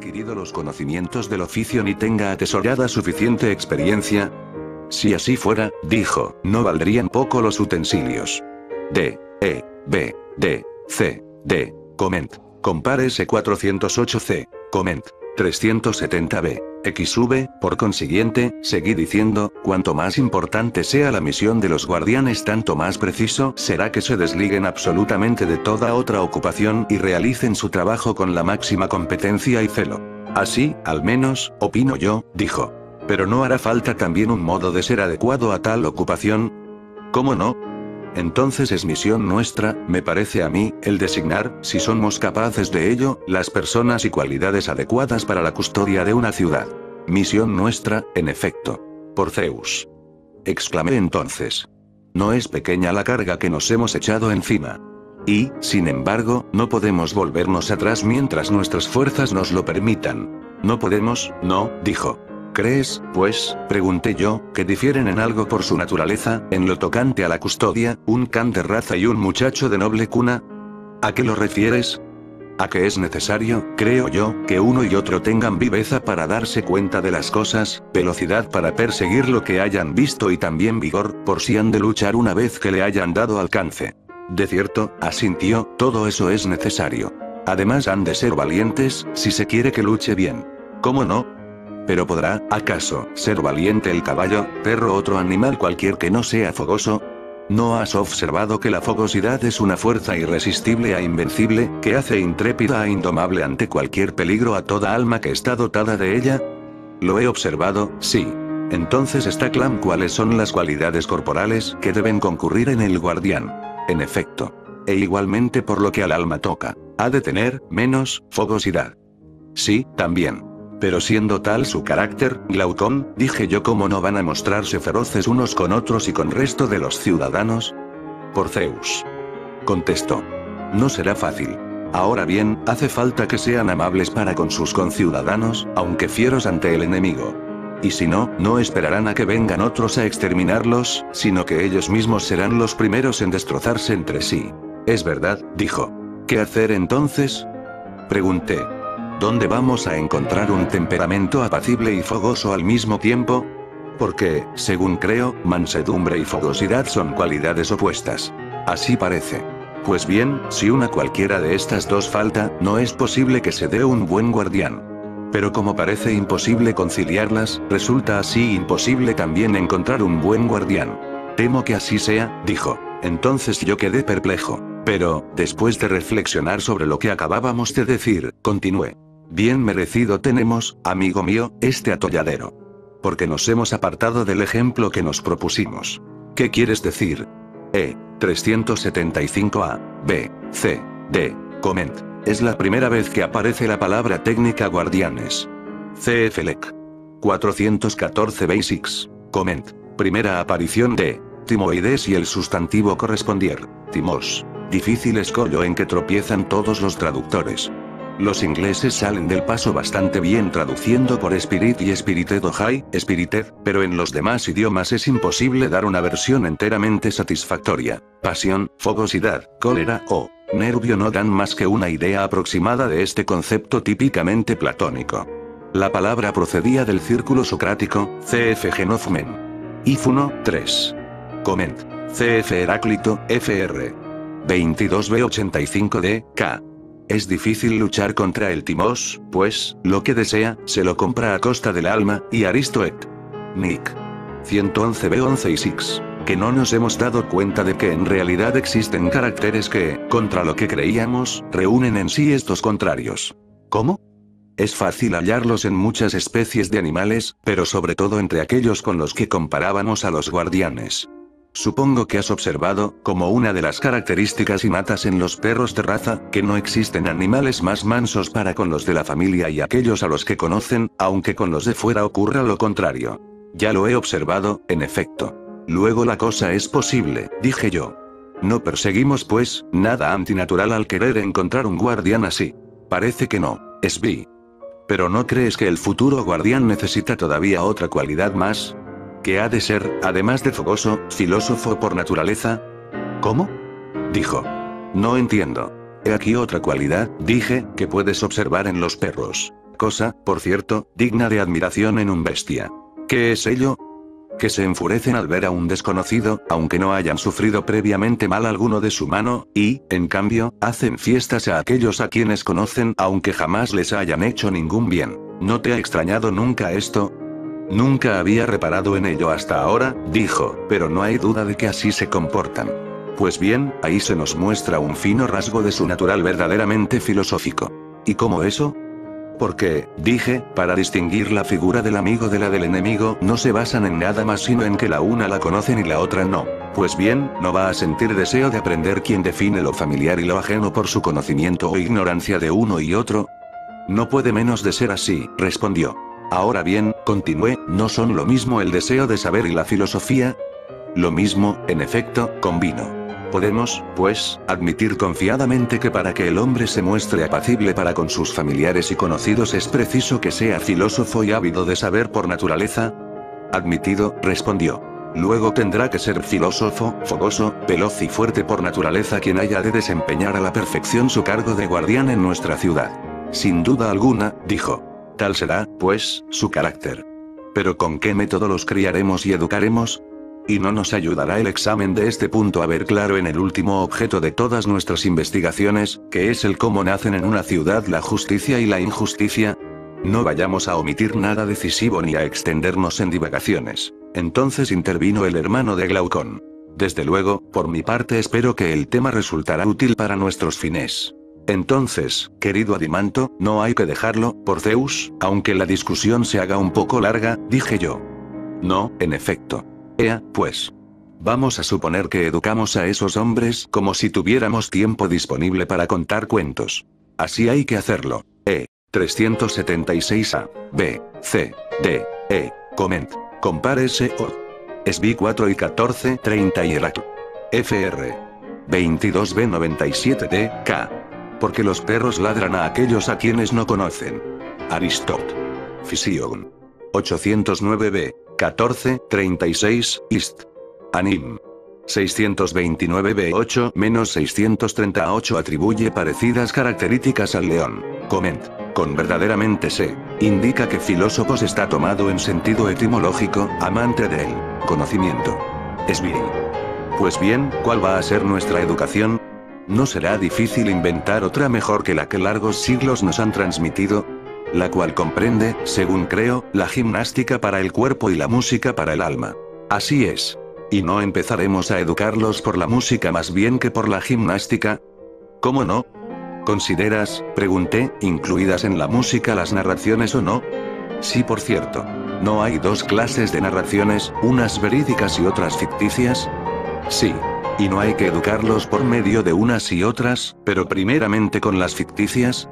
adquirido los conocimientos del oficio ni tenga atesorada suficiente experiencia. Si así fuera, dijo, no valdrían poco los utensilios. D, E, B, D, C, D, Comment. Compare S408C. Comment. 370B. XV, por consiguiente, seguí diciendo, cuanto más importante sea la misión de los guardianes, tanto más preciso será que se desliguen absolutamente de toda otra ocupación y realicen su trabajo con la máxima competencia y celo. Así, al menos, opino yo, dijo. Pero ¿no hará falta también un modo de ser adecuado a tal ocupación? ¿Cómo no? Entonces es misión nuestra, me parece a mí, el designar, si somos capaces de ello, las personas y cualidades adecuadas para la custodia de una ciudad. Misión nuestra, en efecto. Por Zeus. Exclamé entonces. No es pequeña la carga que nos hemos echado encima. Y, sin embargo, no podemos volvernos atrás mientras nuestras fuerzas nos lo permitan. No podemos, no, dijo. ¿Crees, pues, pregunté yo, que difieren en algo por su naturaleza, en lo tocante a la custodia, un can de raza y un muchacho de noble cuna? ¿A qué lo refieres? A que es necesario, creo yo, que uno y otro tengan viveza para darse cuenta de las cosas, velocidad para perseguir lo que hayan visto y también vigor, por si han de luchar una vez que le hayan dado alcance. De cierto, asintió, todo eso es necesario. Además han de ser valientes, si se quiere que luche bien. ¿Cómo no? Pero ¿podrá, acaso, ser valiente el caballo, perro o otro animal cualquier que no sea fogoso? ¿No has observado que la fogosidad es una fuerza irresistible e invencible, que hace intrépida e indomable ante cualquier peligro a toda alma que está dotada de ella? Lo he observado, sí. Entonces está claro cuáles son las cualidades corporales que deben concurrir en el guardián. En efecto. E igualmente por lo que al alma toca, ha de tener, menos, fogosidad. Sí, también. Pero siendo tal su carácter, Glaucón, dije yo, ¿cómo no van a mostrarse feroces unos con otros y con resto de los ciudadanos? Por Zeus. Contestó. No será fácil. Ahora bien, hace falta que sean amables para con sus conciudadanos, aunque fieros ante el enemigo. Y si no, no esperarán a que vengan otros a exterminarlos, sino que ellos mismos serán los primeros en destrozarse entre sí. Es verdad, dijo. ¿Qué hacer entonces? Pregunté. ¿Dónde vamos a encontrar un temperamento apacible y fogoso al mismo tiempo? Porque, según creo, mansedumbre y fogosidad son cualidades opuestas. Así parece. Pues bien, si una cualquiera de estas dos falta, no es posible que se dé un buen guardián. Pero como parece imposible conciliarlas, resulta así imposible también encontrar un buen guardián. Temo que así sea, dijo. Entonces yo quedé perplejo. Pero, después de reflexionar sobre lo que acabábamos de decir, continué. Bien merecido tenemos, amigo mío, este atolladero. Porque nos hemos apartado del ejemplo que nos propusimos. ¿Qué quieres decir? 375A, B, C, D, Comment. Es la primera vez que aparece la palabra técnica guardianes. CFLEC. 414 Basics, Comment. Primera aparición de Timoides y el sustantivo correspondier, Timos. Difícil escollo en que tropiezan todos los traductores. Los ingleses salen del paso bastante bien traduciendo por spirit y spirited o high, spirited, pero en los demás idiomas es imposible dar una versión enteramente satisfactoria. Pasión, fogosidad, cólera o nervio no dan más que una idea aproximada de este concepto típicamente platónico. La palabra procedía del círculo socrático, CF Genofmen. Ifuno, 3. Comment. CF Heráclito, FR. 22B85D, K. Es difícil luchar contra el Timos, pues, lo que desea, se lo compra a costa del alma, y Aristoet. Nick. 111B11 y 6. Que no nos hemos dado cuenta de que en realidad existen caracteres que, contra lo que creíamos, reúnen en sí estos contrarios. ¿Cómo? Es fácil hallarlos en muchas especies de animales, pero sobre todo entre aquellos con los que comparábamos a los guardianes. Supongo que has observado, como una de las características innatas en los perros de raza, que no existen animales más mansos para con los de la familia y aquellos a los que conocen, aunque con los de fuera ocurra lo contrario. Ya lo he observado, en efecto. Luego la cosa es posible, dije yo. No perseguimos pues, nada antinatural al querer encontrar un guardián así. Parece que no, Svi. Pero ¿no crees que el futuro guardián necesita todavía otra cualidad más? ¿Que ha de ser, además de fogoso, filósofo por naturaleza? ¿Cómo? Dijo. No entiendo. He aquí otra cualidad, dije, que puedes observar en los perros. cosa, por cierto, digna de admiración en un bestia. ¿Qué es ello? Que se enfurecen al ver a un desconocido, aunque no hayan sufrido previamente mal alguno de su mano, y, en cambio, hacen fiestas a aquellos a quienes conocen aunque jamás les hayan hecho ningún bien. ¿No te ha extrañado nunca esto? Nunca había reparado en ello hasta ahora, dijo, pero no hay duda de que así se comportan. Pues bien, ahí se nos muestra un fino rasgo de su natural verdaderamente filosófico. ¿Y cómo eso? Porque, dije, para distinguir la figura del amigo de la del enemigo no se basan en nada más sino en que la una la conocen y la otra no. Pues bien, no va a sentir deseo de aprender quién define lo familiar y lo ajeno por su conocimiento o ignorancia de uno y otro. No puede menos de ser así, respondió. Ahora bien, continué, ¿no son lo mismo el deseo de saber y la filosofía? Lo mismo, en efecto, convino. Podemos, pues, admitir confiadamente que para que el hombre se muestre apacible para con sus familiares y conocidos es preciso que sea filósofo y ávido de saber por naturaleza. Admitido, respondió. Luego tendrá que ser filósofo, fogoso, veloz y fuerte por naturaleza quien haya de desempeñar a la perfección su cargo de guardián en nuestra ciudad. Sin duda alguna, dijo. Tal será, pues, su carácter. Pero ¿con qué método los criaremos y educaremos? ¿Y no nos ayudará el examen de este punto a ver claro en el último objeto de todas nuestras investigaciones, que es el cómo nacen en una ciudad la justicia y la injusticia? No vayamos a omitir nada decisivo ni a extendernos en divagaciones. Entonces intervino el hermano de Glaucón. Desde luego, por mi parte espero que el tema resultará útil para nuestros fines. Entonces, querido Adimanto, no hay que dejarlo, por Zeus, aunque la discusión se haga un poco larga, dije yo. No, en efecto. Ea, pues. Vamos a suponer que educamos a esos hombres como si tuviéramos tiempo disponible para contar cuentos. Así hay que hacerlo. 376 A, B, C, D, E, Coment. Compárese O. SB 4 y 14, 30 y Heráclito. FR. 22B 97D, K. Porque los perros ladran a aquellos a quienes no conocen. Aristóteles. Fision. 809B. 14, 36, Ist. Anim. 629b8-638 atribuye parecidas características al león. Coment. Con verdaderamente se indica que filósofos está tomado en sentido etimológico, amante del conocimiento. Es bien. Pues bien, ¿cuál va a ser nuestra educación? ¿No será difícil inventar otra mejor que la que largos siglos nos han transmitido? La cual comprende, según creo, la gimnástica para el cuerpo y la música para el alma. Así es. ¿Y no empezaremos a educarlos por la música más bien que por la gimnástica? ¿Cómo no? ¿Consideras, pregunté, incluidas en la música las narraciones o no? Sí, por cierto. ¿No hay dos clases de narraciones, unas verídicas y otras ficticias? Sí. ¿Y no hay que educarlos por medio de unas y otras, pero primeramente con las ficticias?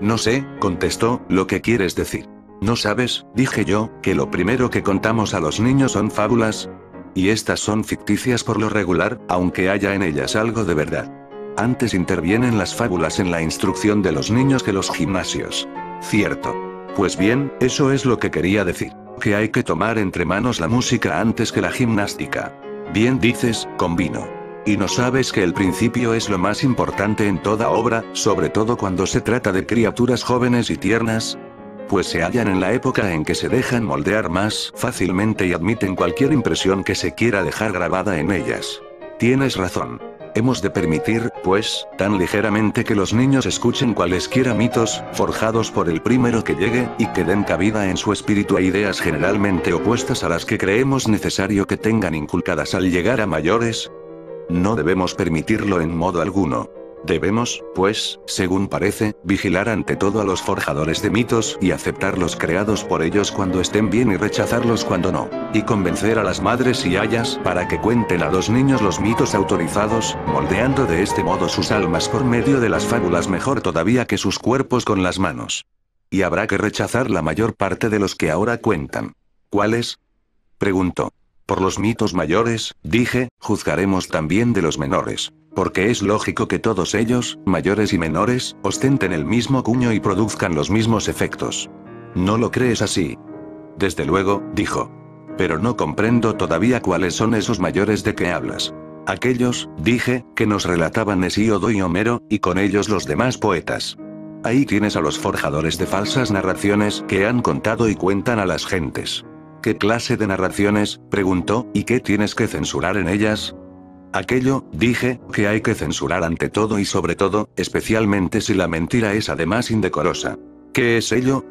No sé, contestó, lo que quieres decir. ¿No sabes, dije yo, que lo primero que contamos a los niños son fábulas? Y estas son ficticias por lo regular, aunque haya en ellas algo de verdad. Antes intervienen las fábulas en la instrucción de los niños que los gimnasios. Cierto. Pues bien, eso es lo que quería decir, que hay que tomar entre manos la música antes que la gimnástica. Bien dices, convino. ¿Y no sabes que el principio es lo más importante en toda obra, sobre todo cuando se trata de criaturas jóvenes y tiernas? Pues se hallan en la época en que se dejan moldear más fácilmente y admiten cualquier impresión que se quiera dejar grabada en ellas. Tienes razón. Hemos de permitir, pues, tan ligeramente que los niños escuchen cualesquiera mitos, forjados por el primero que llegue, y que den cabida en su espíritu a ideas generalmente opuestas a las que creemos necesario que tengan inculcadas al llegar a mayores. No debemos permitirlo en modo alguno. Debemos, pues, según parece, vigilar ante todo a los forjadores de mitos y aceptar los creados por ellos cuando estén bien y rechazarlos cuando no. Y convencer a las madres y ayas para que cuenten a los niños los mitos autorizados, moldeando de este modo sus almas por medio de las fábulas mejor todavía que sus cuerpos con las manos. Y habrá que rechazar la mayor parte de los que ahora cuentan. ¿Cuáles? Preguntó. Por los mitos mayores, dije, juzgaremos también de los menores. Porque es lógico que todos ellos, mayores y menores, ostenten el mismo cuño y produzcan los mismos efectos. ¿No lo crees así? Desde luego, dijo. Pero no comprendo todavía cuáles son esos mayores de que hablas. Aquellos, dije, que nos relataban Hesíodo y Homero, y con ellos los demás poetas. Ahí tienes a los forjadores de falsas narraciones que han contado y cuentan a las gentes. ¿Qué clase de narraciones?, preguntó, ¿y qué tienes que censurar en ellas? Aquello, dije, que hay que censurar ante todo y sobre todo, especialmente si la mentira es además indecorosa. ¿Qué es ello?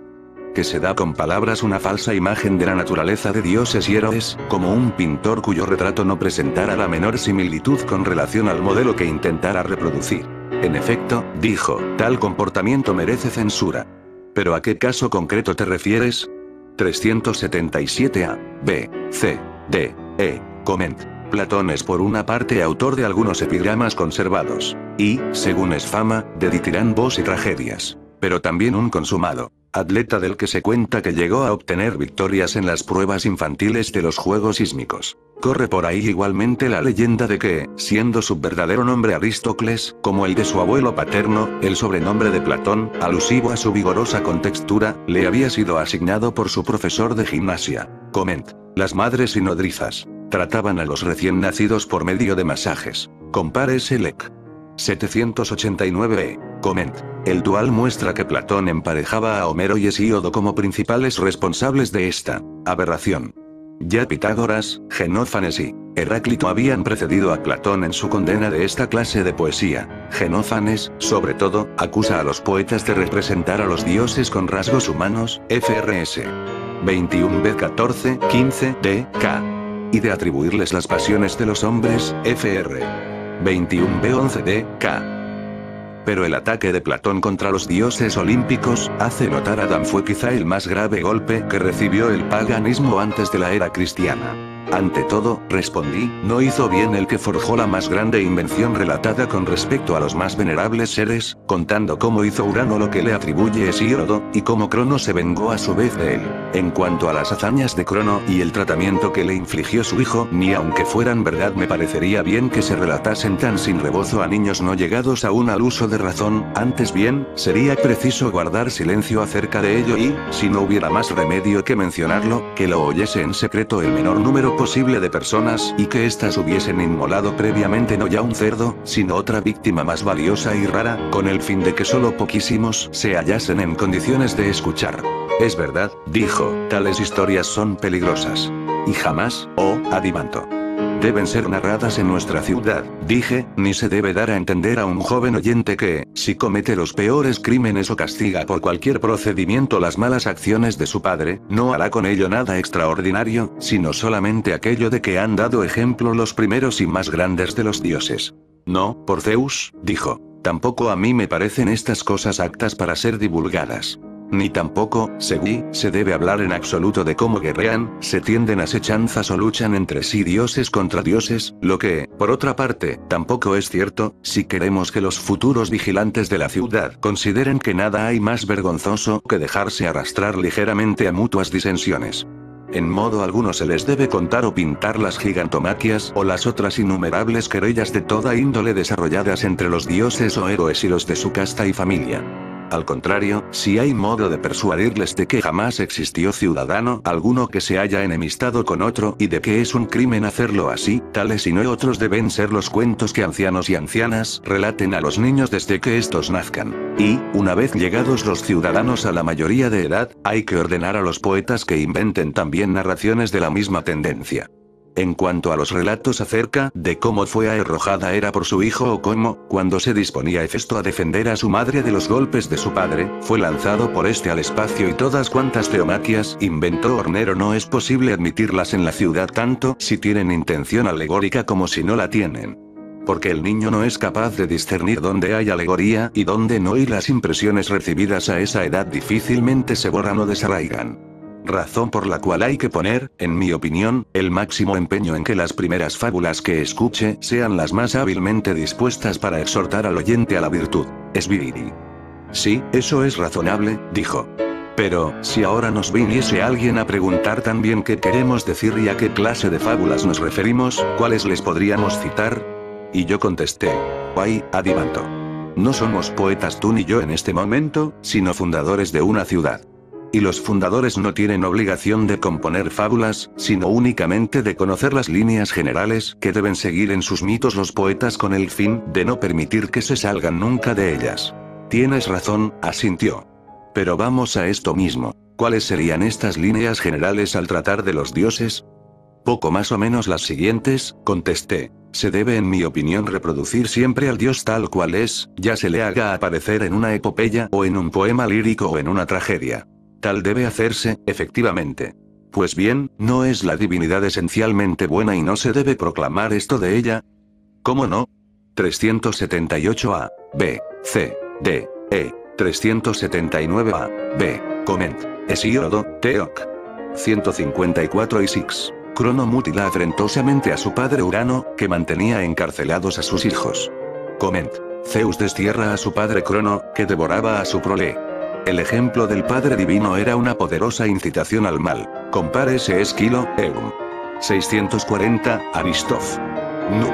Que se da con palabras una falsa imagen de la naturaleza de dioses y héroes, como un pintor cuyo retrato no presentara la menor similitud con relación al modelo que intentara reproducir. En efecto, dijo, tal comportamiento merece censura. ¿Pero a qué caso concreto te refieres? 377a, b, c, d, e, coment. Platón es por una parte autor de algunos epigramas conservados, y, según es fama, de ditirambos y tragedias. Pero también un consumado atleta del que se cuenta que llegó a obtener victorias en las pruebas infantiles de los Juegos Sísmicos. Corre por ahí igualmente la leyenda de que, siendo su verdadero nombre Aristócles, como el de su abuelo paterno, el sobrenombre de Platón, alusivo a su vigorosa contextura, le había sido asignado por su profesor de gimnasia. Coment. Las madres y nodrizas trataban a los recién nacidos por medio de masajes. Compare Selec. 789e. Coment. El dual muestra que Platón emparejaba a Homero y Hesíodo como principales responsables de esta aberración. Ya Pitágoras, Genófanes y Heráclito habían precedido a Platón en su condena de esta clase de poesía. Genófanes, sobre todo, acusa a los poetas de representar a los dioses con rasgos humanos, FRS 21b 14, 15 d, k. Y de atribuirles las pasiones de los hombres, FR 21b 11 d, k. Pero el ataque de Platón contra los dioses olímpicos, hace notar Adán, fue quizá el más grave golpe que recibió el paganismo antes de la era cristiana. Ante todo, respondí, no hizo bien el que forjó la más grande invención relatada con respecto a los más venerables seres, contando cómo hizo Urano lo que le atribuye Hesíodo, y cómo Crono se vengó a su vez de él. En cuanto a las hazañas de Crono y el tratamiento que le infligió su hijo, ni aunque fueran verdad me parecería bien que se relatasen tan sin rebozo a niños no llegados aún al uso de razón, antes bien, sería preciso guardar silencio acerca de ello y, si no hubiera más remedio que mencionarlo, que lo oyese en secreto el menor número posible de personas y que éstas hubiesen inmolado previamente no ya un cerdo, sino otra víctima más valiosa y rara, con el fin de que solo poquísimos se hallasen en condiciones de escuchar. Es verdad, dijo, tales historias son peligrosas. Y jamás, Adimanto, deben ser narradas en nuestra ciudad, dije, ni se debe dar a entender a un joven oyente que, si comete los peores crímenes o castiga por cualquier procedimiento las malas acciones de su padre, no hará con ello nada extraordinario, sino solamente aquello de que han dado ejemplo los primeros y más grandes de los dioses. No, por Zeus, dijo, tampoco a mí me parecen estas cosas aptas para ser divulgadas. Ni tampoco, seguí, se debe hablar en absoluto de cómo guerrean, se tienden asechanzas o luchan entre sí dioses contra dioses, lo que, por otra parte, tampoco es cierto, si queremos que los futuros vigilantes de la ciudad consideren que nada hay más vergonzoso que dejarse arrastrar ligeramente a mutuas disensiones. En modo alguno se les debe contar o pintar las gigantomaquias o las otras innumerables querellas de toda índole desarrolladas entre los dioses o héroes y los de su casta y familia. Al contrario, si hay modo de persuadirles de que jamás existió ciudadano alguno que se haya enemistado con otro y de que es un crimen hacerlo así, tales y no otros deben ser los cuentos que ancianos y ancianas relaten a los niños desde que estos nazcan. Y, una vez llegados los ciudadanos a la mayoría de edad, hay que ordenar a los poetas que inventen también narraciones de la misma tendencia. En cuanto a los relatos acerca de cómo fue arrojada Hera por su hijo o cómo, cuando se disponía Hefesto a defender a su madre de los golpes de su padre, fue lanzado por este al espacio y todas cuantas teomaquias inventó Hornero, no es posible admitirlas en la ciudad tanto si tienen intención alegórica como si no la tienen. Porque el niño no es capaz de discernir dónde hay alegoría y dónde no, y las impresiones recibidas a esa edad difícilmente se borran o desarraigan. Razón por la cual hay que poner, en mi opinión, el máximo empeño en que las primeras fábulas que escuche sean las más hábilmente dispuestas para exhortar al oyente a la virtud. Esbiriri. Sí, eso es razonable, dijo. Pero, si ahora nos viniese alguien a preguntar también qué queremos decir y a qué clase de fábulas nos referimos, ¿cuáles les podríamos citar? Y yo contesté. Ay, Adimanto. No somos poetas tú ni yo en este momento, sino fundadores de una ciudad. Y los fundadores no tienen obligación de componer fábulas, sino únicamente de conocer las líneas generales que deben seguir en sus mitos los poetas con el fin de no permitir que se salgan nunca de ellas. Tienes razón, asintió. Pero vamos a esto mismo. ¿Cuáles serían estas líneas generales al tratar de los dioses? Poco más o menos las siguientes, contesté. Se debe en mi opinión reproducir siempre al dios tal cual es, ya se le haga aparecer en una epopeya o en un poema lírico o en una tragedia. Tal debe hacerse, efectivamente. Pues bien, ¿no es la divinidad esencialmente buena y no se debe proclamar esto de ella? ¿Cómo no? 378a, b, c, d, e, 379a, b, coment, Hesíodo, Teoc. 154 y 6. Crono mutila afrentosamente a su padre Urano, que mantenía encarcelados a sus hijos. Coment. Zeus destierra a su padre Crono, que devoraba a su prole. El ejemplo del Padre Divino era una poderosa incitación al mal. Compárese Esquilo, Eum. 640, Aristóf. Nu.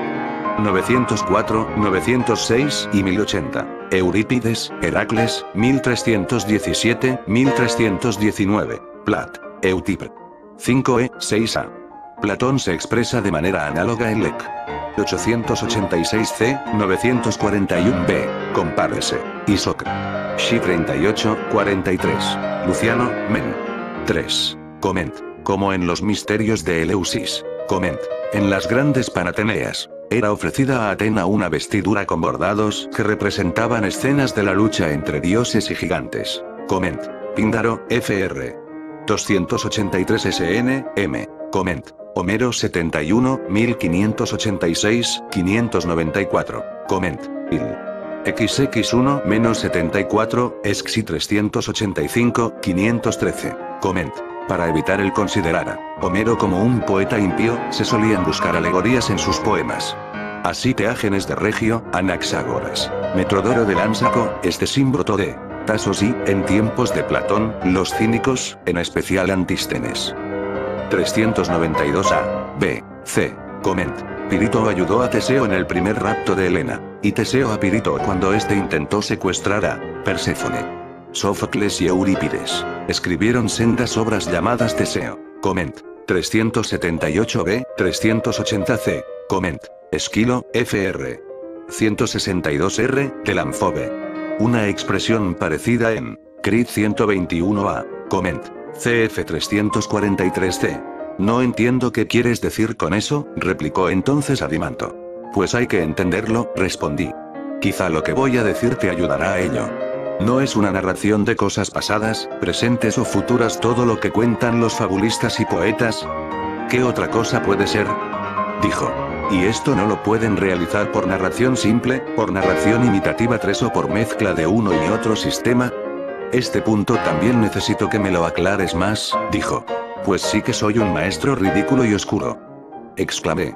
904, 906 y 1080. Eurípides, Heracles, 1317, 1319. Plat. Eutipr. 5e, 6a. Platón se expresa de manera análoga en Lec. 886c, 941b. Compárese. Isócr. Xi 38, 43. Luciano, Men. 3. Coment. Como en los misterios de Eleusis. Coment. En las grandes Panateneas. Era ofrecida a Atena una vestidura con bordados que representaban escenas de la lucha entre dioses y gigantes. Coment. Píndaro, fr. 283 SN, M. Coment. Homero 71, 1586, 594. Coment. Il. XX1-74, Esxi 385, 513. Coment. Para evitar el considerar a Homero como un poeta impío, se solían buscar alegorías en sus poemas. Así Teágenes de Regio, Anaxágoras, Metrodoro de Lánsaco, Estesímbroto de Tasos y, en tiempos de Platón, los cínicos, en especial Antístenes. 392a, b, c. Coment. Pirito ayudó a Teseo en el primer rapto de Helena, y Teseo a Pirito cuando éste intentó secuestrar a Perséfone. Sófocles y Eurípides escribieron sendas obras llamadas Teseo. Coment. 378b, 380c. Coment. Esquilo, fr. 162r, de Lanfove. Una expresión parecida en Crit 121a. Coment. CF 343c. No entiendo qué quieres decir con eso, replicó entonces Adimanto. Pues hay que entenderlo, respondí. Quizá lo que voy a decir te ayudará a ello. No es una narración de cosas pasadas, presentes o futuras todo lo que cuentan los fabulistas y poetas. ¿Qué otra cosa puede ser? Dijo. Y esto no lo pueden realizar por narración simple, por narración imitativa 3 o por mezcla de uno y otro sistema. Este punto también necesito que me lo aclares más, dijo. Pues sí que soy un maestro ridículo y oscuro. Exclamé.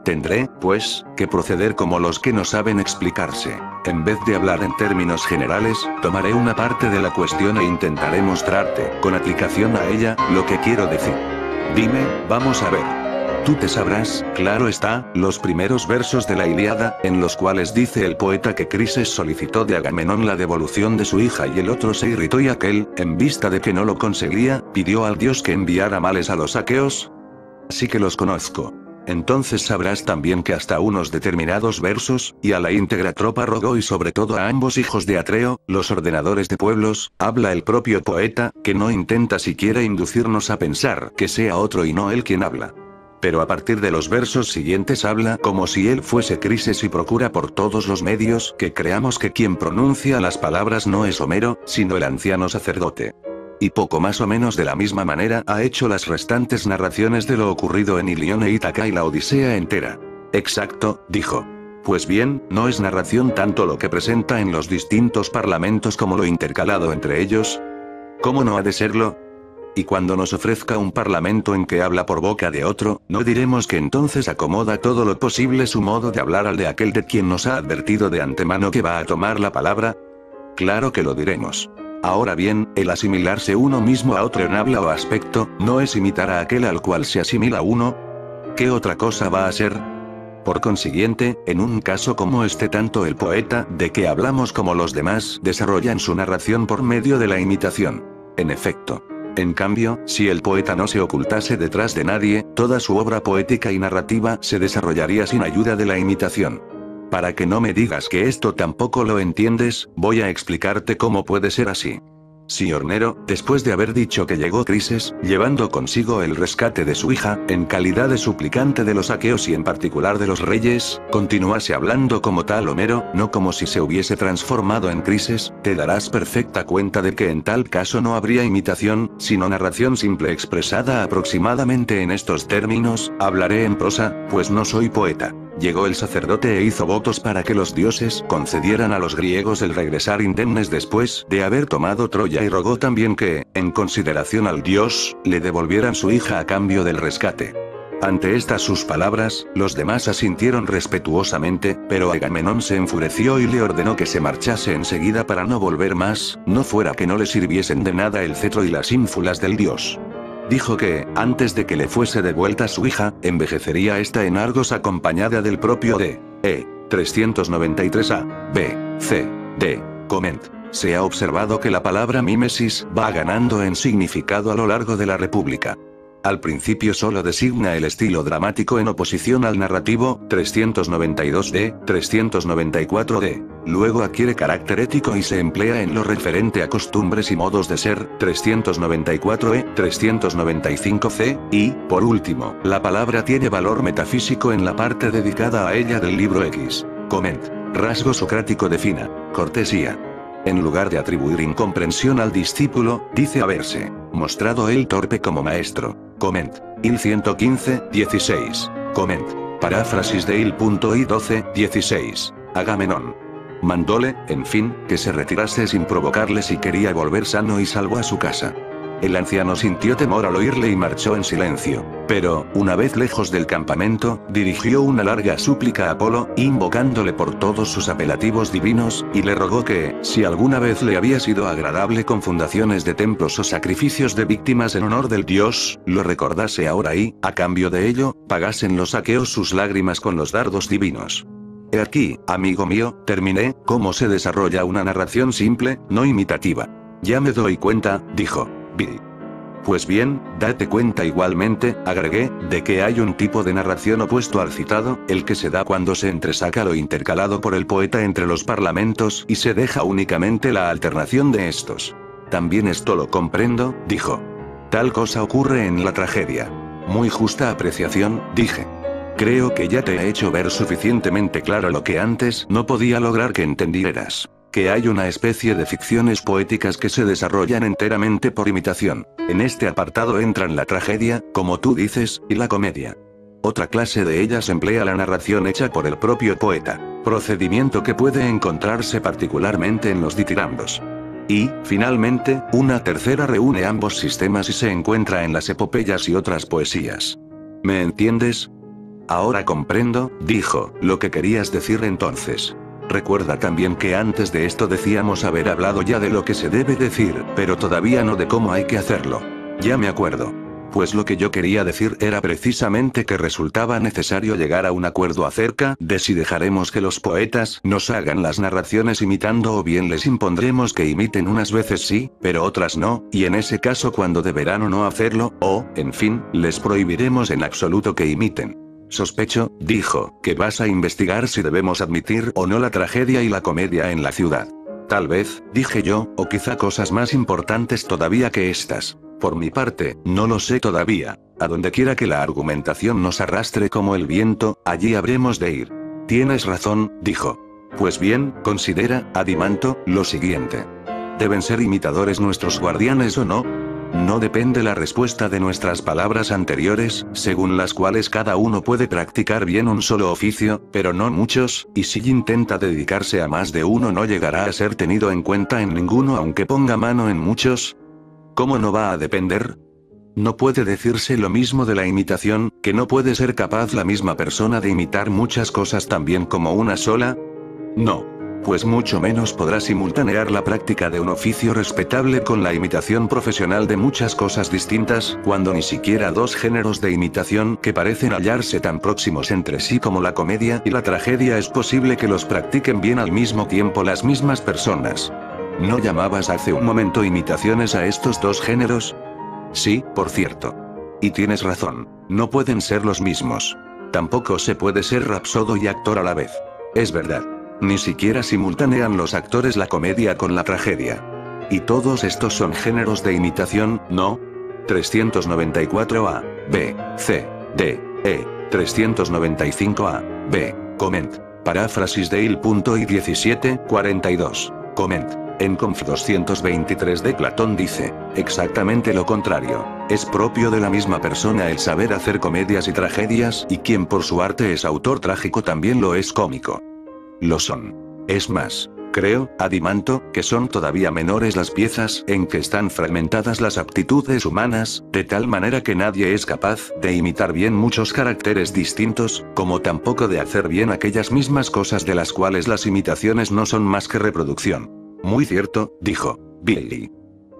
Tendré, pues, que proceder como los que no saben explicarse. En vez de hablar en términos generales, tomaré una parte de la cuestión e intentaré mostrarte, con aplicación a ella, lo que quiero decir. Dime, vamos a ver. Tú te sabrás, claro está, los primeros versos de la Ilíada, en los cuales dice el poeta que Crises solicitó de Agamenón la devolución de su hija y el otro se irritó y aquel, en vista de que no lo conseguía, pidió al dios que enviara males a los aqueos. Así que los conozco. Entonces sabrás también que hasta unos determinados versos, y a la íntegra tropa rogó y sobre todo a ambos hijos de Atreo, los ordenadores de pueblos, habla el propio poeta, que no intenta siquiera inducirnos a pensar que sea otro y no él quien habla. Pero a partir de los versos siguientes habla como si él fuese Crises y procura por todos los medios que creamos que quien pronuncia las palabras no es Homero, sino el anciano sacerdote. Y poco más o menos de la misma manera ha hecho las restantes narraciones de lo ocurrido en Ilión e Ítaca y la Odisea entera. Exacto, dijo. Pues bien, no es narración tanto lo que presenta en los distintos parlamentos como lo intercalado entre ellos. ¿Cómo no ha de serlo? Y cuando nos ofrezca un parlamento en que habla por boca de otro, ¿no diremos que entonces acomoda todo lo posible su modo de hablar al de aquel de quien nos ha advertido de antemano que va a tomar la palabra? Claro que lo diremos. Ahora bien, el asimilarse uno mismo a otro en habla o aspecto, ¿no es imitar a aquel al cual se asimila uno? ¿Qué otra cosa va a ser? Por consiguiente, en un caso como este tanto el poeta, de que hablamos como los demás, desarrollan su narración por medio de la imitación. En efecto. En cambio, si el poeta no se ocultase detrás de nadie, toda su obra poética y narrativa se desarrollaría sin ayuda de la imitación. Para que no me digas que esto tampoco lo entiendes, voy a explicarte cómo puede ser así. Si Hornero, después de haber dicho que llegó Crises, llevando consigo el rescate de su hija, en calidad de suplicante de los aqueos y en particular de los reyes, continuase hablando como tal Homero, no como si se hubiese transformado en Crises, te darás perfecta cuenta de que en tal caso no habría imitación, sino narración simple expresada aproximadamente en estos términos: hablaré en prosa, pues no soy poeta. Llegó el sacerdote e hizo votos para que los dioses concedieran a los griegos el regresar indemnes después de haber tomado Troya, y rogó también que, en consideración al dios, le devolvieran su hija a cambio del rescate. Ante estas sus palabras, los demás asintieron respetuosamente, pero Agamenón se enfureció y le ordenó que se marchase enseguida para no volver más, no fuera que no le sirviesen de nada el cetro y las ínfulas del dios. Dijo que, antes de que le fuese devuelta su hija, envejecería esta en Argos acompañada del propio D.E. 393a, B, C, D. Coment. Se ha observado que la palabra mímesis va ganando en significado a lo largo de la República. Al principio solo designa el estilo dramático en oposición al narrativo, 392d, 394d. Luego adquiere carácter ético y se emplea en lo referente a costumbres y modos de ser, 394e, 395c, y, por último, la palabra tiene valor metafísico en la parte dedicada a ella del libro X. Coment. Rasgo socrático defina. Cortesía. En lugar de atribuir incomprensión al discípulo, dice haberse mostrado él torpe como maestro. Coment. Il 115, 16. Coment. Paráfrasis de Il.I 12, 16. Agamenón. Mandóle, en fin, que se retirase sin provocarle si quería volver sano y salvo a su casa. El anciano sintió temor al oírle y marchó en silencio. Pero, una vez lejos del campamento, dirigió una larga súplica a Apolo, invocándole por todos sus apelativos divinos, y le rogó que, si alguna vez le había sido agradable con fundaciones de templos o sacrificios de víctimas en honor del dios, lo recordase ahora y, a cambio de ello, pagasen los aqueos sus lágrimas con los dardos divinos. He aquí, amigo mío, terminé, cómo se desarrolla una narración simple, no imitativa. Ya me doy cuenta, dijo Bill. Pues bien, date cuenta igualmente, agregué, de que hay un tipo de narración opuesto al citado, el que se da cuando se entresaca lo intercalado por el poeta entre los parlamentos y se deja únicamente la alternación de estos. También esto lo comprendo, dijo. Tal cosa ocurre en la tragedia. Muy justa apreciación, dije. Creo que ya te he hecho ver suficientemente claro lo que antes no podía lograr que entendieras. Que hay una especie de ficciones poéticas que se desarrollan enteramente por imitación. En este apartado entran la tragedia, como tú dices, y la comedia. Otra clase de ellas emplea la narración hecha por el propio poeta, procedimiento que puede encontrarse particularmente en los ditiramdos. Y, finalmente, una tercera reúne ambos sistemas y se encuentra en las epopeyas y otras poesías. ¿Me entiendes? Ahora comprendo, dijo, lo que querías decir entonces. Recuerda también que antes de esto decíamos haber hablado ya de lo que se debe decir, pero todavía no de cómo hay que hacerlo. Ya me acuerdo. Pues lo que yo quería decir era precisamente que resultaba necesario llegar a un acuerdo acerca de si dejaremos que los poetas nos hagan las narraciones imitando o bien les impondremos que imiten unas veces sí, pero otras no, y en ese caso cuando deberán o no hacerlo, o, en fin, les prohibiremos en absoluto que imiten. Sospecho, dijo, que vas a investigar si debemos admitir o no la tragedia y la comedia en la ciudad. Tal vez, dije yo, o quizá cosas más importantes todavía que estas. Por mi parte, no lo sé todavía. A donde quiera que la argumentación nos arrastre como el viento, allí habremos de ir. Tienes razón, dijo. Pues bien, considera, Adimanto, lo siguiente. ¿Deben ser imitadores nuestros guardianes o no? No depende la respuesta de nuestras palabras anteriores, según las cuales cada uno puede practicar bien un solo oficio, pero no muchos, y si intenta dedicarse a más de uno no llegará a ser tenido en cuenta en ninguno aunque ponga mano en muchos. ¿Cómo no va a depender? ¿No puede decirse lo mismo de la imitación, que no puede ser capaz la misma persona de imitar muchas cosas tan bien como una sola? No. Pues mucho menos podrá simultanear la práctica de un oficio respetable con la imitación profesional de muchas cosas distintas, cuando ni siquiera dos géneros de imitación que parecen hallarse tan próximos entre sí como la comedia y la tragedia es posible que los practiquen bien al mismo tiempo las mismas personas. ¿No llamabas hace un momento imitaciones a estos dos géneros? Sí, por cierto. Y tienes razón, no pueden ser los mismos. Tampoco se puede ser rapsodo y actor a la vez. Es verdad. Ni siquiera simultanean los actores la comedia con la tragedia. Y todos estos son géneros de imitación, ¿no? 394A, B, C, D, E, 395A, B, coment. Paráfrasis de il.i 1742, coment. En Conf 223 de Platón dice, exactamente lo contrario, es propio de la misma persona el saber hacer comedias y tragedias, y quien por su arte es autor trágico también lo es cómico. Lo son. Es más, creo, Adimanto, que son todavía menores las piezas en que están fragmentadas las aptitudes humanas, de tal manera que nadie es capaz de imitar bien muchos caracteres distintos, como tampoco de hacer bien aquellas mismas cosas de las cuales las imitaciones no son más que reproducción. Muy cierto, dijo Billy.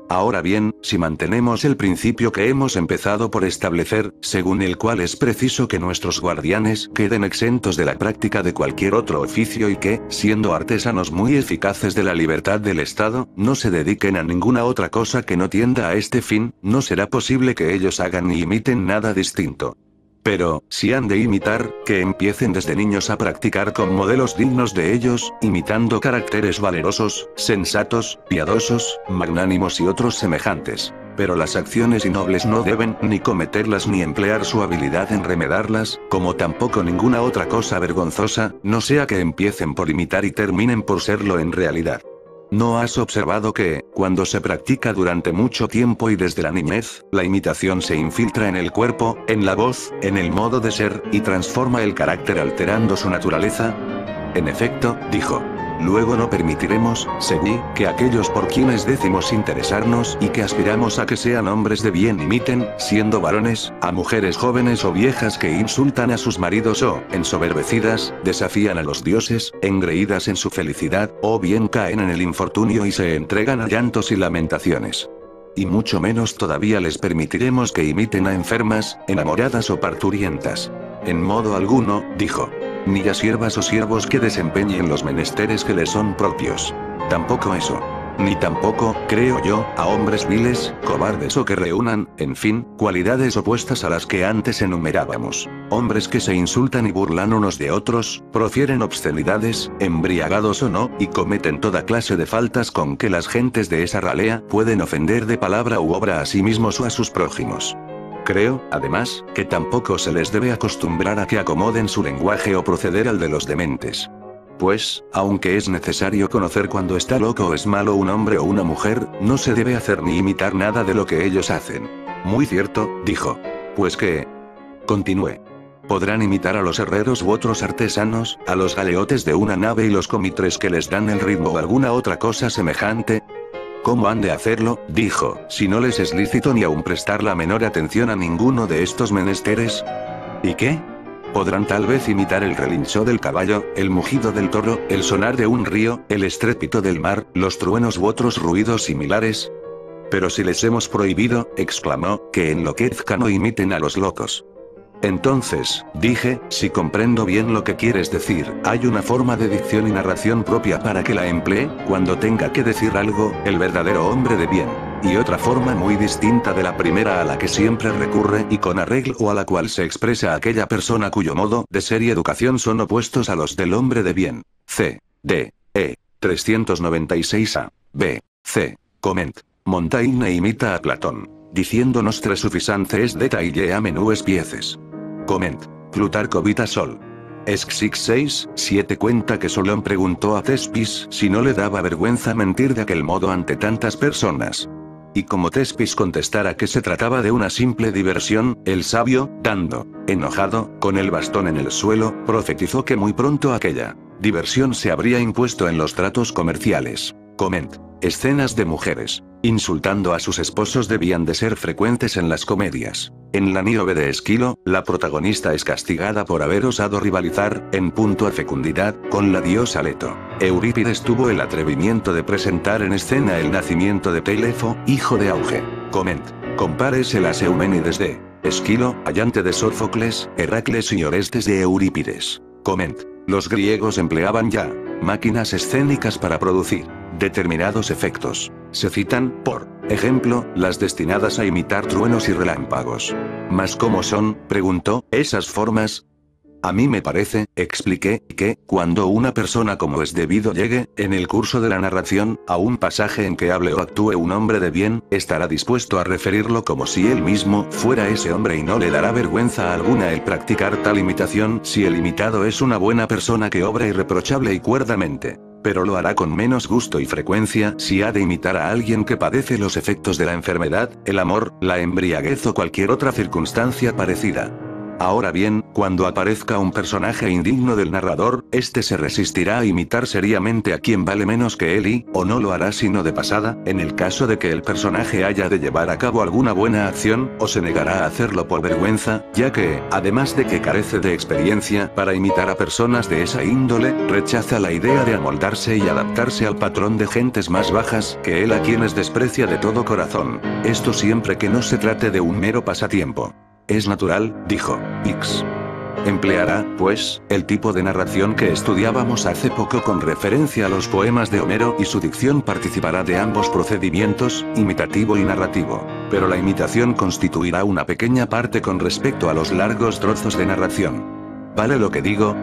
Ahora bien, si mantenemos el principio que hemos empezado por establecer, según el cual es preciso que nuestros guardianes queden exentos de la práctica de cualquier otro oficio y que, siendo artesanos muy eficaces de la libertad del Estado, no se dediquen a ninguna otra cosa que no tienda a este fin, no será posible que ellos hagan ni imiten nada distinto. Pero, si han de imitar, que empiecen desde niños a practicar con modelos dignos de ellos, imitando caracteres valerosos, sensatos, piadosos, magnánimos y otros semejantes. Pero las acciones innobles no deben ni cometerlas ni emplear su habilidad en remedarlas, como tampoco ninguna otra cosa vergonzosa, no sea que empiecen por imitar y terminen por serlo en realidad. ¿No has observado que, cuando se practica durante mucho tiempo y desde la niñez, la imitación se infiltra en el cuerpo, en la voz, en el modo de ser, y transforma el carácter alterando su naturaleza? En efecto, dijo. Luego no permitiremos, seguí, que aquellos por quienes decimos interesarnos y que aspiramos a que sean hombres de bien imiten, siendo varones, a mujeres jóvenes o viejas que insultan a sus maridos o, ensoberbecidas, desafían a los dioses, engreídas en su felicidad, o bien caen en el infortunio y se entregan a llantos y lamentaciones. Y mucho menos todavía les permitiremos que imiten a enfermas, enamoradas o parturientas. En modo alguno, dijo. Ni a siervas o siervos que desempeñen los menesteres que les son propios. Tampoco eso. Ni tampoco, creo yo, a hombres viles, cobardes o que reúnan, en fin, cualidades opuestas a las que antes enumerábamos. Hombres que se insultan y burlan unos de otros, profieren obscenidades, embriagados o no, y cometen toda clase de faltas con que las gentes de esa ralea pueden ofender de palabra u obra a sí mismos o a sus prójimos. Creo, además, que tampoco se les debe acostumbrar a que acomoden su lenguaje o proceder al de los dementes. Pues, aunque es necesario conocer cuando está loco o es malo un hombre o una mujer, no se debe hacer ni imitar nada de lo que ellos hacen. Muy cierto, dijo. Pues que... Continué. Podrán imitar a los herreros u otros artesanos, a los galeotes de una nave y los comitres que les dan el ritmo o alguna otra cosa semejante. ¿Cómo han de hacerlo? Dijo, si no les es lícito ni aun prestar la menor atención a ninguno de estos menesteres. ¿Y qué? Podrán tal vez imitar el relincho del caballo, el mugido del toro, el sonar de un río, el estrépito del mar, los truenos u otros ruidos similares. Pero si les hemos prohibido, exclamó, que enloquezcan o imiten a los locos. Entonces, dije, si comprendo bien lo que quieres decir, hay una forma de dicción y narración propia para que la emplee, cuando tenga que decir algo, el verdadero hombre de bien. Y otra forma muy distinta de la primera a la que siempre recurre y con arreglo o a la cual se expresa aquella persona cuyo modo de ser y educación son opuestos a los del hombre de bien. C. D. E. 396a. B. C. Coment. Montaigne imita a Platón, diciendo nostre sufficiente es detaille a menúes pieces. Coment. Plutarco Vita Sol. Esxix 6:7 cuenta que Solón preguntó a Tespis si no le daba vergüenza mentir de aquel modo ante tantas personas. Y como Tespis contestara que se trataba de una simple diversión, el sabio, dando, enojado, con el bastón en el suelo, profetizó que muy pronto aquella diversión se habría impuesto en los tratos comerciales. Coment. Escenas de mujeres insultando a sus esposos debían de ser frecuentes en las comedias. En la Níobe de Esquilo, la protagonista es castigada por haber osado rivalizar, en punto a fecundidad, con la diosa Leto. Eurípides tuvo el atrevimiento de presentar en escena el nacimiento de Telefo, hijo de Auge. Coment. Compárese las Euménides de Esquilo, Ayante de Sófocles, Heracles y Orestes de Eurípides. Coment. Los griegos empleaban ya máquinas escénicas para producir determinados efectos. Se citan, por ejemplo, las destinadas a imitar truenos y relámpagos. ¿Mas cómo son? Preguntó, esas formas. A mí me parece, expliqué, que, cuando una persona como es debido llegue, en el curso de la narración, a un pasaje en que hable o actúe un hombre de bien, estará dispuesto a referirlo como si él mismo fuera ese hombre y no le dará vergüenza alguna el practicar tal imitación si el imitado es una buena persona que obra irreprochable y cuerdamente. Pero lo hará con menos gusto y frecuencia si ha de imitar a alguien que padece los efectos de la enfermedad, el amor, la embriaguez o cualquier otra circunstancia parecida. Ahora bien, cuando aparezca un personaje indigno del narrador, este se resistirá a imitar seriamente a quien vale menos que él y, o no lo hará sino de pasada, en el caso de que el personaje haya de llevar a cabo alguna buena acción, o se negará a hacerlo por vergüenza, ya que, además de que carece de experiencia para imitar a personas de esa índole, rechaza la idea de amoldarse y adaptarse al patrón de gentes más bajas que él a quienes desprecia de todo corazón. Esto siempre que no se trate de un mero pasatiempo. Es natural, dijo X. Empleará, pues, el tipo de narración que estudiábamos hace poco con referencia a los poemas de Homero y su dicción participará de ambos procedimientos, imitativo y narrativo. Pero la imitación constituirá una pequeña parte con respecto a los largos trozos de narración. ¿Vale lo que digo?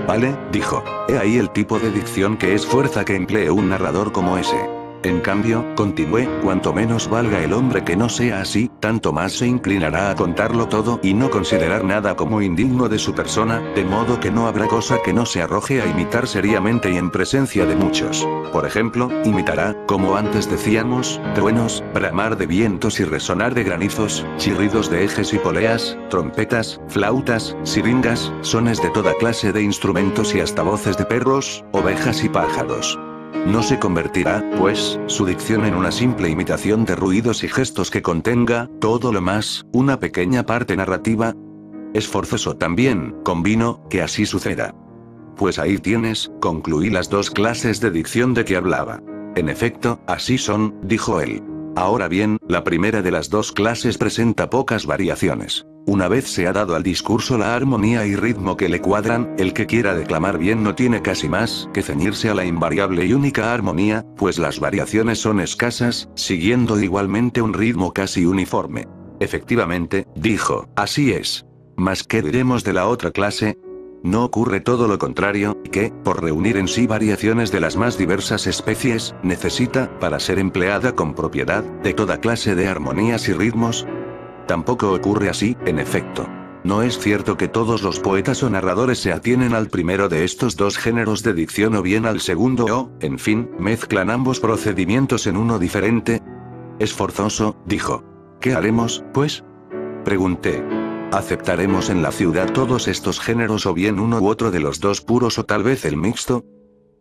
Vale, dijo. He ahí el tipo de dicción que es fuerza que emplee un narrador como ese. En cambio, continué, cuanto menos valga el hombre que no sea así, tanto más se inclinará a contarlo todo y no considerar nada como indigno de su persona, de modo que no habrá cosa que no se arroje a imitar seriamente y en presencia de muchos. Por ejemplo, imitará, como antes decíamos, truenos, bramar de vientos y resonar de granizos, chirridos de ejes y poleas, trompetas, flautas, siringas, sones de toda clase de instrumentos y hasta voces de perros, ovejas y pájaros. No se convertirá, pues, su dicción en una simple imitación de ruidos y gestos que contenga, todo lo más, una pequeña parte narrativa. Es forzoso también, convino, que así suceda. Pues ahí tienes, concluí las dos clases de dicción de que hablaba. En efecto, así son, dijo él. Ahora bien, la primera de las dos clases presenta pocas variaciones. Una vez se ha dado al discurso la armonía y ritmo que le cuadran, el que quiera declamar bien no tiene casi más que ceñirse a la invariable y única armonía, pues las variaciones son escasas, siguiendo igualmente un ritmo casi uniforme. Efectivamente, dijo, así es. Mas ¿qué diremos de la otra clase? ¿No ocurre todo lo contrario, que, por reunir en sí variaciones de las más diversas especies, necesita, para ser empleada con propiedad, de toda clase de armonías y ritmos? Tampoco ocurre así, en efecto. No es cierto que todos los poetas o narradores se atienen al primero de estos dos géneros de dicción o bien al segundo o, en fin, mezclan ambos procedimientos en uno diferente. Es forzoso, dijo. ¿Qué haremos, pues? Pregunté. ¿Aceptaremos en la ciudad todos estos géneros o bien uno u otro de los dos puros o tal vez el mixto?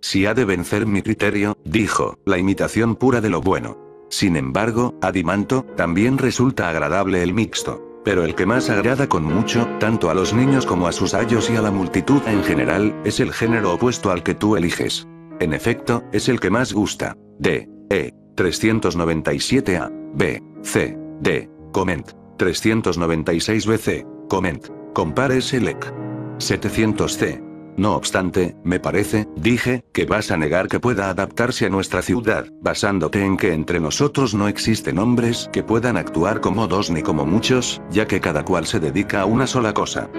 Si ha de vencer mi criterio, dijo, la imitación pura de lo bueno. Sin embargo, a Dimanto, también resulta agradable el mixto. Pero el que más agrada con mucho, tanto a los niños como a sus ayos y a la multitud en general, es el género opuesto al que tú eliges. En efecto, es el que más gusta. D. E. 397a. B. C. D. Comment. 396 BC. Comment. Compare Select. 700c. No obstante, me parece, dije, que vas a negar que pueda adaptarse a nuestra ciudad, basándote en que entre nosotros no existen hombres que puedan actuar como dos ni como muchos, ya que cada cual se dedica a una sola cosa.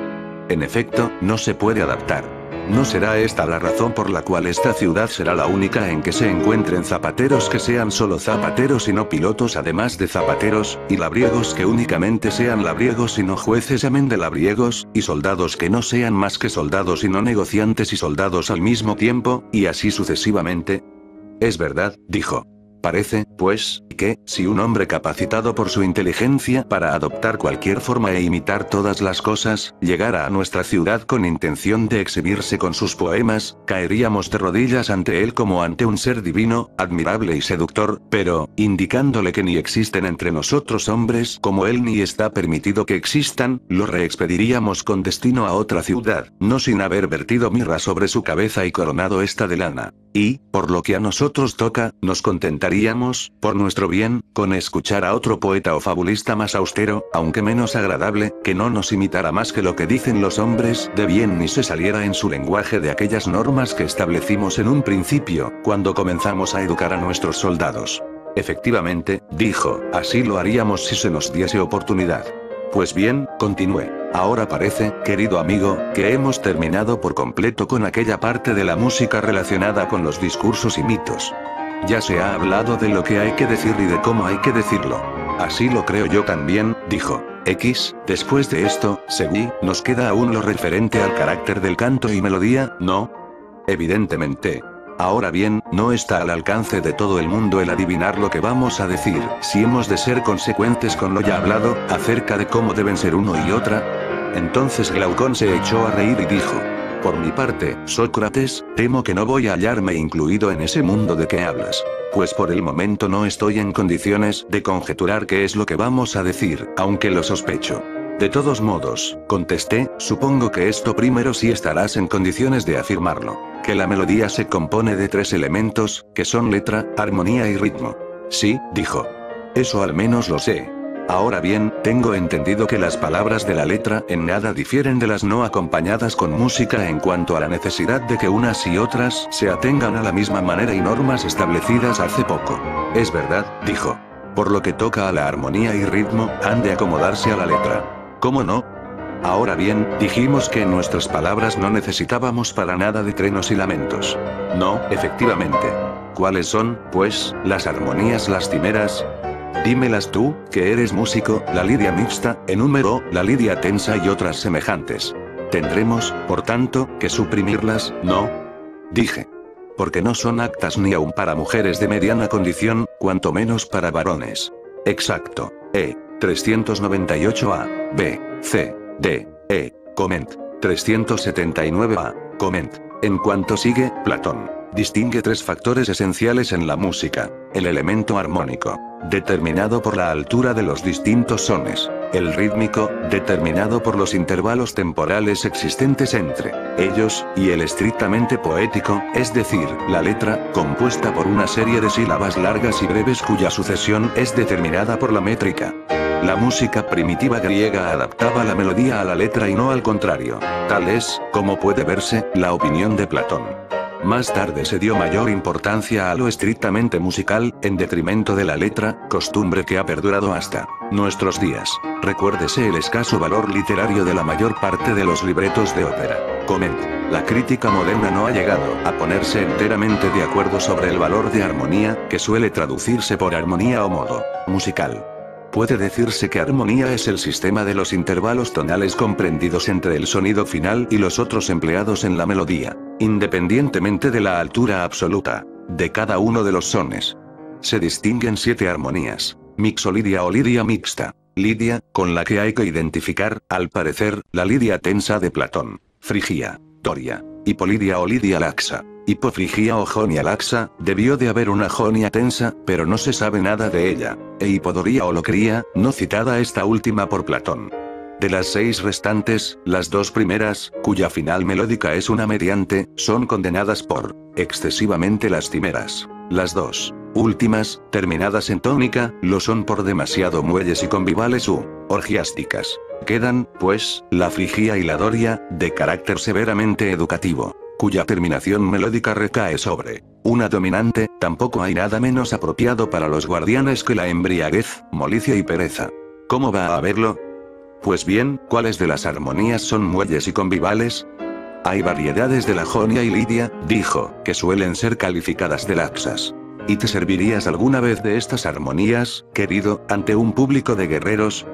En efecto, no se puede adaptar. No será esta la razón por la cual esta ciudad será la única en que se encuentren zapateros que sean solo zapateros y no pilotos además de zapateros, y labriegos que únicamente sean labriegos y no jueces amén de labriegos, y soldados que no sean más que soldados y no negociantes y soldados al mismo tiempo, y así sucesivamente. Es verdad, dijo. Parece, pues, que, si un hombre capacitado por su inteligencia para adoptar cualquier forma e imitar todas las cosas, llegara a nuestra ciudad con intención de exhibirse con sus poemas, caeríamos de rodillas ante él como ante un ser divino, admirable y seductor, pero, indicándole que ni existen entre nosotros hombres como él ni está permitido que existan, lo reexpediríamos con destino a otra ciudad, no sin haber vertido mirra sobre su cabeza y coronado esta de lana. Y, por lo que a nosotros toca, nos contentaríamos, por nuestro bien, con escuchar a otro poeta o fabulista más austero, aunque menos agradable, que no nos imitara más que lo que dicen los hombres de bien ni se saliera en su lenguaje de aquellas normas que establecimos en un principio, cuando comenzamos a educar a nuestros soldados. Efectivamente, dijo, así lo haríamos si se nos diese oportunidad. Pues bien, continué. Ahora parece, querido amigo, que hemos terminado por completo con aquella parte de la música relacionada con los discursos y mitos. Ya se ha hablado de lo que hay que decir y de cómo hay que decirlo. Así lo creo yo también, dijo. X, después de esto, seguí, nos queda aún lo referente al carácter del canto y melodía, ¿no? Evidentemente. Ahora bien, no está al alcance de todo el mundo el adivinar lo que vamos a decir, si hemos de ser consecuentes con lo ya hablado, acerca de cómo deben ser uno y otra. Entonces Glaucón se echó a reír y dijo: por mi parte, Sócrates, temo que no voy a hallarme incluido en ese mundo de que hablas. Pues por el momento no estoy en condiciones de conjeturar qué es lo que vamos a decir, aunque lo sospecho. De todos modos, contesté, supongo que esto primero sí estarás en condiciones de afirmarlo. Que la melodía se compone de 3 elementos, que son letra, armonía y ritmo. Sí, dijo. Eso al menos lo sé. Ahora bien, tengo entendido que las palabras de la letra en nada difieren de las no acompañadas con música en cuanto a la necesidad de que unas y otras se atengan a la misma manera y normas establecidas hace poco. Es verdad, dijo. Por lo que toca a la armonía y ritmo, han de acomodarse a la letra. ¿Cómo no? Ahora bien, dijimos que en nuestras palabras no necesitábamos para nada de trenos y lamentos. No, efectivamente. ¿Cuáles son, pues, las armonías lastimeras? Dímelas tú, que eres músico, la lidia mixta, en número, la lidia tensa y otras semejantes. Tendremos, por tanto, que suprimirlas, ¿no? Dije. Porque no son aptas ni aun para mujeres de mediana condición, cuanto menos para varones. Exacto. 398A, B, C, D, E, Coment. 379A, Coment. En cuanto sigue, Platón distingue 3 factores esenciales en la música. El elemento armónico, determinado por la altura de los distintos sones. El rítmico, determinado por los intervalos temporales existentes entre ellos, y el estrictamente poético, es decir, la letra, compuesta por una serie de sílabas largas y breves cuya sucesión es determinada por la métrica. La música primitiva griega adaptaba la melodía a la letra y no al contrario. Tal es, como puede verse, la opinión de Platón. Más tarde se dio mayor importancia a lo estrictamente musical, en detrimento de la letra, costumbre que ha perdurado hasta nuestros días. Recuérdese el escaso valor literario de la mayor parte de los libretos de ópera. Coment. La crítica moderna no ha llegado a ponerse enteramente de acuerdo sobre el valor de armonía, que suele traducirse por armonía o modo musical. Puede decirse que armonía es el sistema de los intervalos tonales comprendidos entre el sonido final y los otros empleados en la melodía, independientemente de la altura absoluta de cada uno de los sones. Se distinguen 7 armonías: mixolidia o lidia mixta, lidia, con la que hay que identificar, al parecer, la lidia tensa de Platón, frigia, doria, hipolidia o lidia laxa. Hipofrigia o jonia laxa, debió de haber una jonia tensa, pero no se sabe nada de ella, e hipodoría o locría, no citada esta última por Platón. De las 6 restantes, las 2 primeras, cuya final melódica es una mediante, son condenadas por excesivamente lastimeras. Las 2 últimas, terminadas en tónica, lo son por demasiado muelles y convivales u orgiásticas. Quedan, pues, la frigia y la doria, de carácter severamente educativo, cuya terminación melódica recae sobre una dominante. Tampoco hay nada menos apropiado para los guardianes que la embriaguez, molicie y pereza. ¿Cómo va a haberlo? Pues bien, ¿cuáles de las armonías son muelles y convivales? Hay variedades de la jonia y lidia, dijo, que suelen ser calificadas de laxas. ¿Y te servirías alguna vez de estas armonías, querido, ante un público de guerreros?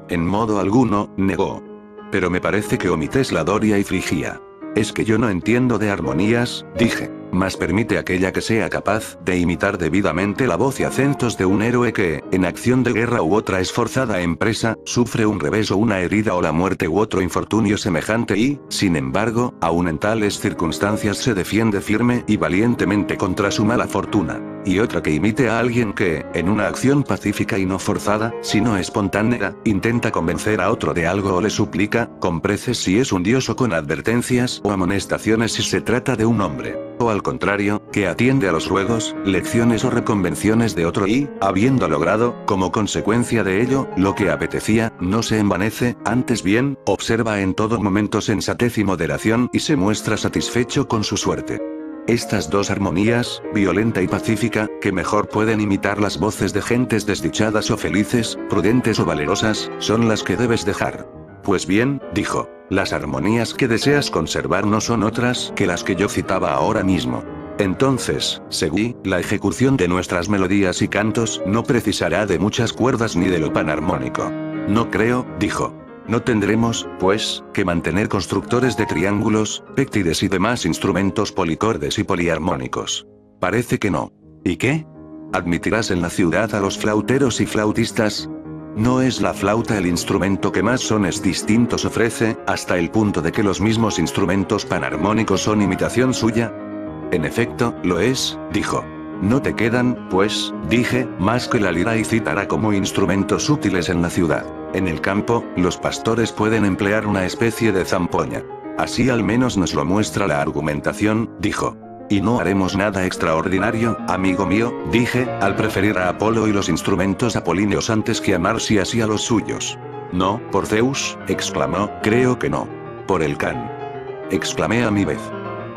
En modo alguno, negó. Pero me parece que omites la doria y frigia. Es que yo no entiendo de armonías, dije, mas permite aquella que sea capaz de imitar debidamente la voz y acentos de un héroe que, en acción de guerra u otra esforzada empresa, sufre un revés o una herida o la muerte u otro infortunio semejante y, sin embargo, aun en tales circunstancias se defiende firme y valientemente contra su mala fortuna. Y otra que imite a alguien que, en una acción pacífica y no forzada, sino espontánea, intenta convencer a otro de algo o le suplica, con preces si es un dios o con advertencias o amonestaciones si se trata de un hombre. O al contrario, que atiende a los ruegos, lecciones o reconvenciones de otro y, habiendo logrado, como consecuencia de ello, lo que apetecía, no se envanece, antes bien, observa en todo momento sensatez y moderación y se muestra satisfecho con su suerte. Estas dos armonías, violenta y pacífica, que mejor pueden imitar las voces de gentes desdichadas o felices, prudentes o valerosas, son las que debes dejar. Pues bien, dijo, las armonías que deseas conservar no son otras que las que yo citaba ahora mismo. Entonces, seguí, la ejecución de nuestras melodías y cantos no precisará de muchas cuerdas ni de lo panarmónico. No creo, dijo. No tendremos, pues, que mantener constructores de triángulos, péctides y demás instrumentos policordes y poliarmónicos. Parece que no. ¿Y qué? ¿Admitirás en la ciudad a los flauteros y flautistas? ¿No es la flauta el instrumento que más sones distintos ofrece, hasta el punto de que los mismos instrumentos panarmónicos son imitación suya? En efecto, lo es, dijo. No te quedan, pues, dije, más que la lira y cítara como instrumentos útiles en la ciudad. En el campo, los pastores pueden emplear una especie de zampoña. Así al menos nos lo muestra la argumentación, dijo. Y no haremos nada extraordinario, amigo mío, dije, al preferir a Apolo y los instrumentos apolíneos antes que a Marsias y a los suyos. No, por Zeus, exclamó, creo que no. Por el Can. Exclamé a mi vez.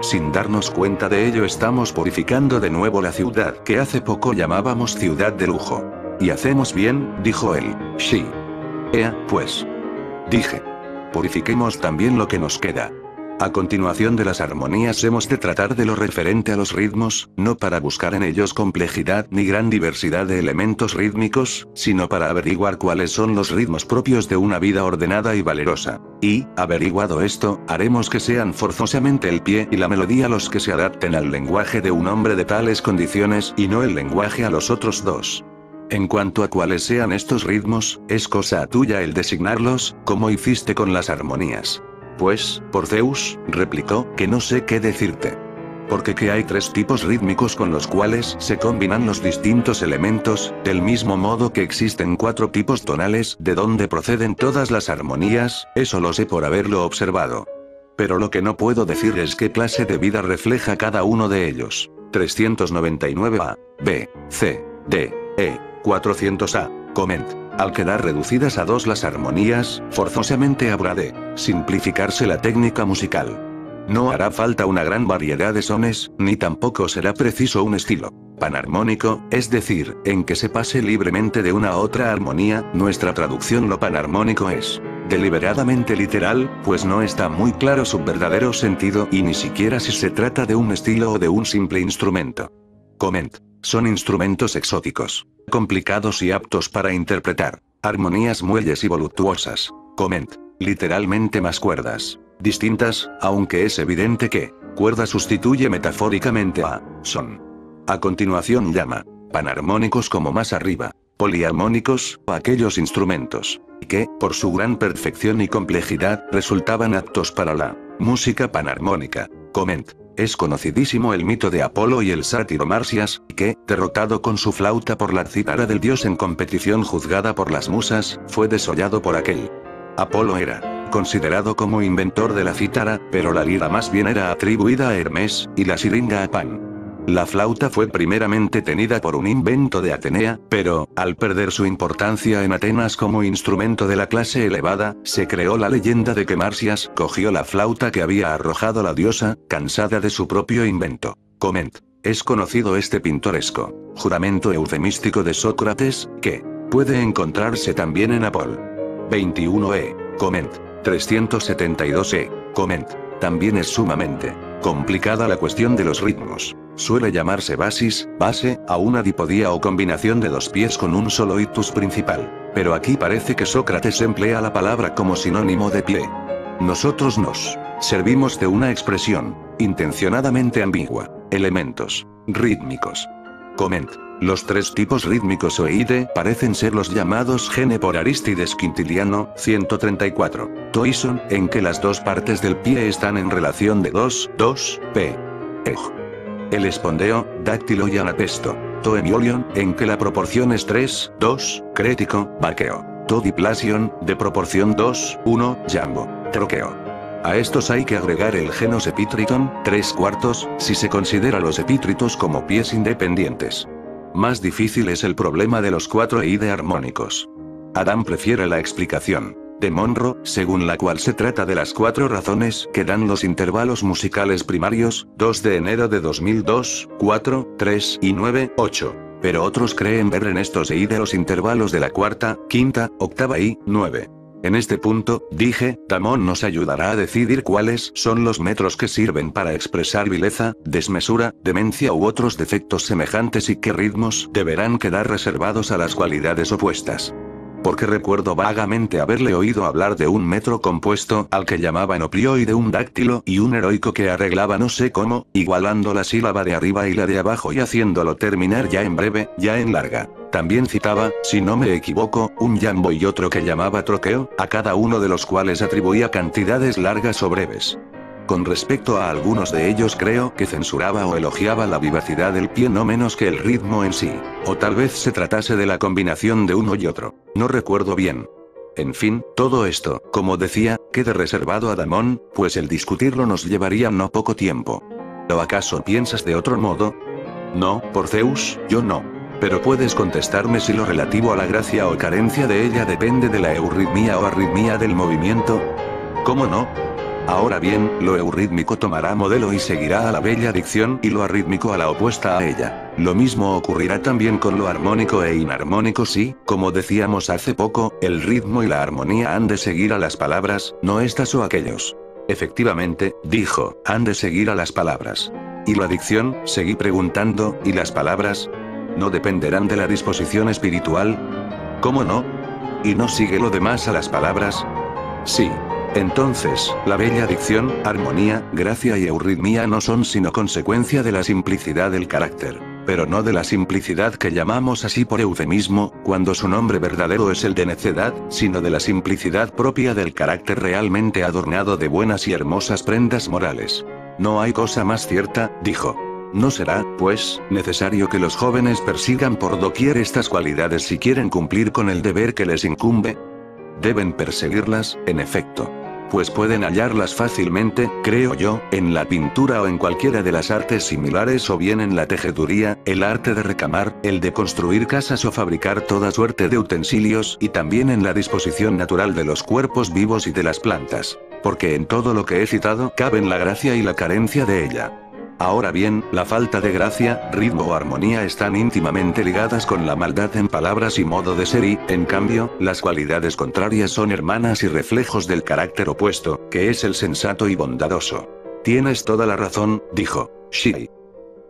Sin darnos cuenta de ello estamos purificando de nuevo la ciudad que hace poco llamábamos ciudad de lujo. Y hacemos bien, dijo él. Sí. Ea, pues. Dije. Purifiquemos también lo que nos queda. A continuación de las armonías hemos de tratar de lo referente a los ritmos, no para buscar en ellos complejidad ni gran diversidad de elementos rítmicos, sino para averiguar cuáles son los ritmos propios de una vida ordenada y valerosa. Y, averiguado esto, haremos que sean forzosamente el pie y la melodía los que se adapten al lenguaje de un hombre de tales condiciones y no el lenguaje a los otros dos. En cuanto a cuáles sean estos ritmos, es cosa tuya el designarlos, como hiciste con las armonías. Pues, por Zeus, replicó, que no sé qué decirte. Porque que hay tres tipos rítmicos con los cuales se combinan los distintos elementos, del mismo modo que existen cuatro tipos tonales de donde proceden todas las armonías, eso lo sé por haberlo observado. Pero lo que no puedo decir es qué clase de vida refleja cada uno de ellos. 399a, B, C, D, E, 400a, coment. Al quedar reducidas a dos las armonías, forzosamente habrá de simplificarse la técnica musical. No hará falta una gran variedad de sones, ni tampoco será preciso un estilo panarmónico, es decir, en que se pase libremente de una a otra armonía. Nuestra traducción lo panarmónico es deliberadamente literal, pues no está muy claro su verdadero sentido y ni siquiera si se trata de un estilo o de un simple instrumento. Coment. Son instrumentos exóticos, complicados y aptos para interpretar armonías muelles y voluptuosas. Coment. Literalmente más cuerdas. Distintas, aunque es evidente que cuerda sustituye metafóricamente a son. A continuación llama panarmónicos como más arriba, poliarmónicos, o aquellos instrumentos que, por su gran perfección y complejidad, resultaban aptos para la música panarmónica. Coment. Es conocidísimo el mito de Apolo y el sátiro Marsias, que, derrotado con su flauta por la cítara del dios en competición juzgada por las musas, fue desollado por aquel. Apolo era considerado como inventor de la cítara, pero la lira más bien era atribuida a Hermes, y la siringa a Pan. La flauta fue primeramente tenida por un invento de Atenea, pero, al perder su importancia en Atenas como instrumento de la clase elevada, se creó la leyenda de que Marsias cogió la flauta que había arrojado la diosa, cansada de su propio invento. Coment. Es conocido este pintoresco juramento eufemístico de Sócrates, que puede encontrarse también en Apol. 21e. Coment. 372e. Coment. También es sumamente complicada la cuestión de los ritmos. Suele llamarse basis, base, a una dipodía o combinación de dos pies con un solo ictus principal. Pero aquí parece que Sócrates emplea la palabra como sinónimo de pie. Nosotros nos servimos de una expresión intencionadamente ambigua. Elementos rítmicos. Coment. Los tres tipos rítmicos oide parecen ser los llamados gene por Arístides Quintiliano, 134. Toison, en que las dos partes del pie están en relación de 2, p. Ej. El espondeo, dáctilo y anapesto. Toemiolion, en que la proporción es 3, 2, crético, vaqueo. Todiplasion, de proporción 2, 1, jambo, troqueo. A estos hay que agregar el genus epitriton, 3/4, si se considera los epítritos como pies independientes. Más difícil es el problema de los cuatro eide armónicos. Adán prefiere la explicación de Monroe, según la cual se trata de las 4 razones que dan los intervalos musicales primarios, 2 de enero de 2002, 4, 3 y 9, 8. Pero otros creen ver en estos y de los intervalos de la cuarta, quinta, octava y 9. En este punto, dije, Damon nos ayudará a decidir cuáles son los metros que sirven para expresar vileza, desmesura, demencia u otros defectos semejantes y qué ritmos deberán quedar reservados a las cualidades opuestas. Porque recuerdo vagamente haberle oído hablar de un metro compuesto al que llamaban oplioide, un dáctilo y un heroico que arreglaba no sé cómo, igualando la sílaba de arriba y la de abajo y haciéndolo terminar ya en breve, ya en larga. También citaba, si no me equivoco, un jambo y otro que llamaba troqueo, a cada uno de los cuales atribuía cantidades largas o breves. Con respecto a algunos de ellos creo que censuraba o elogiaba la vivacidad del pie no menos que el ritmo en sí. O tal vez se tratase de la combinación de uno y otro. No recuerdo bien. En fin, todo esto, como decía, quede reservado a Damon, pues el discutirlo nos llevaría no poco tiempo. ¿O acaso piensas de otro modo? No, por Zeus, yo no. Pero puedes contestarme si lo relativo a la gracia o carencia de ella depende de la euritmia o arritmia del movimiento. ¿Cómo no? Ahora bien, lo eurítmico tomará modelo y seguirá a la bella dicción y lo arrítmico a la opuesta a ella. Lo mismo ocurrirá también con lo armónico e inarmónico si, como decíamos hace poco, el ritmo y la armonía han de seguir a las palabras, no estas o aquellos. Efectivamente, dijo, han de seguir a las palabras. ¿Y la dicción? Seguí preguntando, ¿y las palabras? ¿No dependerán de la disposición espiritual? ¿Cómo no? ¿Y no sigue lo demás a las palabras? Sí. Entonces, la bella dicción, armonía, gracia y euritmia no son sino consecuencia de la simplicidad del carácter, pero no de la simplicidad que llamamos así por eufemismo, cuando su nombre verdadero es el de necedad, sino de la simplicidad propia del carácter realmente adornado de buenas y hermosas prendas morales. No hay cosa más cierta, dijo. ¿No será, pues, necesario que los jóvenes persigan por doquier estas cualidades si quieren cumplir con el deber que les incumbe? Deben perseguirlas, en efecto. Pues pueden hallarlas fácilmente, creo yo, en la pintura o en cualquiera de las artes similares o bien en la tejeduría, el arte de recamar, el de construir casas o fabricar toda suerte de utensilios y también en la disposición natural de los cuerpos vivos y de las plantas. Porque en todo lo que he citado caben la gracia y la carencia de ella. Ahora bien, la falta de gracia, ritmo o armonía están íntimamente ligadas con la maldad en palabras y modo de ser y, en cambio, las cualidades contrarias son hermanas y reflejos del carácter opuesto, que es el sensato y bondadoso. Tienes toda la razón, dijo Shirei.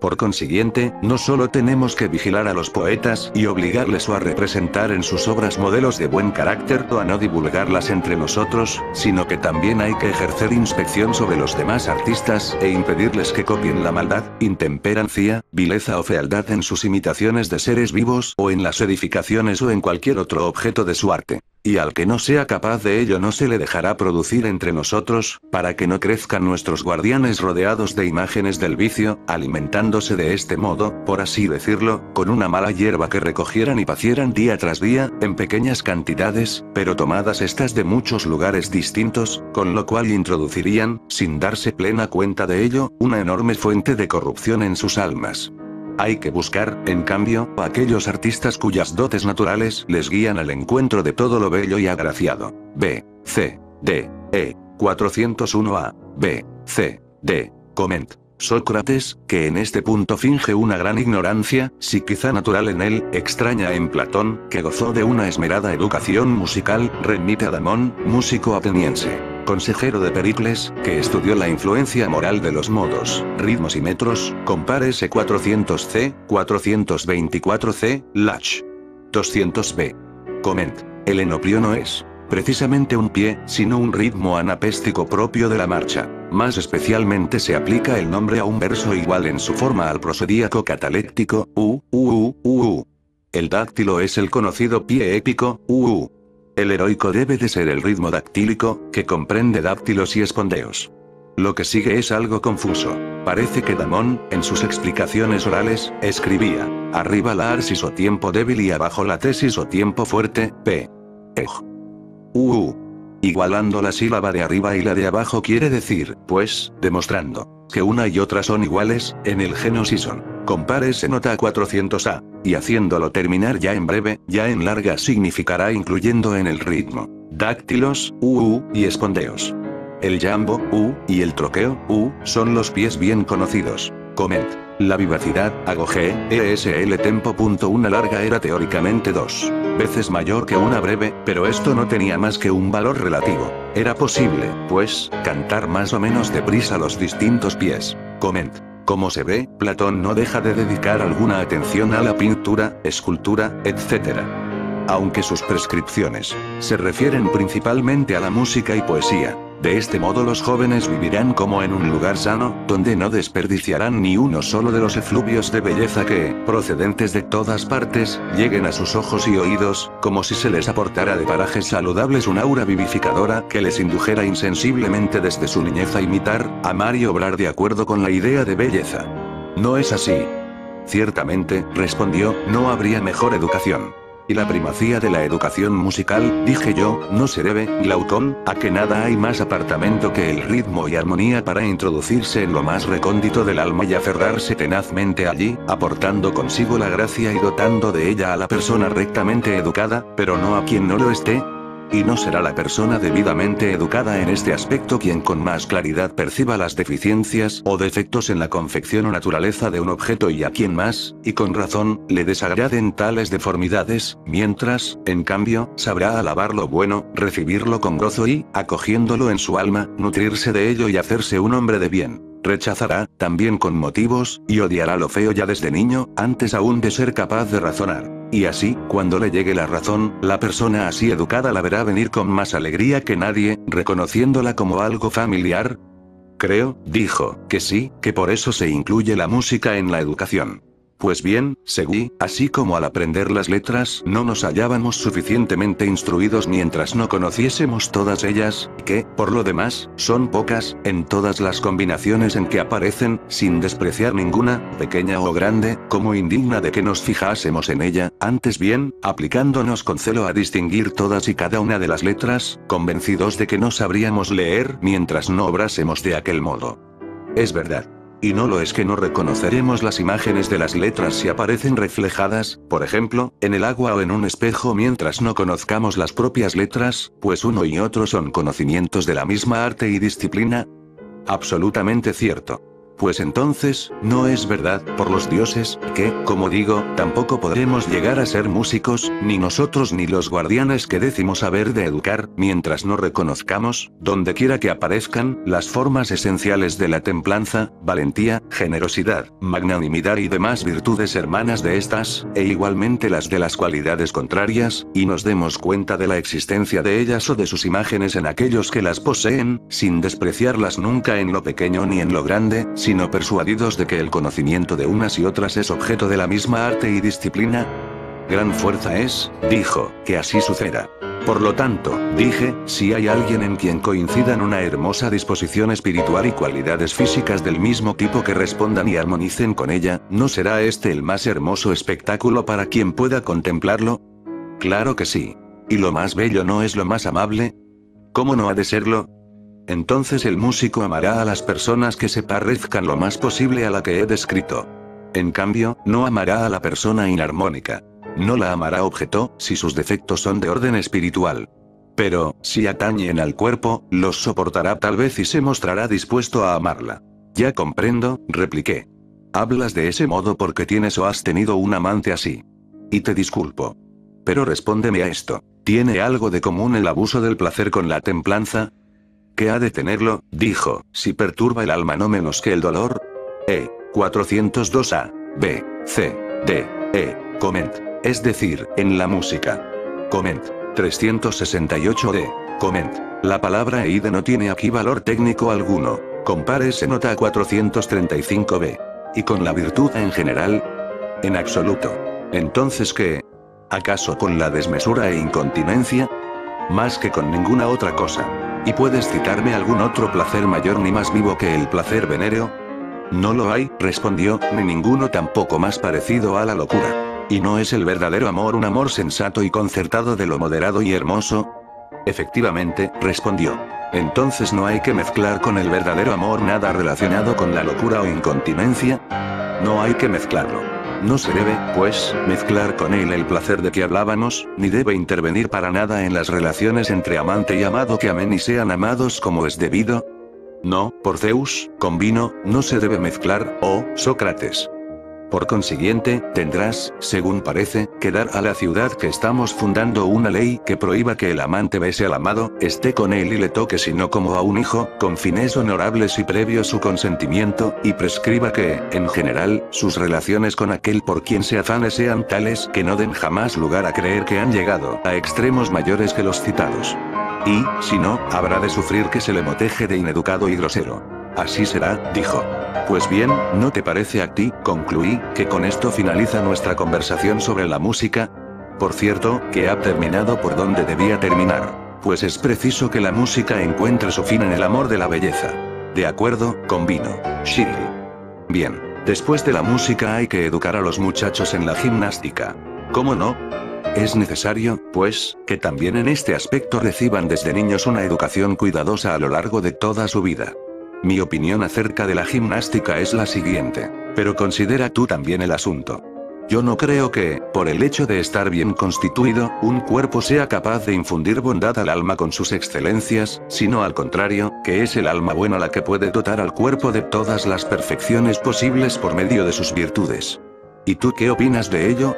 Por consiguiente, no solo tenemos que vigilar a los poetas y obligarles o a representar en sus obras modelos de buen carácter o a no divulgarlas entre nosotros, sino que también hay que ejercer inspección sobre los demás artistas e impedirles que copien la maldad, intemperancia, vileza o fealdad en sus imitaciones de seres vivos o en las edificaciones o en cualquier otro objeto de su arte. Y al que no sea capaz de ello no se le dejará producir entre nosotros, para que no crezcan nuestros guardianes rodeados de imágenes del vicio, alimentándose de este modo, por así decirlo, con una mala hierba que recogieran y pacieran día tras día, en pequeñas cantidades, pero tomadas estas de muchos lugares distintos, con lo cual introducirían, sin darse plena cuenta de ello, una enorme fuente de corrupción en sus almas. Hay que buscar, en cambio, a aquellos artistas cuyas dotes naturales les guían al encuentro de todo lo bello y agraciado. B. C. D. E. 401a. B. C. D. Coment. Sócrates, que en este punto finge una gran ignorancia, si quizá natural en él, extraña en Platón, que gozó de una esmerada educación musical, remite a Damón, músico ateniense, consejero de Pericles, que estudió la influencia moral de los modos, ritmos y metros, compárese 400c, 424c, Lach. 200b. Coment. El enoplio no es precisamente un pie, sino un ritmo anapéstico propio de la marcha. Más especialmente se aplica el nombre a un verso igual en su forma al prosodíaco cataléctico, El dáctilo es el conocido pie épico, El heroico debe de ser el ritmo dactílico, que comprende dáctilos y espondeos. Lo que sigue es algo confuso. Parece que Damón, en sus explicaciones orales, escribía, arriba la arsis o tiempo débil y abajo la tesis o tiempo fuerte, p. Igualando la sílaba de arriba y la de abajo quiere decir, pues, demostrando que una y otra son iguales, en el genósison. Compárese nota 400a, y haciéndolo terminar ya en breve, ya en larga significará incluyendo en el ritmo. dáctilos, y espondeos. El jambo, y el troqueo, son los pies bien conocidos. Coment. La vivacidad, agoge, ESL tempo. Una larga era teóricamente 2 veces mayor que una breve, pero esto no tenía más que un valor relativo. Era posible, pues, cantar más o menos deprisa los distintos pies. Coment. Como se ve, Platón no deja de dedicar alguna atención a la pintura, escultura, etc. Aunque sus prescripciones se refieren principalmente a la música y poesía. De este modo los jóvenes vivirán como en un lugar sano, donde no desperdiciarán ni uno solo de los efluvios de belleza que, procedentes de todas partes, lleguen a sus ojos y oídos, como si se les aportara de parajes saludables un aura vivificadora que les indujera insensiblemente desde su niñez a imitar, amar y obrar de acuerdo con la idea de belleza. No es así. Ciertamente, respondió, no habría mejor educación. Y la primacía de la educación musical, dije yo, no se debe, Glaucón, a que nada hay más apartamento que el ritmo y armonía para introducirse en lo más recóndito del alma y aferrarse tenazmente allí, aportando consigo la gracia y dotando de ella a la persona rectamente educada, pero no a quien no lo esté. Y no será la persona debidamente educada en este aspecto quien con más claridad perciba las deficiencias o defectos en la confección o naturaleza de un objeto y a quien más, y con razón, le desagraden tales deformidades, mientras, en cambio, sabrá alabar lo bueno, recibirlo con gozo y, acogiéndolo en su alma, nutrirse de ello y hacerse un hombre de bien. Rechazará, también con motivos, y odiará lo feo ya desde niño, antes aún de ser capaz de razonar. Y así, cuando le llegue la razón, la persona así educada la verá venir con más alegría que nadie, reconociéndola como algo familiar. Creo, dijo, que sí, que por eso se incluye la música en la educación. Pues bien, seguí, así como al aprender las letras no nos hallábamos suficientemente instruidos mientras no conociésemos todas ellas, que, por lo demás, son pocas, en todas las combinaciones en que aparecen, sin despreciar ninguna, pequeña o grande, como indigna de que nos fijásemos en ella, antes bien, aplicándonos con celo a distinguir todas y cada una de las letras, convencidos de que no sabríamos leer mientras no obrásemos de aquel modo. Es verdad. Y no lo es que no reconoceremos las imágenes de las letras si aparecen reflejadas, por ejemplo, en el agua o en un espejo mientras no conozcamos las propias letras, pues uno y otro son conocimientos de la misma arte y disciplina. Absolutamente cierto. Pues entonces, no es verdad, por los dioses, que, como digo, tampoco podremos llegar a ser músicos, ni nosotros ni los guardianes que decimos haber de educar, mientras no reconozcamos, donde quiera que aparezcan, las formas esenciales de la templanza, valentía, generosidad, magnanimidad y demás virtudes hermanas de estas, e igualmente las de las cualidades contrarias, y nos demos cuenta de la existencia de ellas o de sus imágenes en aquellos que las poseen, sin despreciarlas nunca en lo pequeño ni en lo grande, sino persuadidos de que el conocimiento de unas y otras es objeto de la misma arte y disciplina. Gran fuerza es, dijo, que así suceda. Por lo tanto, dije, si hay alguien en quien coincidan una hermosa disposición espiritual y cualidades físicas del mismo tipo que respondan y armonicen con ella, ¿no será este el más hermoso espectáculo para quien pueda contemplarlo? Claro que sí. ¿Y lo más bello no es lo más amable? ¿Cómo no ha de serlo? Entonces el músico amará a las personas que se parezcan lo más posible a la que he descrito. En cambio, no amará a la persona inarmónica. No la amará objeto, si sus defectos son de orden espiritual. Pero, si atañen al cuerpo, los soportará tal vez y se mostrará dispuesto a amarla. Ya comprendo, repliqué. Hablas de ese modo porque tienes o has tenido un amante así. Y te disculpo. Pero respóndeme a esto. ¿Tiene algo de común el abuso del placer con la templanza? ¿Qué ha de tenerlo? Dijo, si perturba el alma no menos que el dolor. 402a, b, c, d, coment. Es decir, en la música. Coment. 368d, coment. La palabra eide no tiene aquí valor técnico alguno. Compárese nota 435b. ¿Y con la virtud en general? En absoluto. Entonces ¿qué? ¿Acaso con la desmesura e incontinencia? Más que con ninguna otra cosa. ¿Y puedes citarme algún otro placer mayor ni más vivo que el placer venéreo? No lo hay, respondió, ni ninguno tampoco más parecido a la locura. ¿Y no es el verdadero amor un amor sensato y concertado de lo moderado y hermoso? Efectivamente, respondió. Entonces no hay que mezclar con el verdadero amor nada relacionado con la locura o incontinencia. No hay que mezclarlo. No se debe, pues, mezclar con él el placer de que hablábamos, ni debe intervenir para nada en las relaciones entre amante y amado que amen y sean amados como es debido. No, por Zeus, con vino, no se debe mezclar, oh, Sócrates. Por consiguiente, tendrás, según parece, que dar a la ciudad que estamos fundando una ley que prohíba que el amante bese al amado, esté con él y le toque sino como a un hijo, con fines honorables y previo su consentimiento, y prescriba que, en general, sus relaciones con aquel por quien se afane sean tales que no den jamás lugar a creer que han llegado a extremos mayores que los citados. Y, si no, habrá de sufrir que se le moteje de ineducado y grosero. Así será, dijo. Pues bien, ¿no te parece a ti, concluí, que con esto finaliza nuestra conversación sobre la música? Por cierto, que ha terminado por donde debía terminar, pues es preciso que la música encuentre su fin en el amor de la belleza. De acuerdo, convino Shirley. Bien, después de la música hay que educar a los muchachos en la gimnástica. ¿Cómo no? Es necesario, pues, que también en este aspecto reciban desde niños una educación cuidadosa a lo largo de toda su vida. Mi opinión acerca de la gimnástica es la siguiente, pero considera tú también el asunto. Yo no creo que, por el hecho de estar bien constituido, un cuerpo sea capaz de infundir bondad al alma con sus excelencias, sino al contrario, que es el alma buena la que puede dotar al cuerpo de todas las perfecciones posibles por medio de sus virtudes. ¿Y tú qué opinas de ello?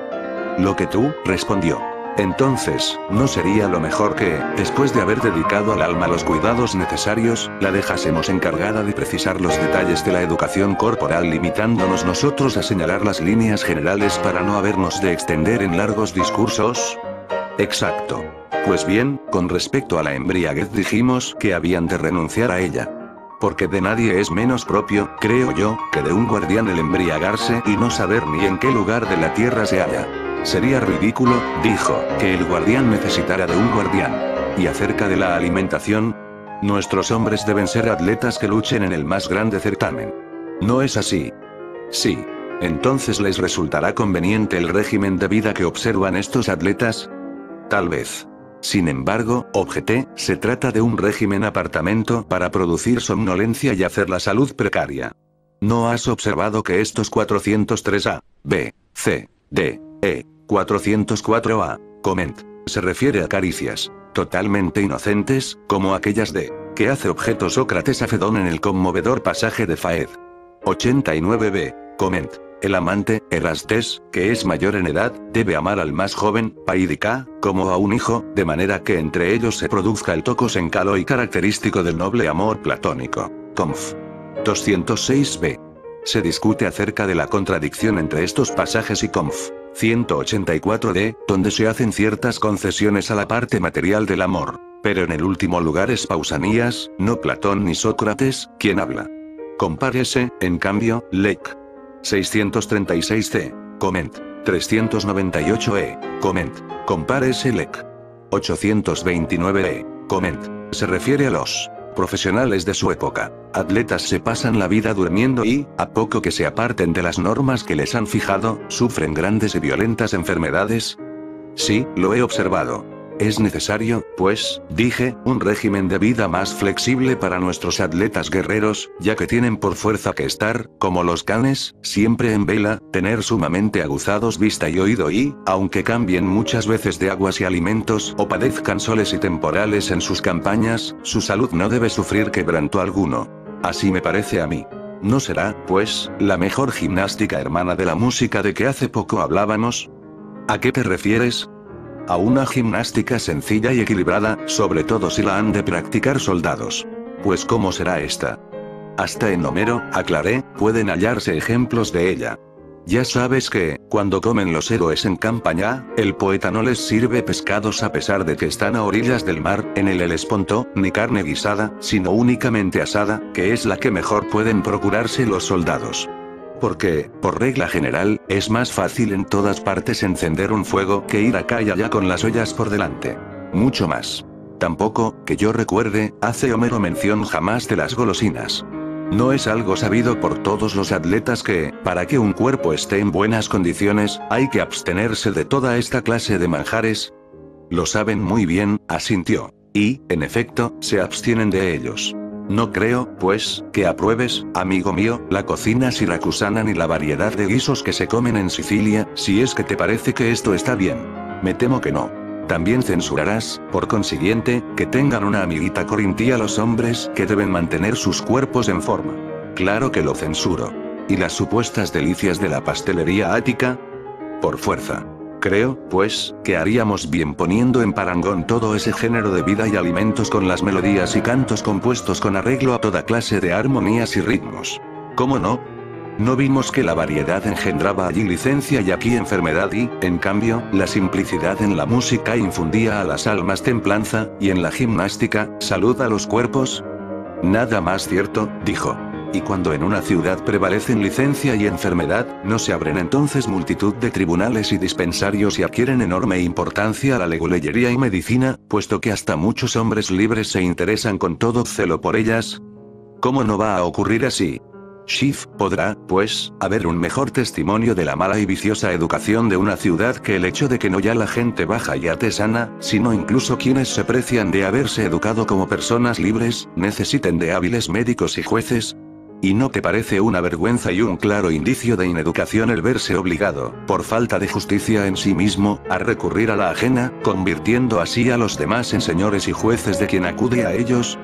Lo que tú, respondió. Entonces, ¿no sería lo mejor que, después de haber dedicado al alma los cuidados necesarios, la dejásemos encargada de precisar los detalles de la educación corporal limitándonos nosotros a señalar las líneas generales para no habernos de extender en largos discursos? Exacto. Pues bien, con respecto a la embriaguez dijimos que habían de renunciar a ella. Porque de nadie es menos propio, creo yo, que de un guardián el embriagarse y no saber ni en qué lugar de la tierra se halla. Sería ridículo, dijo, que el guardián necesitara de un guardián. Y acerca de la alimentación, nuestros hombres deben ser atletas que luchen en el más grande certamen. ¿No es así? Sí. Entonces les resultará conveniente el régimen de vida que observan estos atletas. Tal vez. Sin embargo, objeté, se trata de un régimen apartamento para producir somnolencia y hacer la salud precaria. ¿No has observado que estos 403A, B, C, D, E, 404A, comment, se refiere a caricias, totalmente inocentes, como aquellas de, que hace objeto Sócrates a Fedón en el conmovedor pasaje de Faed? 89B, comment, el amante, Erastes, que es mayor en edad, debe amar al más joven, Paídica, como a un hijo, de manera que entre ellos se produzca el tocos en calo y característico del noble amor platónico. Conf. 206b. Se discute acerca de la contradicción entre estos pasajes y Conf. 184d, donde se hacen ciertas concesiones a la parte material del amor. Pero en el último lugar es Pausanias, no Platón ni Sócrates, quien habla. Compárese, en cambio, Lec. 636c. Comment. 398e. Comment. Compárese Lec. 829e. Comment. Se refiere a los profesionales de su época. Atletas se pasan la vida durmiendo y, a poco que se aparten de las normas que les han fijado, sufren grandes y violentas enfermedades. Sí, lo he observado. Es necesario, pues, dije, un régimen de vida más flexible para nuestros atletas guerreros, ya que tienen por fuerza que estar, como los canes, siempre en vela, tener sumamente aguzados vista y oído y, aunque cambien muchas veces de aguas y alimentos o padezcan soles y temporales en sus campañas, su salud no debe sufrir quebranto alguno. Así me parece a mí. ¿No será, pues, la mejor gimnástica hermana de la música de que hace poco hablábamos? ¿A qué te refieres? A una gimnástica sencilla y equilibrada, sobre todo si la han de practicar soldados. Pues ¿cómo será esta? Hasta en Homero, aclaré, pueden hallarse ejemplos de ella. Ya sabes que, cuando comen los héroes en campaña, el poeta no les sirve pescados a pesar de que están a orillas del mar, en el Helesponto, ni carne guisada, sino únicamente asada, que es la que mejor pueden procurarse los soldados. Porque, por regla general, es más fácil en todas partes encender un fuego que ir acá y allá con las ollas por delante. Mucho más. Tampoco, que yo recuerde, hace Homero mención jamás de las golosinas. ¿No es algo sabido por todos los atletas que, para que un cuerpo esté en buenas condiciones, hay que abstenerse de toda esta clase de manjares? Lo saben muy bien, asintió. Y, en efecto, se abstienen de ellos. No creo, pues, que apruebes, amigo mío, la cocina siracusana ni la variedad de guisos que se comen en Sicilia, si es que te parece que esto está bien. Me temo que no. También censurarás, por consiguiente, que tengan una amiguita corintía los hombres que deben mantener sus cuerpos en forma. Claro que lo censuro. ¿Y las supuestas delicias de la pastelería ática? Por fuerza. Creo, pues, que haríamos bien poniendo en parangón todo ese género de vida y alimentos con las melodías y cantos compuestos con arreglo a toda clase de armonías y ritmos. ¿Cómo no? ¿No vimos que la variedad engendraba allí licencia y aquí enfermedad y, en cambio, la simplicidad en la música infundía a las almas templanza, y en la gimnástica, salud a los cuerpos? Nada más cierto, dijo. Y cuando en una ciudad prevalecen licencia y enfermedad, ¿no se abren entonces multitud de tribunales y dispensarios y adquieren enorme importancia la leguleyería y medicina, puesto que hasta muchos hombres libres se interesan con todo celo por ellas? ¿Cómo no va a ocurrir así? Schiff, podrá, pues, haber un mejor testimonio de la mala y viciosa educación de una ciudad que el hecho de que no ya la gente baja y artesana, sino incluso quienes se precian de haberse educado como personas libres, necesiten de hábiles médicos y jueces. ¿Y no te parece una vergüenza y un claro indicio de ineducación el verse obligado, por falta de justicia en sí mismo, a recurrir a la ajena, convirtiendo así a los demás en señores y jueces de quien acude a ellos?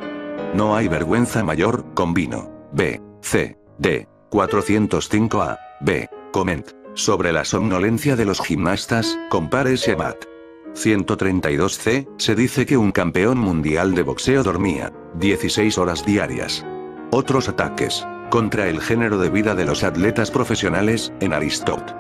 No hay vergüenza mayor, convino. B. C. D. 405a. B. Comment. Sobre la somnolencia de los gimnastas, compare Shemat. 132c, se dice que un campeón mundial de boxeo dormía 16 horas diarias. Otros ataques contra el género de vida de los atletas profesionales, en Aristóteles.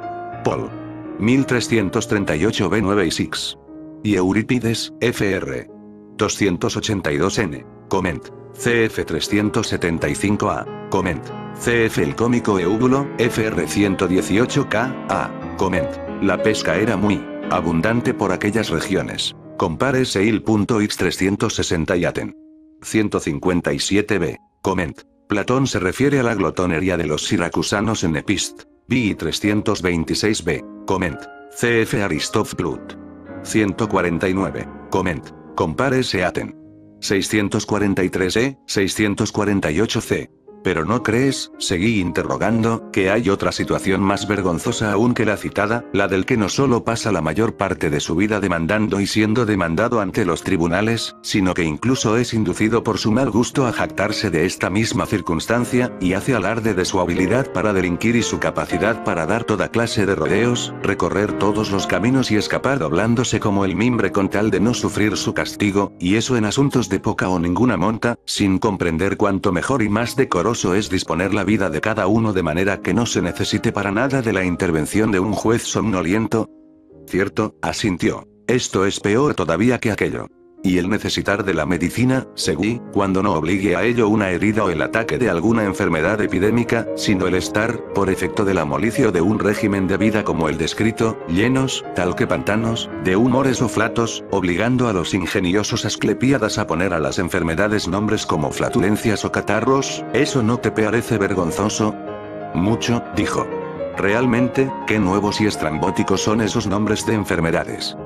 Paul. 1338 B9 y 6. Y Eurípides, Fr. 282n. Comment. CF 375a. Comment. CF el cómico Eúbulo, Fr 118k, A. Comment. La pesca era muy abundante por aquellas regiones. Compare Seil.x 360 y Aten. 157b. Comment. Platón se refiere a la glotonería de los siracusanos en Epist. B 326b. Comment. CF Aristóteles. 149. Comment. Compare Seaten. 643e, 648c. Pero ¿no crees, seguí interrogando, que hay otra situación más vergonzosa aún que la citada, la del que no solo pasa la mayor parte de su vida demandando y siendo demandado ante los tribunales, sino que incluso es inducido por su mal gusto a jactarse de esta misma circunstancia, y hace alarde de su habilidad para delinquir y su capacidad para dar toda clase de rodeos, recorrer todos los caminos y escapar doblándose como el mimbre con tal de no sufrir su castigo, y eso en asuntos de poca o ninguna monta, sin comprender cuánto mejor y más decoroso es disponer la vida de cada uno de manera que no se necesite para nada de la intervención de un juez somnoliento? Cierto, asintió. Esto es peor todavía que aquello. Y el necesitar de la medicina, seguí, cuando no obligue a ello una herida o el ataque de alguna enfermedad epidémica, sino el estar, por efecto del amolicio de un régimen de vida como el descrito, llenos, tal que pantanos, de humores o flatos, obligando a los ingeniosos asclepíadas a poner a las enfermedades nombres como flatulencias o catarros, ¿eso no te parece vergonzoso? Mucho, dijo. Realmente, qué nuevos y estrambóticos son esos nombres de enfermedades.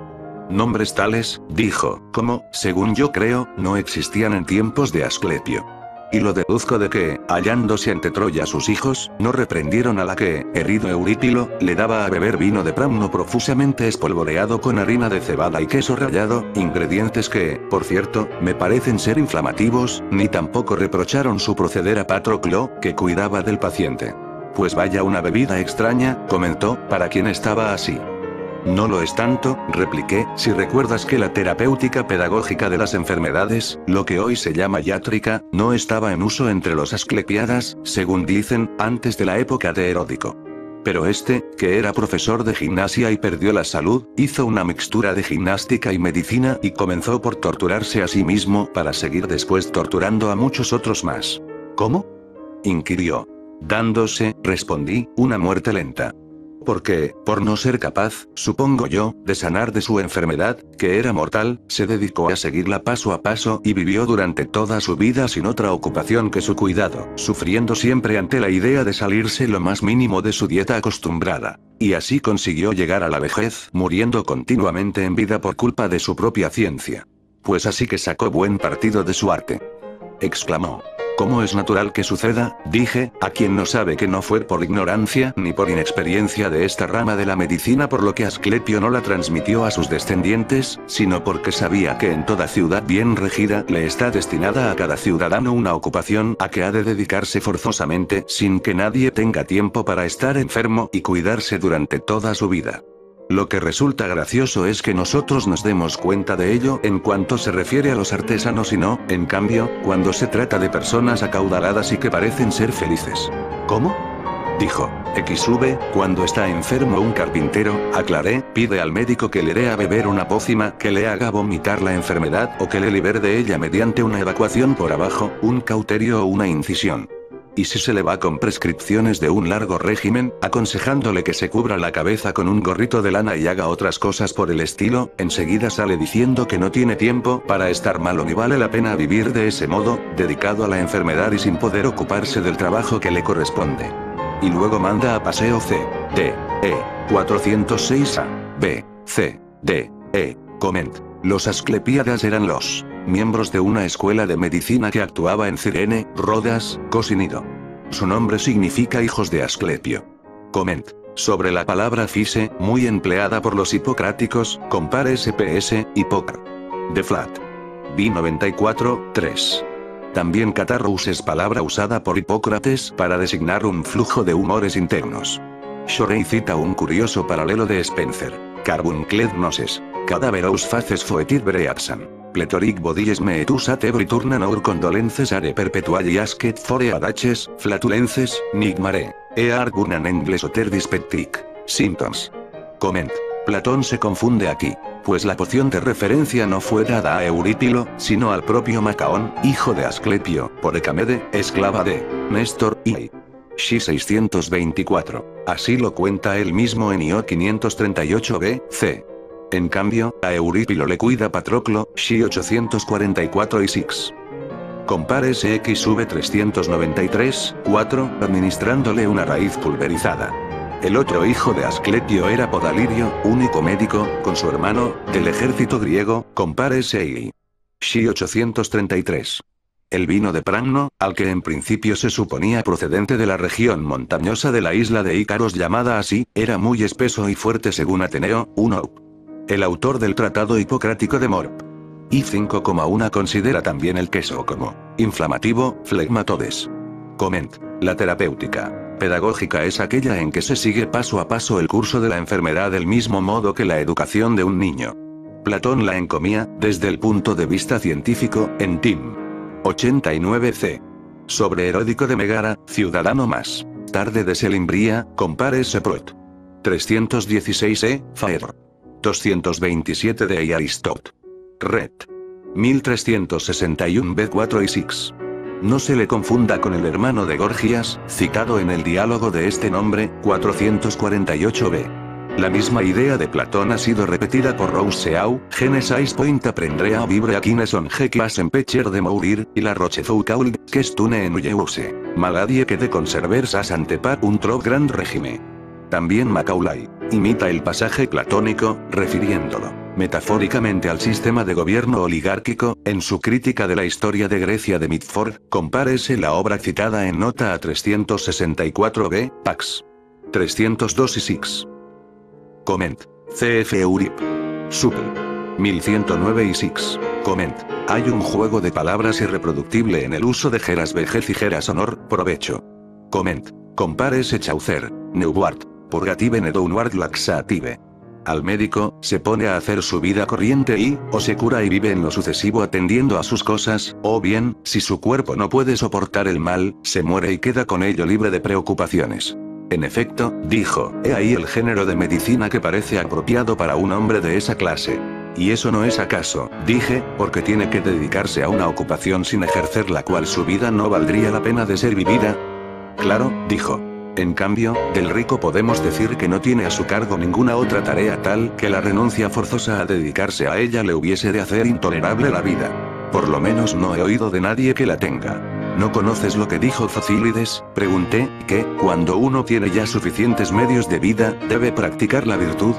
Nombres tales, dijo, como, según yo creo, no existían en tiempos de Asclepio. Y lo deduzco de que, hallándose ante Troya sus hijos, no reprendieron a la que, herido Eurípilo, le daba a beber vino de Pramno profusamente espolvoreado con harina de cebada y queso rallado, ingredientes que, por cierto, me parecen ser inflamativos, ni tampoco reprocharon su proceder a Patroclo, que cuidaba del paciente. Pues vaya una bebida extraña, comentó, para quien estaba así. No lo es tanto, repliqué, si recuerdas que la terapéutica pedagógica de las enfermedades, lo que hoy se llama iátrica, no estaba en uso entre los asclepiadas, según dicen, antes de la época de Heródico. Pero este, que era profesor de gimnasia y perdió la salud, hizo una mixtura de gimnástica y medicina y comenzó por torturarse a sí mismo para seguir después torturando a muchos otros más. ¿Cómo? Inquirió. Dándose, respondí, una muerte lenta. Porque, por no ser capaz, supongo yo, de sanar de su enfermedad, que era mortal, se dedicó a seguirla paso a paso y vivió durante toda su vida sin otra ocupación que su cuidado, sufriendo siempre ante la idea de salirse lo más mínimo de su dieta acostumbrada. Y así consiguió llegar a la vejez, muriendo continuamente en vida por culpa de su propia ciencia. Pues así que sacó buen partido de su arte. Exclamó. ¿Cómo es natural que suceda? Dije, a quien no sabe que no fue por ignorancia ni por inexperiencia de esta rama de la medicina por lo que Asclepio no la transmitió a sus descendientes, sino porque sabía que en toda ciudad bien regida le está destinada a cada ciudadano una ocupación a que ha de dedicarse forzosamente sin que nadie tenga tiempo para estar enfermo y cuidarse durante toda su vida. Lo que resulta gracioso es que nosotros nos demos cuenta de ello en cuanto se refiere a los artesanos y no, en cambio, cuando se trata de personas acaudaladas y que parecen ser felices. ¿Cómo? Dijo. XV, cuando está enfermo un carpintero, aclaré, pide al médico que le dé a beber una pócima que le haga vomitar la enfermedad o que le libere de ella mediante una evacuación por abajo, un cauterio o una incisión. Y si se le va con prescripciones de un largo régimen, aconsejándole que se cubra la cabeza con un gorrito de lana y haga otras cosas por el estilo, enseguida sale diciendo que no tiene tiempo para estar malo ni vale la pena vivir de ese modo, dedicado a la enfermedad y sin poder ocuparse del trabajo que le corresponde. Y luego manda a paseo C, D, E, 406 A, B, C, D, E, coment. Los Asclepíadas eran los miembros de una escuela de medicina que actuaba en Cirene, Rodas, Cosinido. Su nombre significa hijos de Asclepio. Coment. Sobre la palabra fise, muy empleada por los hipocráticos, compare SPS, hipócar. De flat. B 94, 3. También catarrus es palabra usada por Hipócrates para designar un flujo de humores internos. Shorey cita un curioso paralelo de Spencer. Carbuncled noses. Cadaverous faces foetit breapsam. Pletoric bodies meetus at every turnan our condolences are perpetually asked fore adaches, flatulences, nigmare. Argunan engles oter dyspeptic. Symptoms. Coment. Platón se confunde aquí, pues la poción de referencia no fue dada a Eurípilo, sino al propio Macaón, hijo de Asclepio, por Hecamede, esclava de Néstor, y Xi 624. Así lo cuenta él mismo en Io 538 b, c. En cambio, a Eurípilo le cuida Patroclo, Xi 844 y 6. Compare SXV 393, 4, administrándole una raíz pulverizada. El otro hijo de Asclepio era Podalirio, único médico, con su hermano, del ejército griego, compare SI. Xi 833. El vino de Pranno, al que en principio se suponía procedente de la región montañosa de la isla de Ícaros llamada así, era muy espeso y fuerte según Ateneo, 1. El autor del tratado hipocrático de Morp. Y 5,1 considera también el queso como inflamativo, flegmatodes. Coment. La terapéutica pedagógica es aquella en que se sigue paso a paso el curso de la enfermedad del mismo modo que la educación de un niño. Platón la encomía, desde el punto de vista científico, en Tim. 89c. Sobre Heródico de Megara, ciudadano más tarde de Selimbría, compare Seprot. 316e, Faer. 227 de Aristot. Red. 1361 b4 y 6. No se le confunda con el hermano de Gorgias, citado en el diálogo de este nombre, 448b. La misma idea de Platón ha sido repetida por Rousseau, Genesis point aprendrea a vivre aquines on gequias en pecher de mourir, y la Rochefoucauld, que stune en uyeuse. Maladie que de conserversas antepar un trop grand regime. También Macaulay imita el pasaje platónico, refiriéndolo metafóricamente al sistema de gobierno oligárquico, en su crítica de la historia de Grecia de Mitford, compárese la obra citada en nota a 364b, Pax. 302 y 6. Coment. CF Eurip. Supl. 1109 y 6. Coment. Hay un juego de palabras irreproductible en el uso de geras vejez y geras honor, provecho. Coment. Compárese Chaucer, Neuwart, purgative nedounward laxative. Al médico, se pone a hacer su vida corriente y, o se cura y vive en lo sucesivo atendiendo a sus cosas, o bien, si su cuerpo no puede soportar el mal, se muere y queda con ello libre de preocupaciones. En efecto, dijo, he ahí el género de medicina que parece apropiado para un hombre de esa clase. ¿Y eso no es acaso, dije, porque tiene que dedicarse a una ocupación sin ejercer la cual su vida no valdría la pena de ser vivida? Claro, dijo. En cambio, del rico podemos decir que no tiene a su cargo ninguna otra tarea tal que la renuncia forzosa a dedicarse a ella le hubiese de hacer intolerable la vida. Por lo menos no he oído de nadie que la tenga. ¿No conoces lo que dijo Facílides? Pregunté, que, cuando uno tiene ya suficientes medios de vida, debe practicar la virtud.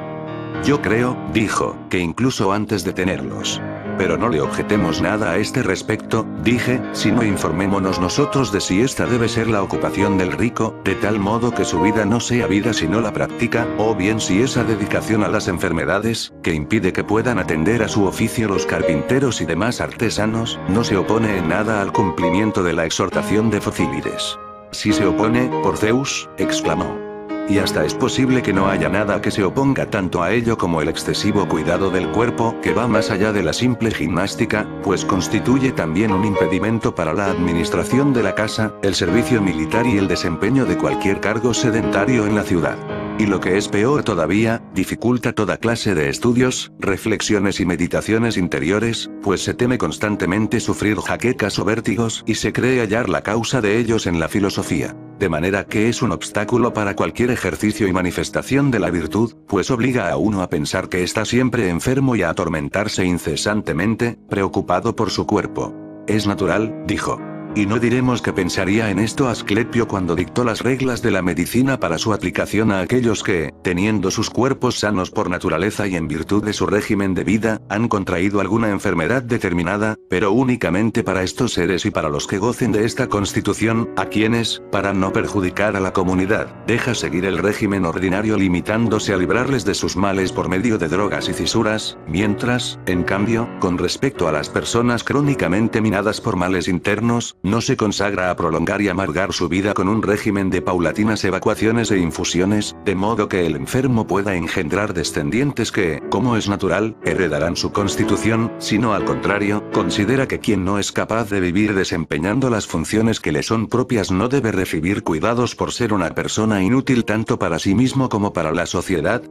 Yo creo, dijo, que incluso antes de tenerlos. Pero no le objetemos nada a este respecto, dije, sino informémonos nosotros de si esta debe ser la ocupación del rico, de tal modo que su vida no sea vida sino la práctica, o bien si esa dedicación a las enfermedades, que impide que puedan atender a su oficio los carpinteros y demás artesanos, no se opone en nada al cumplimiento de la exhortación de Focílides. Si se opone, por Zeus, exclamó. Y hasta es posible que no haya nada que se oponga tanto a ello como el excesivo cuidado del cuerpo, que va más allá de la simple gimnástica, pues constituye también un impedimento para la administración de la casa, el servicio militar y el desempeño de cualquier cargo sedentario en la ciudad. Y lo que es peor todavía, dificulta toda clase de estudios, reflexiones y meditaciones interiores, pues se teme constantemente sufrir jaquecas o vértigos y se cree hallar la causa de ellos en la filosofía. De manera que es un obstáculo para cualquier ejercicio y manifestación de la virtud, pues obliga a uno a pensar que está siempre enfermo y a atormentarse incesantemente, preocupado por su cuerpo. Es natural, dijo. Y no diremos que pensaría en esto Asclepio cuando dictó las reglas de la medicina para su aplicación a aquellos que, teniendo sus cuerpos sanos por naturaleza y en virtud de su régimen de vida, han contraído alguna enfermedad determinada, pero únicamente para estos seres y para los que gocen de esta constitución, a quienes, para no perjudicar a la comunidad, deja seguir el régimen ordinario limitándose a librarles de sus males por medio de drogas y cisuras, mientras, en cambio, con respecto a las personas crónicamente minadas por males internos, no se consagra a prolongar y amargar su vida con un régimen de paulatinas evacuaciones e infusiones, de modo que el enfermo pueda engendrar descendientes que, como es natural, heredarán su constitución, sino al contrario, considera que quien no es capaz de vivir desempeñando las funciones que le son propias no debe recibir cuidados por ser una persona inútil tanto para sí mismo como para la sociedad.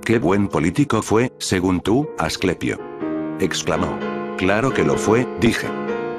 ¡Qué buen político fue, según tú, Asclepio! Exclamó. Claro que lo fue, dije.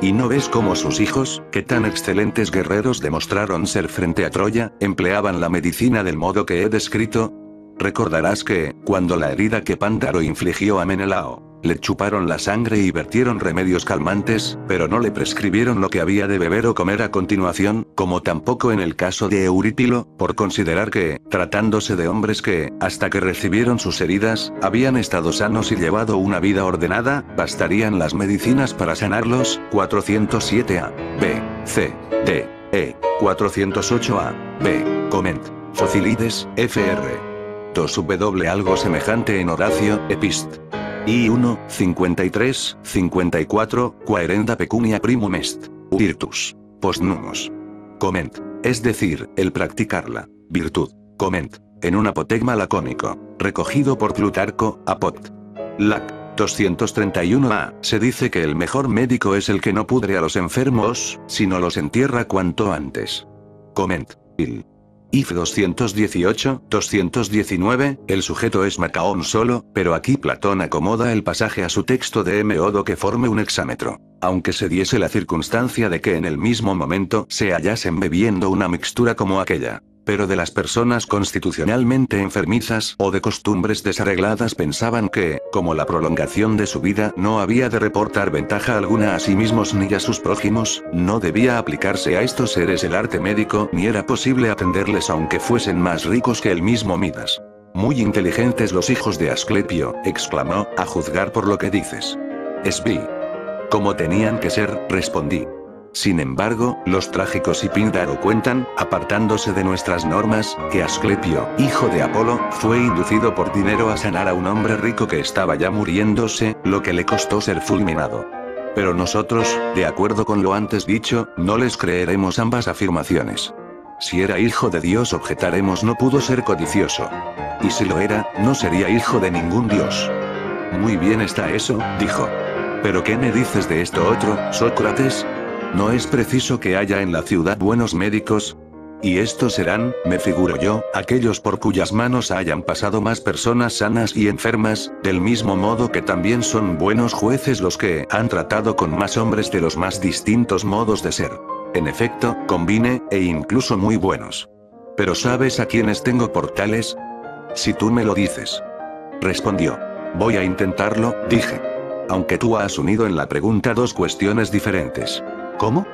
¿Y no ves cómo sus hijos, que tan excelentes guerreros demostraron ser frente a Troya, empleaban la medicina del modo que he descrito? Recordarás que, cuando la herida que Pándaro infligió a Menelao, le chuparon la sangre y vertieron remedios calmantes, pero no le prescribieron lo que había de beber o comer a continuación, como tampoco en el caso de Eurípilo, por considerar que, tratándose de hombres que, hasta que recibieron sus heridas, habían estado sanos y llevado una vida ordenada, bastarían las medicinas para sanarlos. 407a, b, c, d, e, 408a, b, coment. Focílides, fr. 2w algo semejante en Horacio, Epist. I1, 53, 54, quaerenda pecunia primum est. Virtus. Postnumos. Coment. Es decir, el practicarla. Virtud. Coment. En un apotegma lacónico. Recogido por Plutarco, Apot. Lac. 231a. Se dice que el mejor médico es el que no pudre a los enfermos, sino los entierra cuanto antes. Coment. Il. If 218, 219, el sujeto es Macaón solo, pero aquí Platón acomoda el pasaje a su texto de modo que forme un hexámetro. Aunque se diese la circunstancia de que en el mismo momento se hallasen bebiendo una mixtura como aquella. Pero de las personas constitucionalmente enfermizas o de costumbres desarregladas pensaban que, como la prolongación de su vida no había de reportar ventaja alguna a sí mismos ni a sus prójimos, no debía aplicarse a estos seres el arte médico ni era posible atenderles aunque fuesen más ricos que el mismo Midas. Muy inteligentes los hijos de Asclepio, exclamó, a juzgar por lo que dices. Esbi. Como tenían que ser, respondí. Sin embargo, los trágicos y Píndaro cuentan, apartándose de nuestras normas, que Asclepio, hijo de Apolo, fue inducido por dinero a sanar a un hombre rico que estaba ya muriéndose, lo que le costó ser fulminado. Pero nosotros, de acuerdo con lo antes dicho, no les creeremos ambas afirmaciones. Si era hijo de Dios, objetaremos, no pudo ser codicioso. Y si lo era, no sería hijo de ningún dios. Muy bien está eso, dijo. ¿Pero qué me dices de esto otro, Sócrates? ¿No es preciso que haya en la ciudad buenos médicos? Y estos serán, me figuro yo, aquellos por cuyas manos hayan pasado más personas sanas y enfermas, del mismo modo que también son buenos jueces los que han tratado con más hombres de los más distintos modos de ser. En efecto, convine, e incluso muy buenos. ¿Pero sabes a quiénes tengo por tales? Si tú me lo dices. Respondió. Voy a intentarlo, dije. Aunque tú has unido en la pregunta dos cuestiones diferentes. ¿Cómo?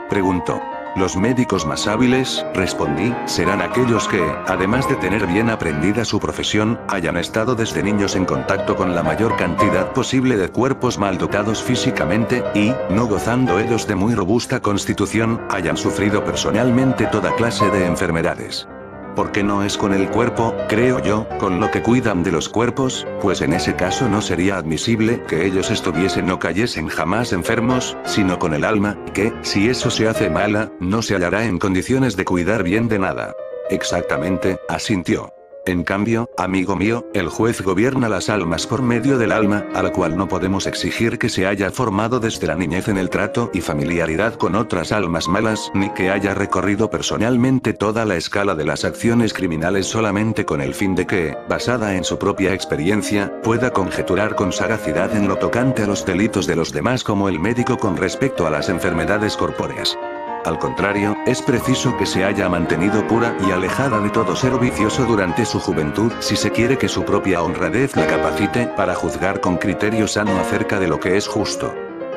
Preguntó. Los médicos más hábiles, respondí, serán aquellos que, además de tener bien aprendida su profesión, hayan estado desde niños en contacto con la mayor cantidad posible de cuerpos mal dotados físicamente, y, no gozando ellos de muy robusta constitución, hayan sufrido personalmente toda clase de enfermedades. Porque no es con el cuerpo, creo yo, con lo que cuidan de los cuerpos, pues en ese caso no sería admisible que ellos estuviesen o cayesen jamás enfermos, sino con el alma, que, si eso se hace mala, no se hallará en condiciones de cuidar bien de nada. Exactamente, asintió. En cambio, amigo mío, el juez gobierna las almas por medio del alma, a la cual no podemos exigir que se haya formado desde la niñez en el trato y familiaridad con otras almas malas, ni que haya recorrido personalmente toda la escala de las acciones criminales solamente con el fin de que, basada en su propia experiencia, pueda conjeturar con sagacidad en lo tocante a los delitos de los demás como el médico con respecto a las enfermedades corpóreas. Al contrario, es preciso que se haya mantenido pura y alejada de todo ser vicioso durante su juventud si se quiere que su propia honradez la capacite para juzgar con criterio sano acerca de lo que es justo.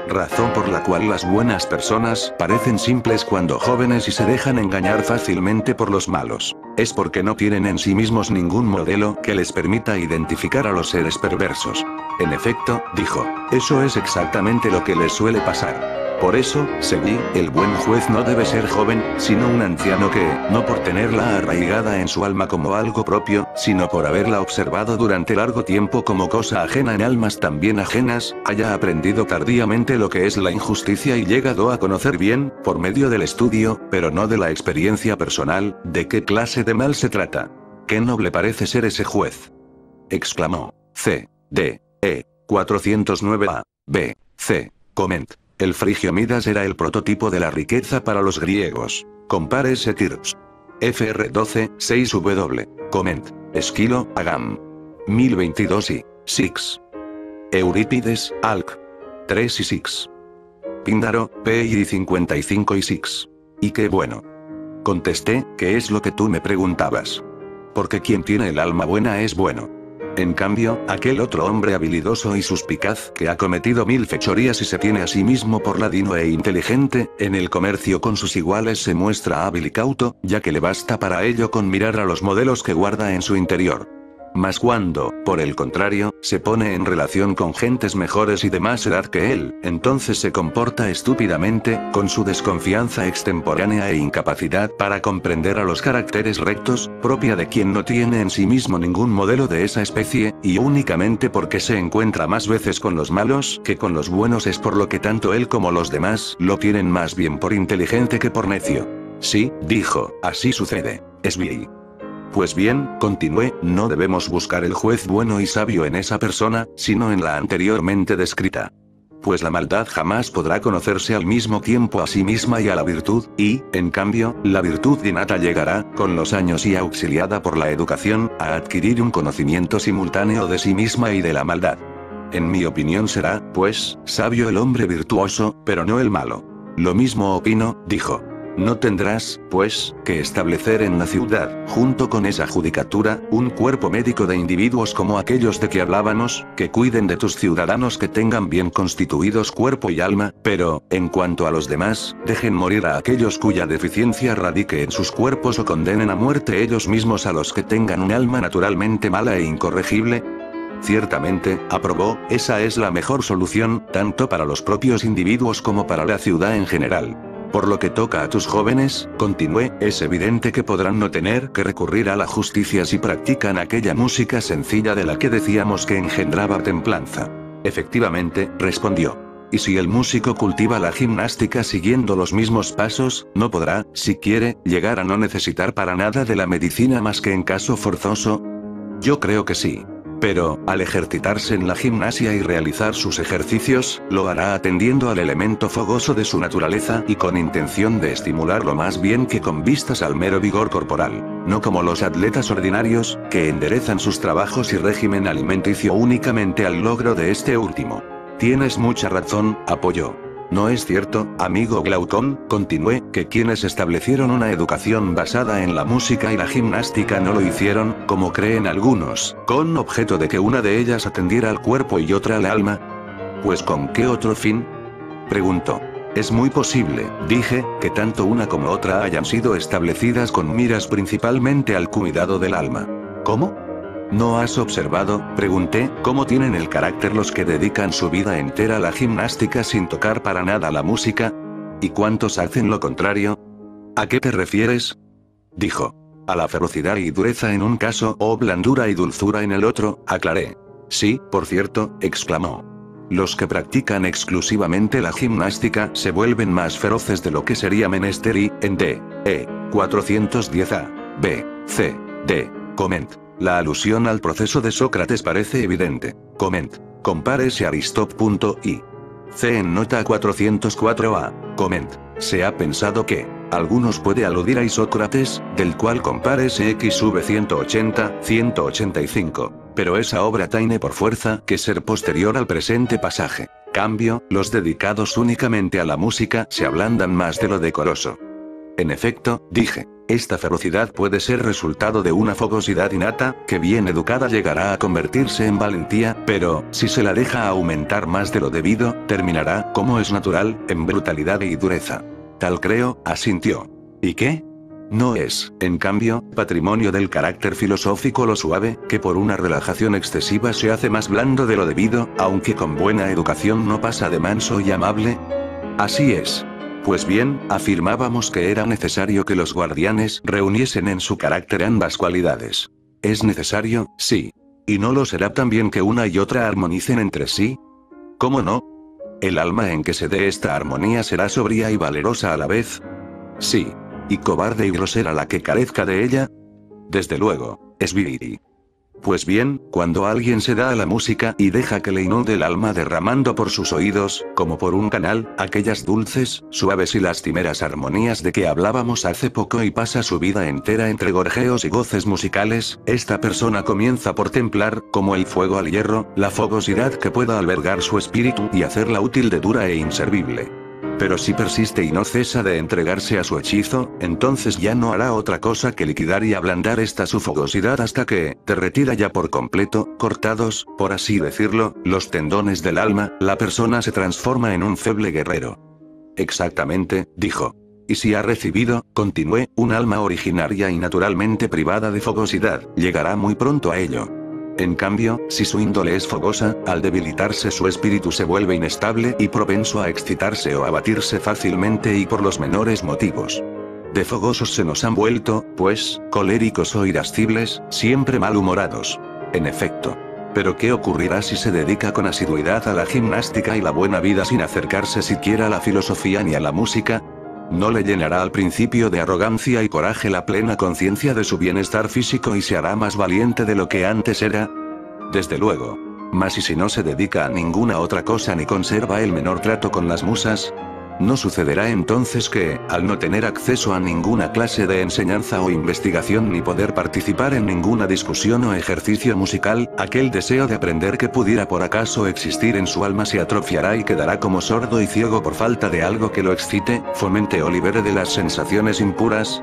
Razón por la cual las buenas personas parecen simples cuando jóvenes y se dejan engañar fácilmente por los malos. Es porque no tienen en sí mismos ningún modelo que les permita identificar a los seres perversos. En efecto, dijo, eso es exactamente lo que les suele pasar. Por eso, seguí, el buen juez no debe ser joven, sino un anciano que, no por tenerla arraigada en su alma como algo propio, sino por haberla observado durante largo tiempo como cosa ajena en almas también ajenas, haya aprendido tardíamente lo que es la injusticia y llegado a conocer bien, por medio del estudio, pero no de la experiencia personal, de qué clase de mal se trata. Qué noble parece ser ese juez. Exclamó. C. D. E. 409 A. B. C. Coment. El frigio Midas era el prototipo de la riqueza para los griegos. Compárese Kirsch. Fr 12, 6W. Coment. Esquilo, Agam. 1022 y 6. Eurípides, Alc. 3 y 6. Píndaro, P.I. 55 y 6. Y qué bueno. Contesté, ¿qué es lo que tú me preguntabas? Porque quien tiene el alma buena es bueno. En cambio, aquel otro hombre habilidoso y suspicaz que ha cometido 1000 fechorías y se tiene a sí mismo por ladino e inteligente, en el comercio con sus iguales se muestra hábil y cauto, ya que le basta para ello con mirar a los modelos que guarda en su interior. Mas cuando, por el contrario, se pone en relación con gentes mejores y de más edad que él, entonces se comporta estúpidamente, con su desconfianza extemporánea e incapacidad para comprender a los caracteres rectos, propia de quien no tiene en sí mismo ningún modelo de esa especie, y únicamente porque se encuentra más veces con los malos que con los buenos es por lo que tanto él como los demás lo tienen más bien por inteligente que por necio. Sí, dijo, así sucede. Es bien. Pues bien, continué, no debemos buscar el juez bueno y sabio en esa persona, sino en la anteriormente descrita. Pues la maldad jamás podrá conocerse al mismo tiempo a sí misma y a la virtud, y, en cambio, la virtud innata llegará, con los años y auxiliada por la educación, a adquirir un conocimiento simultáneo de sí misma y de la maldad. En mi opinión será, pues, sabio el hombre virtuoso, pero no el malo. Lo mismo opino, dijo. No tendrás, pues, que establecer en la ciudad, junto con esa judicatura, un cuerpo médico de individuos como aquellos de que hablábamos, que cuiden de tus ciudadanos que tengan bien constituidos cuerpo y alma, pero, en cuanto a los demás, dejen morir a aquellos cuya deficiencia radique en sus cuerpos o condenen a muerte ellos mismos a los que tengan un alma naturalmente mala e incorregible. Ciertamente, aprobó, esa es la mejor solución, tanto para los propios individuos como para la ciudad en general. Por lo que toca a tus jóvenes, continué, es evidente que podrán no tener que recurrir a la justicia si practican aquella música sencilla de la que decíamos que engendraba templanza. Efectivamente, respondió. Y si el músico cultiva la gimnástica siguiendo los mismos pasos, no podrá, si quiere, llegar a no necesitar para nada de la medicina más que en caso forzoso. Yo creo que sí. Pero, al ejercitarse en la gimnasia y realizar sus ejercicios, lo hará atendiendo al elemento fogoso de su naturaleza y con intención de estimularlo más bien que con vistas al mero vigor corporal, no como los atletas ordinarios, que enderezan sus trabajos y régimen alimenticio únicamente al logro de este último. Tienes mucha razón, apoyó. ¿No es cierto, amigo Glaucón? Continué, que quienes establecieron una educación basada en la música y la gimnástica no lo hicieron, como creen algunos, con objeto de que una de ellas atendiera al cuerpo y otra al alma? Pues ¿con qué otro fin? Preguntó. Es muy posible, dije, que tanto una como otra hayan sido establecidas con miras principalmente al cuidado del alma. ¿Cómo? ¿No has observado, pregunté, cómo tienen el carácter los que dedican su vida entera a la gimnástica sin tocar para nada la música? ¿Y cuántos hacen lo contrario? ¿A qué te refieres? Dijo. A la ferocidad y dureza en un caso o blandura y dulzura en el otro, aclaré. Sí, por cierto, exclamó. Los que practican exclusivamente la gimnástica se vuelven más feroces de lo que sería menester y, en D. E. 410a. B. C. D. Coment. La alusión al proceso de Sócrates parece evidente. Coment. Compárese Aristóteles.i. C. En nota 404a. Coment. Se ha pensado que algunos puede aludir a Isócrates, del cual compárese XV 180, 185. Pero esa obra tiene por fuerza que ser posterior al presente pasaje. Cambio, los dedicados únicamente a la música se ablandan más de lo decoroso. En efecto, dije, esta ferocidad puede ser resultado de una fogosidad innata, que bien educada llegará a convertirse en valentía, pero, si se la deja aumentar más de lo debido, terminará, como es natural, en brutalidad y dureza. Tal creo, asintió. ¿Y qué? No es, en cambio, patrimonio del carácter filosófico lo suave, que por una relajación excesiva se hace más blando de lo debido, aunque con buena educación no pasa de manso y amable. Así es. Pues bien, afirmábamos que era necesario que los guardianes reuniesen en su carácter ambas cualidades. ¿Es necesario? Sí. ¿Y no lo será también que una y otra armonicen entre sí? ¿Cómo no? ¿El alma en que se dé esta armonía será sobria y valerosa a la vez? Sí. ¿Y cobarde y grosera la que carezca de ella? Desde luego, es viviri. Pues bien, cuando alguien se da a la música y deja que le inunde el alma derramando por sus oídos, como por un canal, aquellas dulces, suaves y lastimeras armonías de que hablábamos hace poco y pasa su vida entera entre gorjeos y goces musicales, esta persona comienza por templar, como el fuego al hierro, la fogosidad que pueda albergar su espíritu y hacerla útil de dura e inservible. Pero si persiste y no cesa de entregarse a su hechizo, entonces ya no hará otra cosa que liquidar y ablandar esta su fogosidad hasta que, derretida ya por completo, cortados, por así decirlo, los tendones del alma, la persona se transforma en un feble guerrero. Exactamente, dijo. Y si ha recibido, continué, un alma originaria y naturalmente privada de fogosidad, llegará muy pronto a ello. En cambio, si su índole es fogosa, al debilitarse su espíritu se vuelve inestable y propenso a excitarse o abatirse fácilmente y por los menores motivos. De fogosos se nos han vuelto, pues, coléricos o irascibles, siempre malhumorados. En efecto. Pero ¿qué ocurrirá si se dedica con asiduidad a la gimnástica y la buena vida sin acercarse siquiera a la filosofía ni a la música? ¿No le llenará al principio de arrogancia y coraje la plena conciencia de su bienestar físico y se hará más valiente de lo que antes era? Desde luego. Mas ¿y si no se dedica a ninguna otra cosa ni conserva el menor trato con las musas? ¿No sucederá entonces que, al no tener acceso a ninguna clase de enseñanza o investigación ni poder participar en ninguna discusión o ejercicio musical, aquel deseo de aprender que pudiera por acaso existir en su alma se atrofiará y quedará como sordo y ciego por falta de algo que lo excite, fomente o libere de las sensaciones impuras?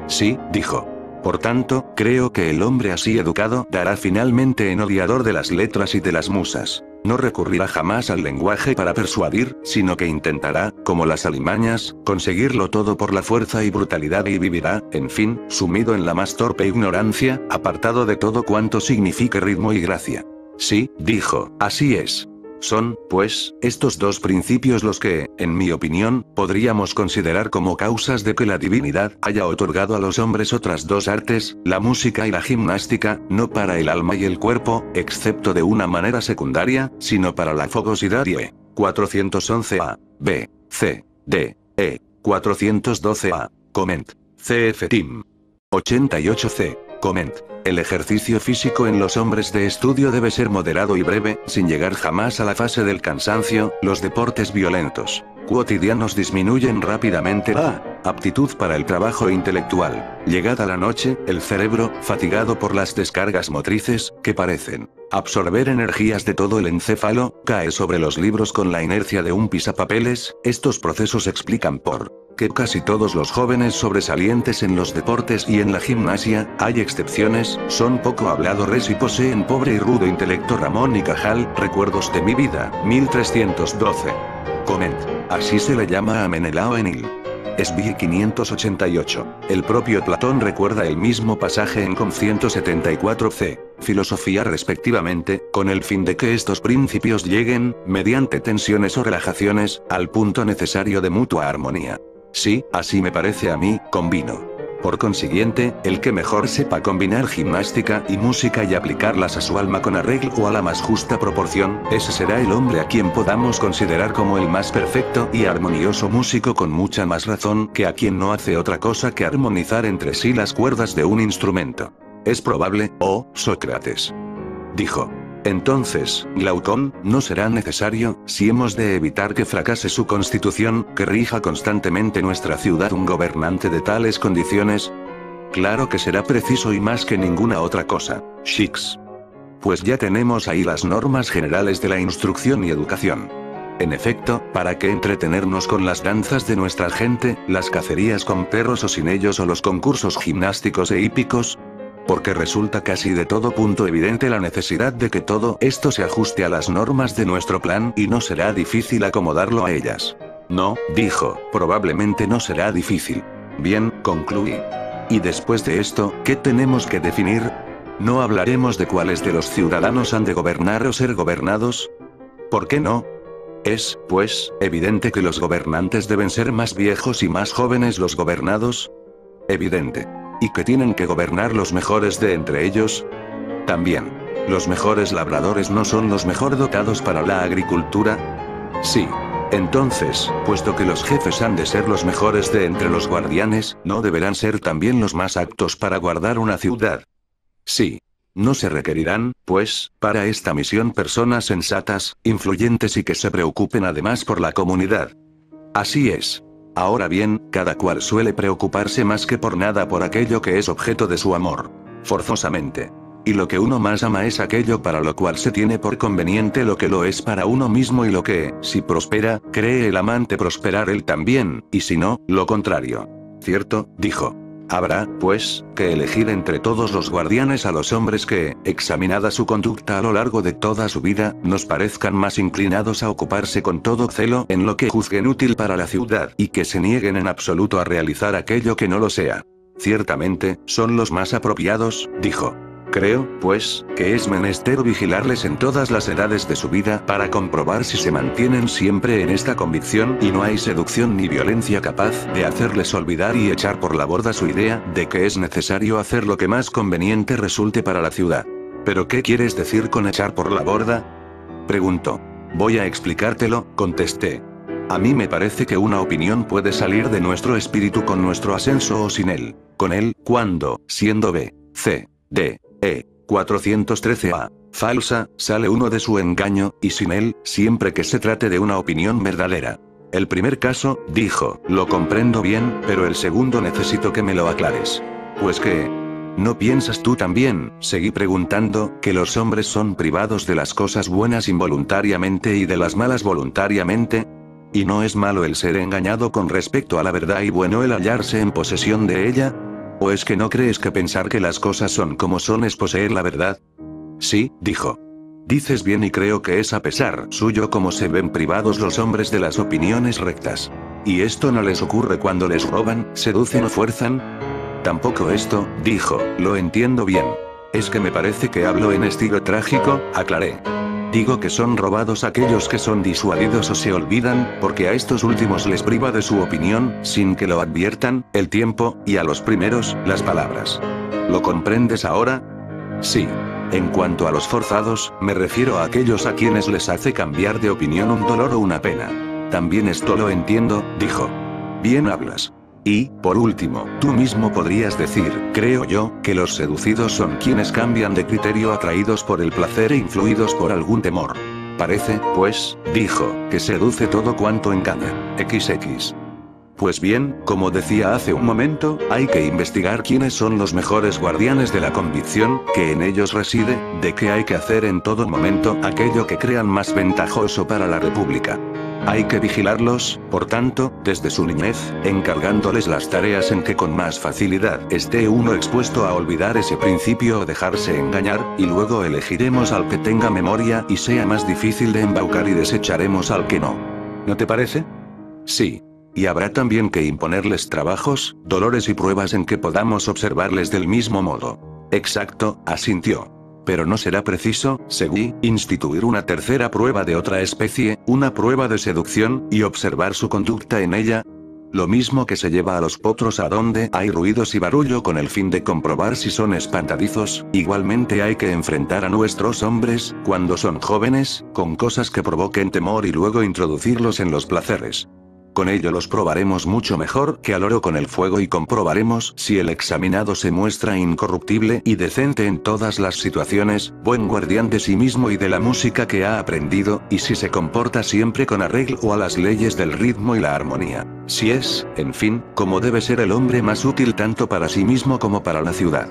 Sí, dijo. Por tanto, creo que el hombre así educado dará finalmente en odiador de las letras y de las musas. No recurrirá jamás al lenguaje para persuadir, sino que intentará, como las alimañas, conseguirlo todo por la fuerza y brutalidad y vivirá, en fin, sumido en la más torpe ignorancia, apartado de todo cuanto signifique ritmo y gracia. Sí, dijo, así es. Son, pues, estos dos principios los que, en mi opinión, podríamos considerar como causas de que la divinidad haya otorgado a los hombres otras dos artes, la música y la gimnástica, no para el alma y el cuerpo, excepto de una manera secundaria, sino para la fogosidad y E. 411a, B, C, D, E. 412a, Coment. CF Tim. 88c. Coment. El ejercicio físico en los hombres de estudio debe ser moderado y breve, sin llegar jamás a la fase del cansancio. Los deportes violentos, cotidianos disminuyen rápidamente la aptitud para el trabajo intelectual. Llegada la noche, el cerebro, fatigado por las descargas motrices, que parecen absorber energías de todo el encéfalo, cae sobre los libros con la inercia de un pisapapeles. Estos procesos explican por que casi todos los jóvenes sobresalientes en los deportes y en la gimnasia, hay excepciones, son poco habladores y poseen pobre y rudo intelecto. Ramón y Cajal, Recuerdos de mi vida, 1312. Coment. Así se le llama a Menelao Enil. SB 588. El propio Platón recuerda el mismo pasaje en Com 174c. Filosofía respectivamente, con el fin de que estos principios lleguen, mediante tensiones o relajaciones, al punto necesario de mutua armonía. Sí, así me parece a mí, combino. Por consiguiente, el que mejor sepa combinar gimnástica y música y aplicarlas a su alma con arreglo o a la más justa proporción, ese será el hombre a quien podamos considerar como el más perfecto y armonioso músico, con mucha más razón que a quien no hace otra cosa que armonizar entre sí las cuerdas de un instrumento. Es probable, oh Sócrates, dijo. Entonces, Glaucón, no será necesario, si hemos de evitar que fracase su constitución, que rija constantemente nuestra ciudad un gobernante de tales condiciones. Claro que será preciso y más que ninguna otra cosa, Shix. Pues ya tenemos ahí las normas generales de la instrucción y educación. En efecto, ¿para qué entretenernos con las danzas de nuestra gente, las cacerías con perros o sin ellos o los concursos gimnásticos e hípicos? Porque resulta casi de todo punto evidente la necesidad de que todo esto se ajuste a las normas de nuestro plan y no será difícil acomodarlo a ellas. No, dijo, probablemente no será difícil. Bien, concluí. Y después de esto, ¿qué tenemos que definir? ¿No hablaremos de cuáles de los ciudadanos han de gobernar o ser gobernados? ¿Por qué no? Es, pues, evidente que los gobernantes deben ser más viejos y más jóvenes los gobernados. Evidente. ¿Y que tienen que gobernar los mejores de entre ellos? También. ¿Los mejores labradores no son los mejor dotados para la agricultura? Sí. Entonces, puesto que los jefes han de ser los mejores de entre los guardianes, ¿no deberán ser también los más aptos para guardar una ciudad? Sí. No se requerirán, pues, para esta misión personas sensatas, influyentes y que se preocupen además por la comunidad. Así es. Ahora bien, cada cual suele preocuparse más que por nada por aquello que es objeto de su amor. Forzosamente. Y lo que uno más ama es aquello para lo cual se tiene por conveniente lo que lo es para uno mismo y lo que, si prospera, cree el amante prosperar él también, y si no, lo contrario. ¿Cierto? Dijo. Habrá, pues, que elegir entre todos los guardianes a los hombres que, examinada su conducta a lo largo de toda su vida, nos parezcan más inclinados a ocuparse con todo celo en lo que juzguen útil para la ciudad, y que se nieguen en absoluto a realizar aquello que no lo sea. Ciertamente, son los más apropiados, dijo. Creo, pues, que es menester vigilarles en todas las edades de su vida para comprobar si se mantienen siempre en esta convicción y no hay seducción ni violencia capaz de hacerles olvidar y echar por la borda su idea de que es necesario hacer lo que más conveniente resulte para la ciudad. ¿Pero qué quieres decir con echar por la borda?, preguntó. Voy a explicártelo, contesté. A mí me parece que una opinión puede salir de nuestro espíritu con nuestro asenso o sin él. Con él, cuando, siendo B, C, D, E, 413a, falsa, sale uno de su engaño, y sin él, siempre que se trate de una opinión verdadera. El primer caso, dijo, lo comprendo bien, pero el segundo necesito que me lo aclares. Pues que... ¿no piensas tú también, seguí preguntando, que los hombres son privados de las cosas buenas involuntariamente y de las malas voluntariamente? ¿Y no es malo el ser engañado con respecto a la verdad y bueno el hallarse en posesión de ella? ¿O es que no crees que pensar que las cosas son como son es poseer la verdad? Sí, dijo. Dices bien y creo que es a pesar suyo como se ven privados los hombres de las opiniones rectas. ¿Y esto no les ocurre cuando les roban, seducen o fuerzan? Tampoco esto, dijo, lo entiendo bien. Es que me parece que hablo en estilo trágico, aclaré. Digo que son robados aquellos que son disuadidos o se olvidan, porque a estos últimos les priva de su opinión, sin que lo adviertan, el tiempo, y a los primeros, las palabras. ¿Lo comprendes ahora? Sí. En cuanto a los forzados, me refiero a aquellos a quienes les hace cambiar de opinión un dolor o una pena. También esto lo entiendo, dijo. Bien hablas. Y, por último, tú mismo podrías decir, creo yo, que los seducidos son quienes cambian de criterio atraídos por el placer e influidos por algún temor. Parece, pues, dijo, que seduce todo cuanto engaña. XX. Pues bien, como decía hace un momento, hay que investigar quiénes son los mejores guardianes de la convicción, que en ellos reside, de que hay que hacer en todo momento aquello que crean más ventajoso para la República. Hay que vigilarlos, por tanto, desde su niñez, encargándoles las tareas en que con más facilidad esté uno expuesto a olvidar ese principio o dejarse engañar, y luego elegiremos al que tenga memoria y sea más difícil de embaucar y desecharemos al que no. ¿No te parece? Sí. Y habrá también que imponerles trabajos, dolores y pruebas en que podamos observarles del mismo modo. Exacto, asintió. Pero no será preciso, seguí, instituir una tercera prueba de otra especie, una prueba de seducción, y observar su conducta en ella. Lo mismo que se lleva a los potros a donde hay ruidos y barullo con el fin de comprobar si son espantadizos, igualmente hay que enfrentar a nuestros hombres, cuando son jóvenes, con cosas que provoquen temor y luego introducirlos en los placeres. Con ello los probaremos mucho mejor que al oro con el fuego y comprobaremos si el examinado se muestra incorruptible y decente en todas las situaciones, buen guardián de sí mismo y de la música que ha aprendido, y si se comporta siempre con arreglo a las leyes del ritmo y la armonía. Si es, en fin, como debe ser el hombre más útil tanto para sí mismo como para la ciudad.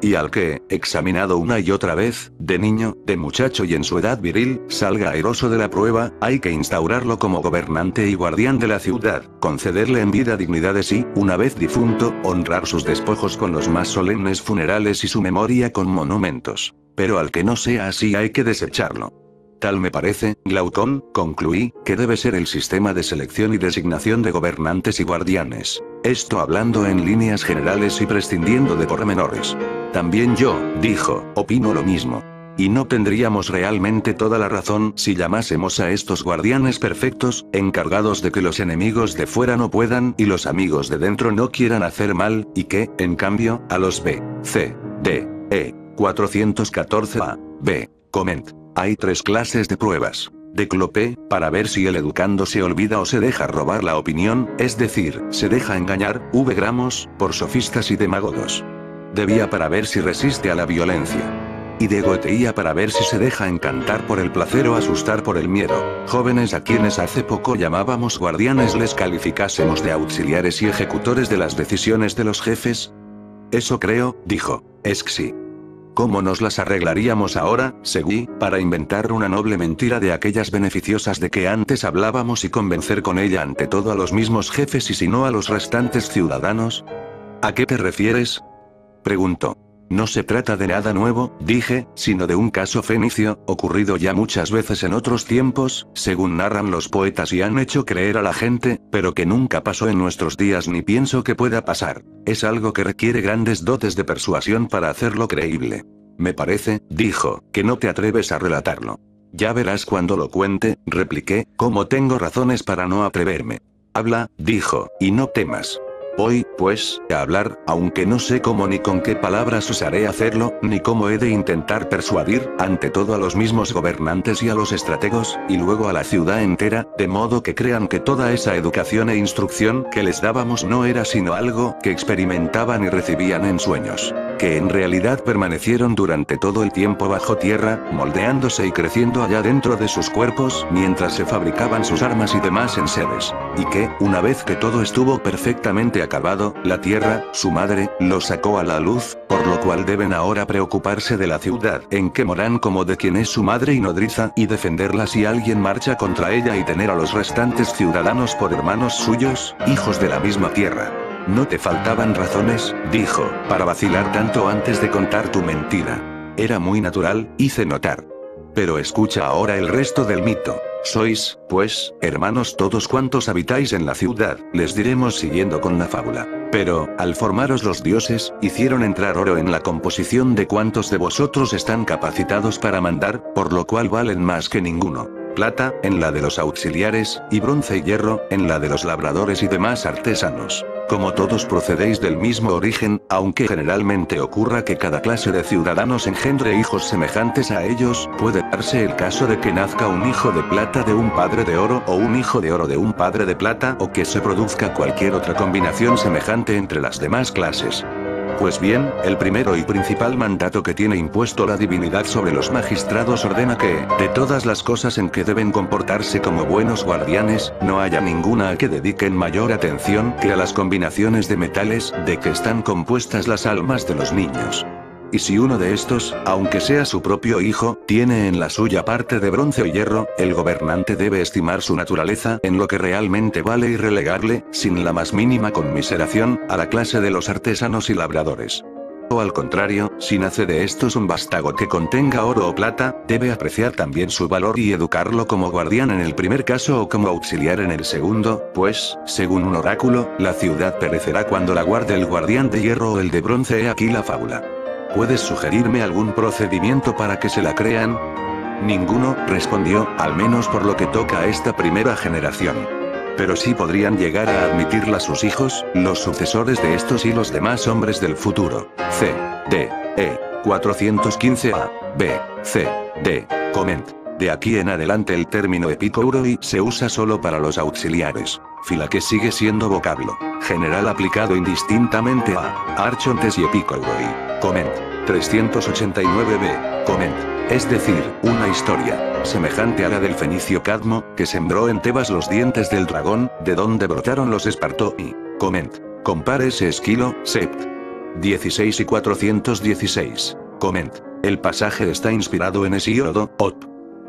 Y al que, examinado una y otra vez, de niño, de muchacho y en su edad viril, salga airoso de la prueba, hay que instaurarlo como gobernante y guardián de la ciudad, concederle en vida dignidades y, una vez difunto, honrar sus despojos con los más solemnes funerales y su memoria con monumentos. Pero al que no sea así hay que desecharlo. Tal me parece, Glaucón, concluí, que debe ser el sistema de selección y designación de gobernantes y guardianes. Esto hablando en líneas generales y prescindiendo de pormenores. También yo, dijo, opino lo mismo. Y no tendríamos realmente toda la razón si llamásemos a estos guardianes perfectos, encargados de que los enemigos de fuera no puedan y los amigos de dentro no quieran hacer mal, y que, en cambio, a los B, C, D, E, 414a, B, coment. Hay 3 clases de pruebas. De Clopé, para ver si el educando se olvida o se deja robar la opinión, es decir, se deja engañar, V. Gramos, por sofistas y demagogos. De Vía para ver si resiste a la violencia. Y de Goetheía para ver si se deja encantar por el placer o asustar por el miedo. Jóvenes a quienes hace poco llamábamos guardianes les calificásemos de auxiliares y ejecutores de las decisiones de los jefes. Eso creo, dijo, es que sí. ¿Cómo nos las arreglaríamos ahora, seguí, para inventar una noble mentira de aquellas beneficiosas de que antes hablábamos y convencer con ella ante todo a los mismos jefes y si no a los restantes ciudadanos? ¿A qué te refieres?, preguntó. No se trata de nada nuevo, dije, sino de un caso fenicio, ocurrido ya muchas veces en otros tiempos, según narran los poetas y han hecho creer a la gente, pero que nunca pasó en nuestros días ni pienso que pueda pasar. Es algo que requiere grandes dotes de persuasión para hacerlo creíble. Me parece, dijo, que no te atreves a relatarlo. Ya verás cuando lo cuente, repliqué, cómo tengo razones para no atreverme. Habla, dijo, y no temas. Voy, pues, a hablar, aunque no sé cómo ni con qué palabras osaré hacerlo, ni cómo he de intentar persuadir, ante todo a los mismos gobernantes y a los estrategos, y luego a la ciudad entera, de modo que crean que toda esa educación e instrucción que les dábamos no era sino algo que experimentaban y recibían en sueños, que en realidad permanecieron durante todo el tiempo bajo tierra, moldeándose y creciendo allá dentro de sus cuerpos, mientras se fabricaban sus armas y demás enseres, y que, una vez que todo estuvo perfectamente acabado, la tierra, su madre, lo sacó a la luz, por lo cual deben ahora preocuparse de la ciudad en que moran como de quien es su madre y nodriza, y defenderla si alguien marcha contra ella y tener a los restantes ciudadanos por hermanos suyos, hijos de la misma tierra. No te faltaban razones, dijo, para vacilar tanto antes de contar tu mentira. Era muy natural, hice notar. Pero escucha ahora el resto del mito. Sois, pues, hermanos todos cuantos habitáis en la ciudad, les diremos siguiendo con la fábula. Pero, al formaros los dioses, hicieron entrar oro en la composición de cuantos de vosotros están capacitados para mandar, por lo cual valen más que ninguno. Plata, en la de los auxiliares, y bronce y hierro, en la de los labradores y demás artesanos. Como todos procedéis del mismo origen, aunque generalmente ocurra que cada clase de ciudadanos engendre hijos semejantes a ellos, puede darse el caso de que nazca un hijo de plata de un padre de oro o un hijo de oro de un padre de plata o que se produzca cualquier otra combinación semejante entre las demás clases. Pues bien, el primero y principal mandato que tiene impuesto la divinidad sobre los magistrados ordena que, de todas las cosas en que deben comportarse como buenos guardianes, no haya ninguna a que dediquen mayor atención que a las combinaciones de metales de que están compuestas las almas de los niños. Y si uno de estos, aunque sea su propio hijo, tiene en la suya parte de bronce o hierro, el gobernante debe estimar su naturaleza en lo que realmente vale y relegarle, sin la más mínima conmiseración, a la clase de los artesanos y labradores. O al contrario, si nace de estos un vástago que contenga oro o plata, debe apreciar también su valor y educarlo como guardián en el primer caso o como auxiliar en el segundo, pues, según un oráculo, la ciudad perecerá cuando la guarde el guardián de hierro o el de bronce. He aquí la fábula. ¿Puedes sugerirme algún procedimiento para que se la crean? Ninguno, respondió, al menos por lo que toca a esta primera generación. Pero sí podrían llegar a admitirla sus hijos, los sucesores de estos y los demás hombres del futuro. C. D. E. 415 A. B. C. D. Coment. De aquí en adelante el término epicouroi se usa solo para los auxiliares. Fila que sigue siendo vocablo general aplicado indistintamente a archontes y epicouroi. Coment. 389b. Coment. Es decir, una historia, semejante a la del fenicio Cadmo, que sembró en Tebas los dientes del dragón, de donde brotaron los espartó y Coment. Compárese Esquilo, Sept. 16 y 416. Coment. El pasaje está inspirado en Hesíodo, Op.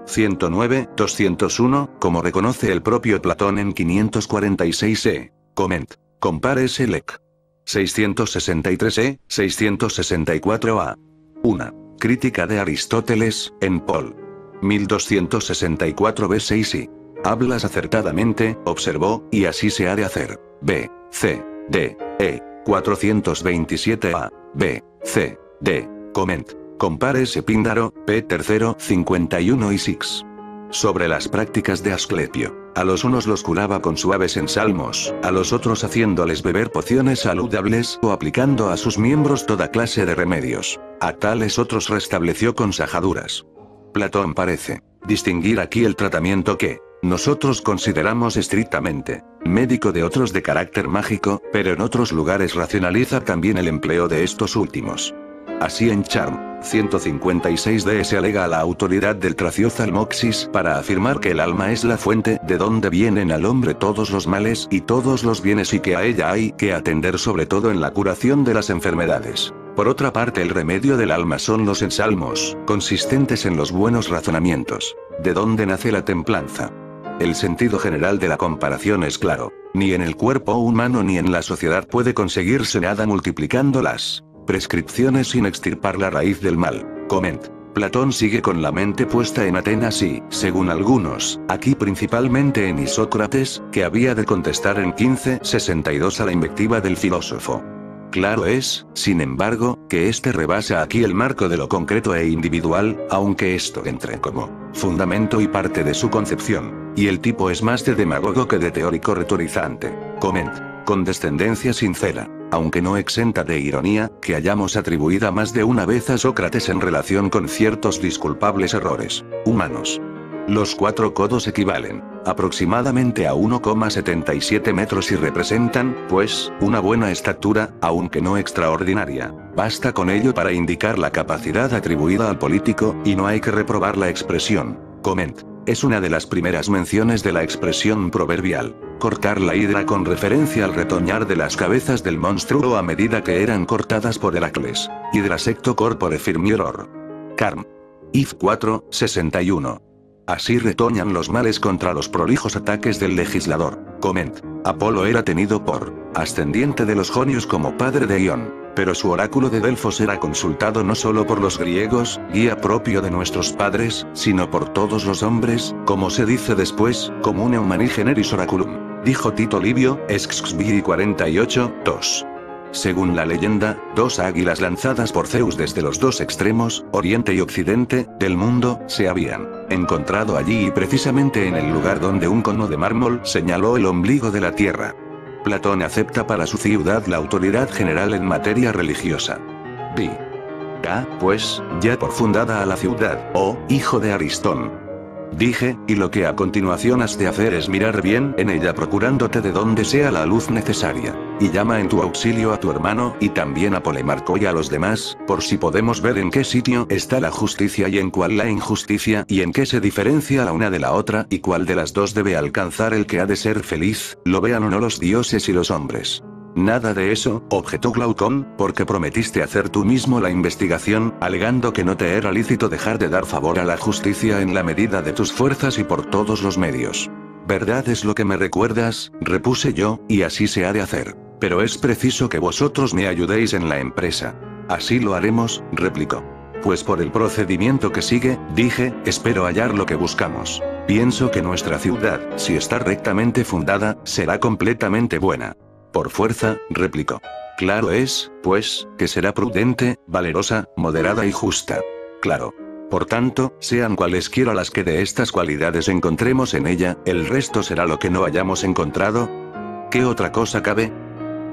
109, 201, como reconoce el propio Platón en 546e. Coment. Compárese Lec. 663e, 664a. 1. Crítica de Aristóteles, en Pol. 1264 b6 y. Hablas acertadamente, observó, y así se ha de hacer. B. C. D. E. 427 A. B. C. D. Coment. Compárese Píndaro, P. 3, 51 y 6. Sobre las prácticas de Asclepio. A los unos los curaba con suaves ensalmos, a los otros haciéndoles beber pociones saludables o aplicando a sus miembros toda clase de remedios. A tales otros restableció con sajaduras. Platón parece distinguir aquí el tratamiento que nosotros consideramos estrictamente médico de otros de carácter mágico, pero en otros lugares racionaliza también el empleo de estos últimos. Así en Charm 156d se alega a la autoridad del tracio Zalmoxis para afirmar que el alma es la fuente de donde vienen al hombre todos los males y todos los bienes y que a ella hay que atender sobre todo en la curación de las enfermedades. Por otra parte el remedio del alma son los ensalmos, consistentes en los buenos razonamientos, de donde nace la templanza. El sentido general de la comparación es claro, ni en el cuerpo humano ni en la sociedad puede conseguirse nada multiplicando las prescripciones sin extirpar la raíz del mal. Coment. Platón sigue con la mente puesta en Atenas y, según algunos, aquí principalmente en Isócrates, que había de contestar en 1562 a la invectiva del filósofo. Claro es, sin embargo, que este rebasa aquí el marco de lo concreto e individual, aunque esto entre como fundamento y parte de su concepción, y el tipo es más de demagogo que de teórico retorizante. Coment. Con descendencia sincera, aunque no exenta de ironía, que hayamos atribuida más de una vez a Sócrates en relación con ciertos disculpables errores humanos. Los 4 codos equivalen aproximadamente a 1,77 metros y representan, pues, una buena estatura, aunque no extraordinaria. Basta con ello para indicar la capacidad atribuida al político, y no hay que reprobar la expresión. Coment. Es una de las primeras menciones de la expresión proverbial, cortar la hidra con referencia al retoñar de las cabezas del monstruo a medida que eran cortadas por Heracles. Hidra secto corpore firmioror. Carm. If 4, 61. Así retoñan los males contra los prolijos ataques del legislador. Coment. Apolo era tenido por ascendiente de los jonios como padre de Ión, pero su oráculo de Delfos era consultado no solo por los griegos, guía propio de nuestros padres, sino por todos los hombres, como se dice después, comune humani generis oraculum, dijo Tito Livio, Exxvi 48, 2. Según la leyenda, 2 águilas lanzadas por Zeus desde los 2 extremos, oriente y occidente, del mundo, se habían encontrado allí y precisamente en el lugar donde un cono de mármol señaló el ombligo de la tierra. Platón acepta para su ciudad la autoridad general en materia religiosa. Vi. Pues, ya por fundada a la ciudad, oh, hijo de Aristón. Dije, y lo que a continuación has de hacer es mirar bien en ella procurándote de donde sea la luz necesaria, y llama en tu auxilio a tu hermano y también a Polemarco y a los demás, por si podemos ver en qué sitio está la justicia y en cuál la injusticia y en qué se diferencia la una de la otra y cuál de las dos debe alcanzar el que ha de ser feliz, lo vean o no los dioses y los hombres. Nada de eso, objetó Glaucón, porque prometiste hacer tú mismo la investigación, alegando que no te era lícito dejar de dar favor a la justicia en la medida de tus fuerzas y por todos los medios. Verdad es lo que me recuerdas, repuse yo, y así se ha de hacer. Pero es preciso que vosotros me ayudéis en la empresa. Así lo haremos, replicó. Pues por el procedimiento que sigue, dije, espero hallar lo que buscamos. Pienso que nuestra ciudad, si está rectamente fundada, será completamente buena. Por fuerza, replicó. Claro es, pues, que será prudente, valerosa, moderada y justa. Claro. Por tanto, sean cualesquiera las que de estas cualidades encontremos en ella, el resto será lo que no hayamos encontrado. ¿Qué otra cosa cabe?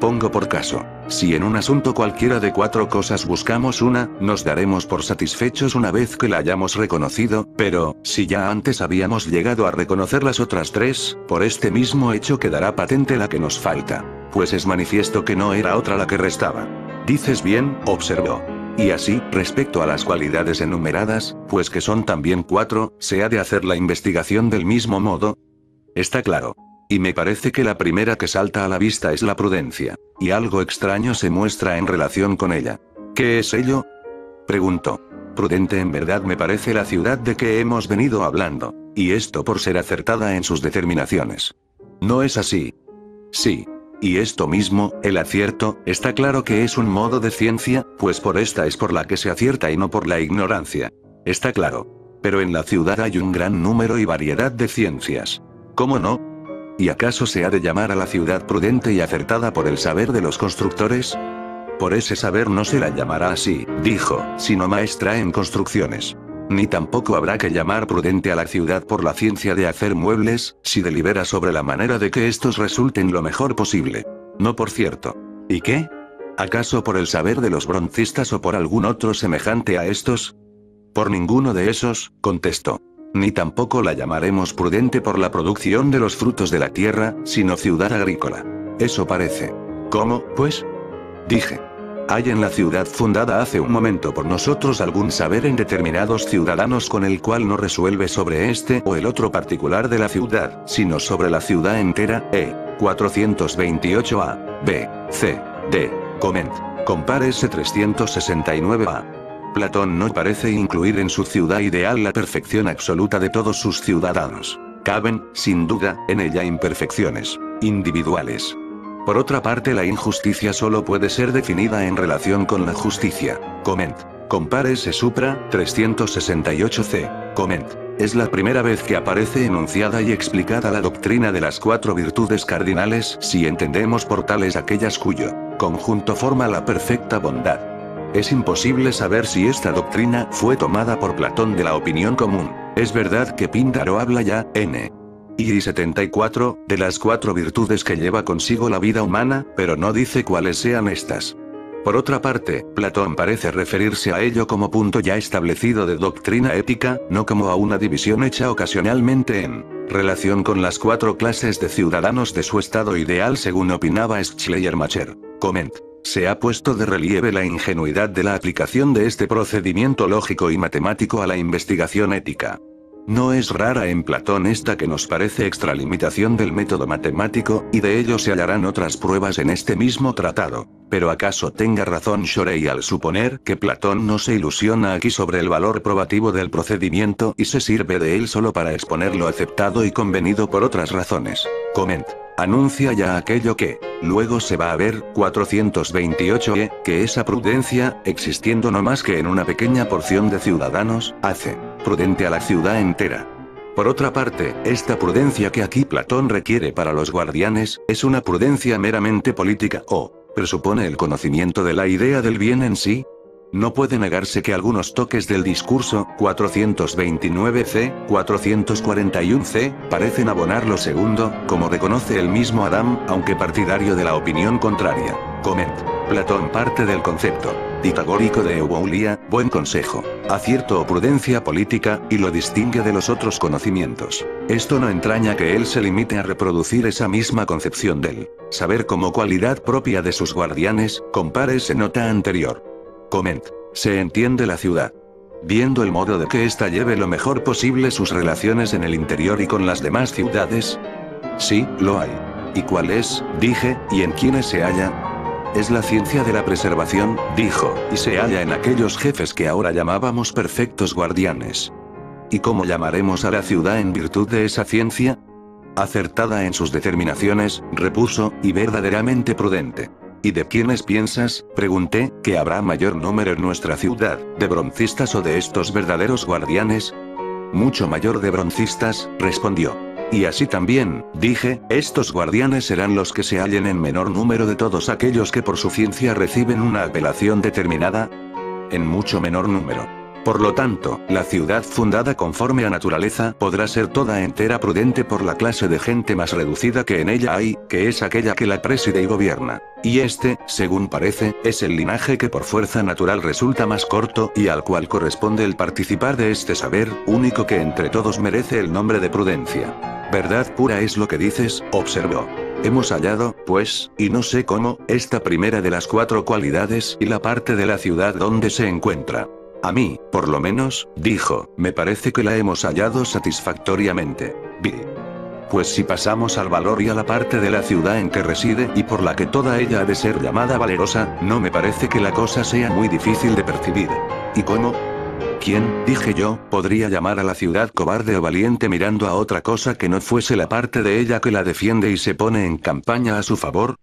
Pongo por caso, si en un asunto cualquiera de 4 cosas buscamos una, nos daremos por satisfechos una vez que la hayamos reconocido, pero, si ya antes habíamos llegado a reconocer las otras 3, por este mismo hecho quedará patente la que nos falta. Pues es manifiesto que no era otra la que restaba. Dices bien, observó. Y así, respecto a las cualidades enumeradas, pues que son también 4, ¿se ha de hacer la investigación del mismo modo? Está claro. Y me parece que la primera que salta a la vista es la prudencia. Y algo extraño se muestra en relación con ella. ¿Qué es ello? Preguntó. Prudente en verdad me parece la ciudad de que hemos venido hablando. Y esto por ser acertada en sus determinaciones. ¿No es así? Sí. Y esto mismo, el acierto, está claro que es un modo de ciencia, pues por esta es por la que se acierta y no por la ignorancia. Está claro. Pero en la ciudad hay un gran número y variedad de ciencias. ¿Cómo no? ¿Y acaso se ha de llamar a la ciudad prudente y acertada por el saber de los constructores? Por ese saber no se la llamará así, dijo, sino maestra en construcciones. Ni tampoco habrá que llamar prudente a la ciudad por la ciencia de hacer muebles, si delibera sobre la manera de que estos resulten lo mejor posible. No por cierto. ¿Y qué? ¿Acaso por el saber de los broncistas o por algún otro semejante a estos? Por ninguno de esos, contestó. Ni tampoco la llamaremos prudente por la producción de los frutos de la tierra, sino ciudad agrícola. Eso parece. ¿Cómo, pues? Dije. ¿Hay en la ciudad fundada hace un momento por nosotros algún saber en determinados ciudadanos con el cual no resuelve sobre este o el otro particular de la ciudad, sino sobre la ciudad entera? 428a, b, c, d, coment. Compárese 369a. Platón no parece incluir en su ciudad ideal la perfección absoluta de todos sus ciudadanos. Caben, sin duda, en ella imperfecciones individuales. Por otra parte, la injusticia solo puede ser definida en relación con la justicia. Coment. Compárese supra, 368c. Coment. Es la primera vez que aparece enunciada y explicada la doctrina de las 4 virtudes cardinales, si entendemos por tales aquellas cuyo conjunto forma la perfecta bondad. Es imposible saber si esta doctrina fue tomada por Platón de la opinión común. Es verdad que Píndaro habla ya, y 74, de las 4 virtudes que lleva consigo la vida humana, pero no dice cuáles sean estas. Por otra parte, Platón parece referirse a ello como punto ya establecido de doctrina ética, no como a una división hecha ocasionalmente en relación con las 4 clases de ciudadanos de su estado ideal, según opinaba Schleiermacher. Coment. Se ha puesto de relieve la ingenuidad de la aplicación de este procedimiento lógico y matemático a la investigación ética. No es rara en Platón esta que nos parece extralimitación del método matemático, y de ello se hallarán otras pruebas en este mismo tratado. Pero ¿acaso tenga razón Shorey al suponer que Platón no se ilusiona aquí sobre el valor probativo del procedimiento y se sirve de él solo para exponer lo aceptado y convenido por otras razones? Coment. Anuncia ya aquello que, luego se va a ver, 428e, que esa prudencia, existiendo no más que en una pequeña porción de ciudadanos, hace prudente a la ciudad entera. Por otra parte, esta prudencia que aquí Platón requiere para los guardianes, es una prudencia meramente política o, presupone el conocimiento de la idea del bien en sí. No puede negarse que algunos toques del discurso, 429c, 441c, parecen abonar lo segundo, como reconoce el mismo Adam, aunque partidario de la opinión contraria. Coment. Platón parte del concepto pitagórico de Euboulia, buen consejo, acierto o prudencia política, y lo distingue de los otros conocimientos. Esto no entraña que él se limite a reproducir esa misma concepción del saber como cualidad propia de sus guardianes, compárese nota anterior. Coment. Se entiende la ciudad, viendo el modo de que ésta lleve lo mejor posible sus relaciones en el interior y con las demás ciudades. Sí, lo hay. ¿Y cuál es? Dije, ¿y en quiénes se halla? Es la ciencia de la preservación, dijo, y se halla en aquellos jefes que ahora llamábamos perfectos guardianes. ¿Y cómo llamaremos a la ciudad en virtud de esa ciencia? Acertada en sus determinaciones, repuso, y verdaderamente prudente. ¿Y de quiénes piensas? Pregunté, ¿que habrá mayor número en nuestra ciudad, de broncistas o de estos verdaderos guardianes? Mucho mayor de broncistas, respondió. Y así también, dije, estos guardianes serán los que se hallen en menor número de todos aquellos que por su ciencia reciben una apelación determinada, en mucho menor número. Por lo tanto, la ciudad fundada conforme a naturaleza podrá ser toda entera prudente por la clase de gente más reducida que en ella hay, que es aquella que la preside y gobierna. Y este, según parece, es el linaje que por fuerza natural resulta más corto y al cual corresponde el participar de este saber, único que entre todos merece el nombre de prudencia. Verdad pura es lo que dices, observó. Hemos hallado, pues, y no sé cómo, esta primera de las 4 cualidades y la parte de la ciudad donde se encuentra. A mí, por lo menos, dijo, me parece que la hemos hallado satisfactoriamente. Pues si pasamos al valor y a la parte de la ciudad en que reside y por la que toda ella ha de ser llamada valerosa, no me parece que la cosa sea muy difícil de percibir. ¿Y cómo? ¿Quién, dije yo, podría llamar a la ciudad cobarde o valiente mirando a otra cosa que no fuese la parte de ella que la defiende y se pone en campaña a su favor?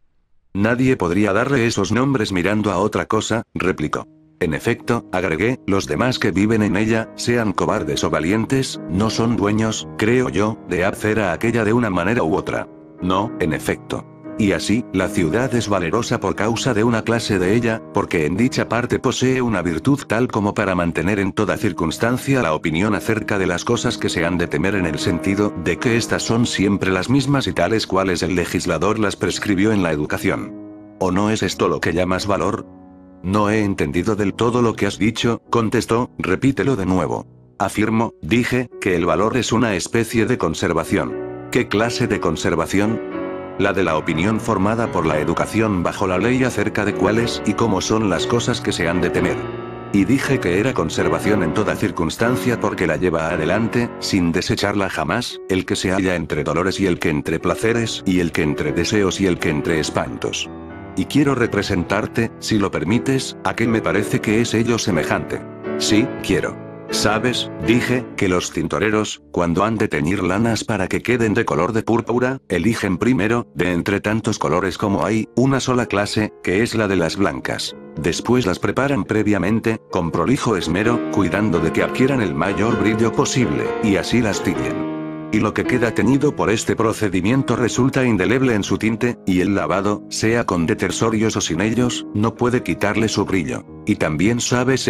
Nadie podría darle esos nombres mirando a otra cosa, replicó. En efecto, agregué, los demás que viven en ella, sean cobardes o valientes, no son dueños, creo yo, de hacer a aquella de una manera u otra. No, en efecto. Y así, la ciudad es valerosa por causa de una clase de ella, porque en dicha parte posee una virtud tal como para mantener en toda circunstancia la opinión acerca de las cosas que se han de temer en el sentido de que éstas son siempre las mismas y tales cuales el legislador las prescribió en la educación. ¿O no es esto lo que llamas valor? No he entendido del todo lo que has dicho, contestó, repítelo de nuevo. Afirmo, dije, que el valor es una especie de conservación. ¿Qué clase de conservación? La de la opinión formada por la educación bajo la ley acerca de cuáles y cómo son las cosas que se han de temer. Y dije que era conservación en toda circunstancia porque la lleva adelante, sin desecharla jamás, el que se halla entre dolores y el que entre placeres y el que entre deseos y el que entre espantos. Y quiero representarte, si lo permites, a qué me parece que es ello semejante. Sí, quiero. ¿Sabes? Dije, que los tintoreros, cuando han de teñir lanas para que queden de color de púrpura, eligen primero, de entre tantos colores como hay, una sola clase, que es la de las blancas. Después las preparan previamente, con prolijo esmero, cuidando de que adquieran el mayor brillo posible, y así las tiñen. Y lo que queda teñido por este procedimiento resulta indeleble en su tinte, y el lavado, sea con detersorios o sin ellos, no puede quitarle su brillo. Y también sabes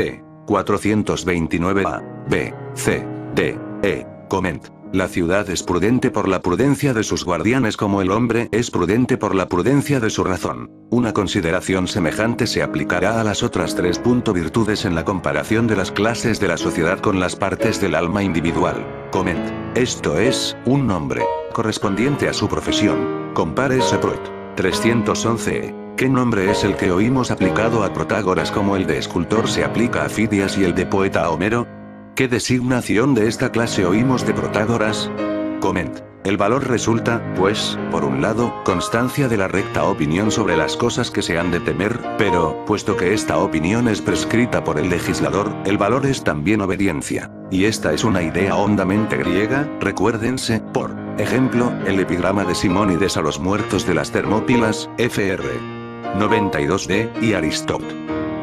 429a, b, c, d, e, coment. La ciudad es prudente por la prudencia de sus guardianes como el hombre es prudente por la prudencia de su razón. Una consideración semejante se aplicará a las otras 3 virtudes en la comparación de las clases de la sociedad con las partes del alma individual. Coment. Esto es, un nombre, correspondiente a su profesión. Compare Seprot. 311. ¿Qué nombre es el que oímos aplicado a Protágoras como el de escultor se aplica a Fidias y el de poeta a Homero? ¿Qué designación de esta clase oímos de Protágoras? Coment. El valor resulta, pues, por un lado, constancia de la recta opinión sobre las cosas que se han de temer, pero, puesto que esta opinión es prescrita por el legislador, el valor es también obediencia. Y esta es una idea hondamente griega, recuérdense, por ejemplo, el epigrama de Simónides a los muertos de las Termópilas, fr. 92d, y Aristóteles.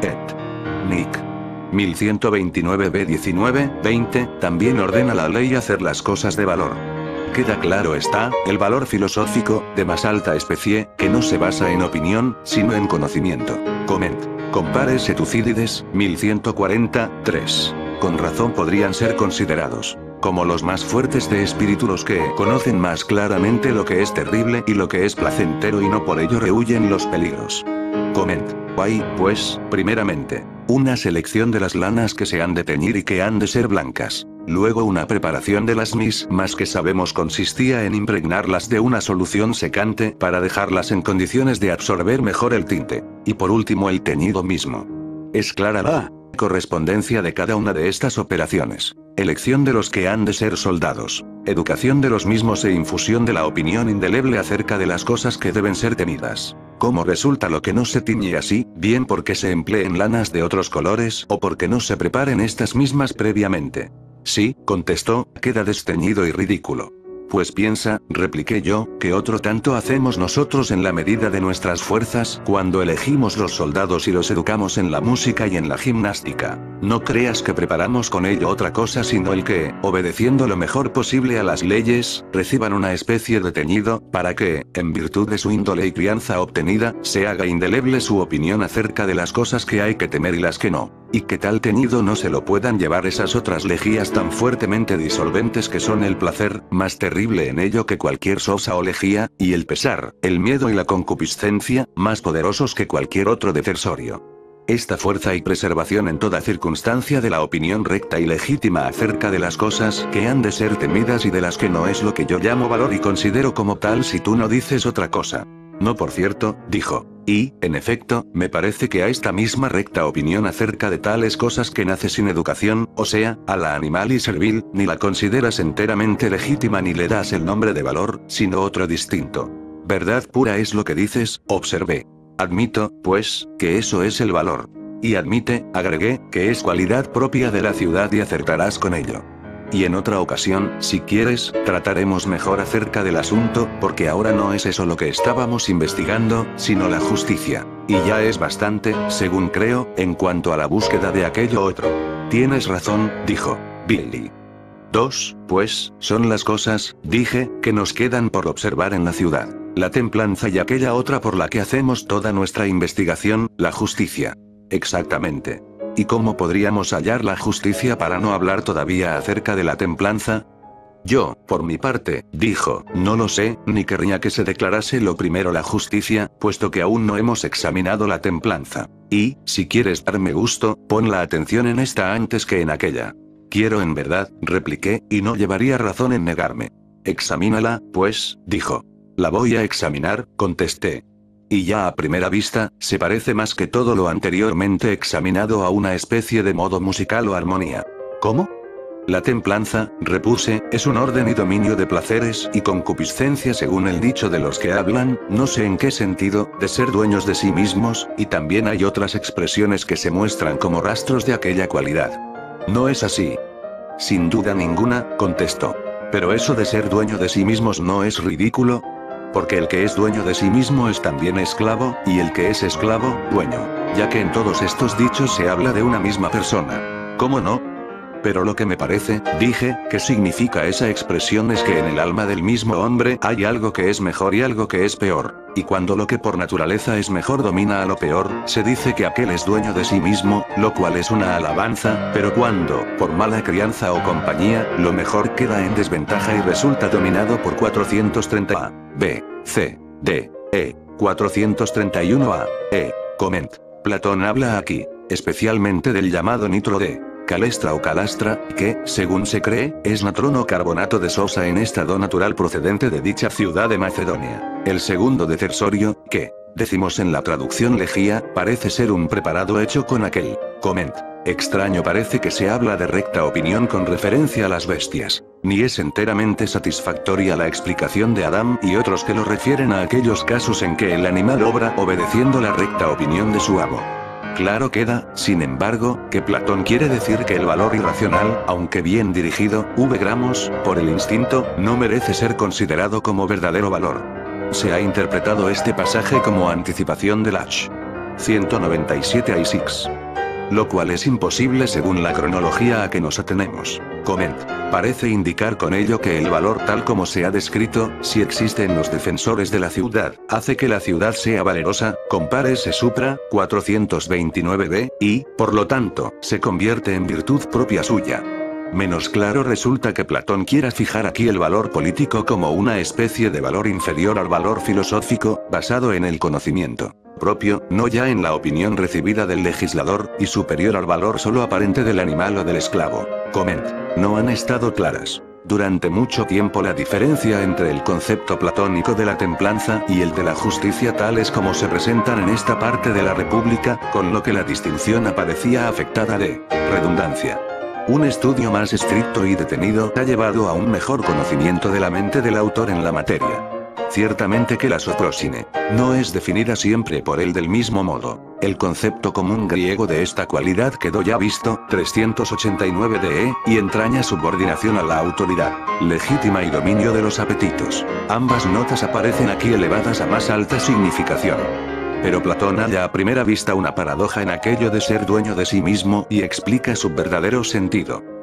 Et. Nick. 1129b 19-20, también ordena la ley hacer las cosas de valor. Queda claro está, el valor filosófico, de más alta especie, que no se basa en opinión, sino en conocimiento. Coment. Compare Tucídides, 1143. Con razón podrían ser considerados como los más fuertes de espíritu los que conocen más claramente lo que es terrible y lo que es placentero y no por ello rehuyen los peligros. Coment. Hay, pues, primeramente, una selección de las lanas que se han de teñir y que han de ser blancas. Luego una preparación de las mismas que sabemos consistía en impregnarlas de una solución secante para dejarlas en condiciones de absorber mejor el tinte. Y por último el teñido mismo. Es clara la correspondencia de cada una de estas operaciones. Elección de los que han de ser soldados. Educación de los mismos e infusión de la opinión indeleble acerca de las cosas que deben ser temidas. ¿Cómo resulta lo que no se tiñe así, bien porque se empleen lanas de otros colores o porque no se preparen estas mismas previamente? Sí, contestó, queda desteñido y ridículo. Pues piensa, repliqué yo, que otro tanto hacemos nosotros en la medida de nuestras fuerzas cuando elegimos los soldados y los educamos en la música y en la gimnástica. No creas que preparamos con ello otra cosa sino el que, obedeciendo lo mejor posible a las leyes, reciban una especie de teñido, para que, en virtud de su índole y crianza obtenida, se haga indeleble su opinión acerca de las cosas que hay que temer y las que no. Y que tal teñido no se lo puedan llevar esas otras lejías tan fuertemente disolventes que son el placer, más terrible en ello que cualquier sosa o lejía, y el pesar, el miedo y la concupiscencia, más poderosos que cualquier otro defensorio. Esta fuerza y preservación en toda circunstancia de la opinión recta y legítima acerca de las cosas que han de ser temidas y de las que no es lo que yo llamo valor y considero como tal si tú no dices otra cosa. No, por cierto, dijo. Y, en efecto, me parece que a esta misma recta opinión acerca de tales cosas que nace sin educación, o sea, a la animal y servil, ni la consideras enteramente legítima ni le das el nombre de valor, sino otro distinto. Verdad pura es lo que dices, observé. Admito, pues, que eso es el valor. Y admite, agregué, que es cualidad propia de la ciudad y acertarás con ello. Y en otra ocasión, si quieres, trataremos mejor acerca del asunto, porque ahora no es eso lo que estábamos investigando, sino la justicia. Y ya es bastante, según creo, en cuanto a la búsqueda de aquello otro. Tienes razón, dijo Billy. 2, pues, son las cosas, dije, que nos quedan por observar en la ciudad. La templanza y aquella otra por la que hacemos toda nuestra investigación, la justicia. Exactamente. ¿Y cómo podríamos hallar la justicia para no hablar todavía acerca de la templanza? Yo, por mi parte, dijo, no lo sé, ni querría que se declarase lo primero la justicia, puesto que aún no hemos examinado la templanza. Y, si quieres darme gusto, pon la atención en esta antes que en aquella. Quiero en verdad, repliqué, y no llevaría razón en negarme. Examínala, pues, dijo. La voy a examinar, contesté. Y ya a primera vista, se parece más que todo lo anteriormente examinado a una especie de modo musical o armonía. ¿Cómo? La templanza, repuse, es un orden y dominio de placeres y concupiscencia según el dicho de los que hablan, no sé en qué sentido, de ser dueños de sí mismos, y también hay otras expresiones que se muestran como rastros de aquella cualidad. ¿No es así? Sin duda ninguna, contestó. Pero eso de ser dueño de sí mismos no es ridículo. Porque el que es dueño de sí mismo es también esclavo, y el que es esclavo, dueño. Ya que en todos estos dichos se habla de una misma persona. ¿Cómo no? Pero lo que me parece, dije, que significa esa expresión es que en el alma del mismo hombre hay algo que es mejor y algo que es peor. Y cuando lo que por naturaleza es mejor domina a lo peor, se dice que aquel es dueño de sí mismo, lo cual es una alabanza, pero cuando, por mala crianza o compañía, lo mejor queda en desventaja y resulta dominado por 430 A, B, C, D, E, 431 A, E, coment. Platón habla aquí, especialmente del llamado nitro de calestra o calastra, que, según se cree, es natrón o carbonato de sosa en estado natural procedente de dicha ciudad de Macedonia. El segundo de cersorio, que, decimos en la traducción legía, parece ser un preparado hecho con aquel. Coment. Extraño parece que se habla de recta opinión con referencia a las bestias. Ni es enteramente satisfactoria la explicación de Adán y otros que lo refieren a aquellos casos en que el animal obra obedeciendo la recta opinión de su amo. Claro queda, sin embargo, que Platón quiere decir que el valor irracional, aunque bien dirigido, gramos, por el instinto, no merece ser considerado como verdadero valor. Se ha interpretado este pasaje como anticipación del H. 197 a 6. Lo cual es imposible según la cronología a que nos atenemos. Coment. Parece indicar con ello que el valor tal como se ha descrito, si existe en los defensores de la ciudad, hace que la ciudad sea valerosa, compárese supra, 429b, y, por lo tanto, se convierte en virtud propia suya. Menos claro resulta que Platón quiera fijar aquí el valor político como una especie de valor inferior al valor filosófico, basado en el conocimiento propio, no ya en la opinión recibida del legislador, y superior al valor solo aparente del animal o del esclavo. Coment. No han estado claras. Durante mucho tiempo la diferencia entre el concepto platónico de la templanza y el de la justicia tales como se presentan en esta parte de la República, con lo que la distinción aparecía afectada de redundancia. Un estudio más estricto y detenido ha llevado a un mejor conocimiento de la mente del autor en la materia. Ciertamente que la soprosine no es definida siempre por él del mismo modo. El concepto común griego de esta cualidad quedó ya visto, 389 de y entraña subordinación a la autoridad legítima y dominio de los apetitos. Ambas notas aparecen aquí elevadas a más alta significación. Pero Platón halla a primera vista una paradoja en aquello de ser dueño de sí mismo y explica su verdadero sentido.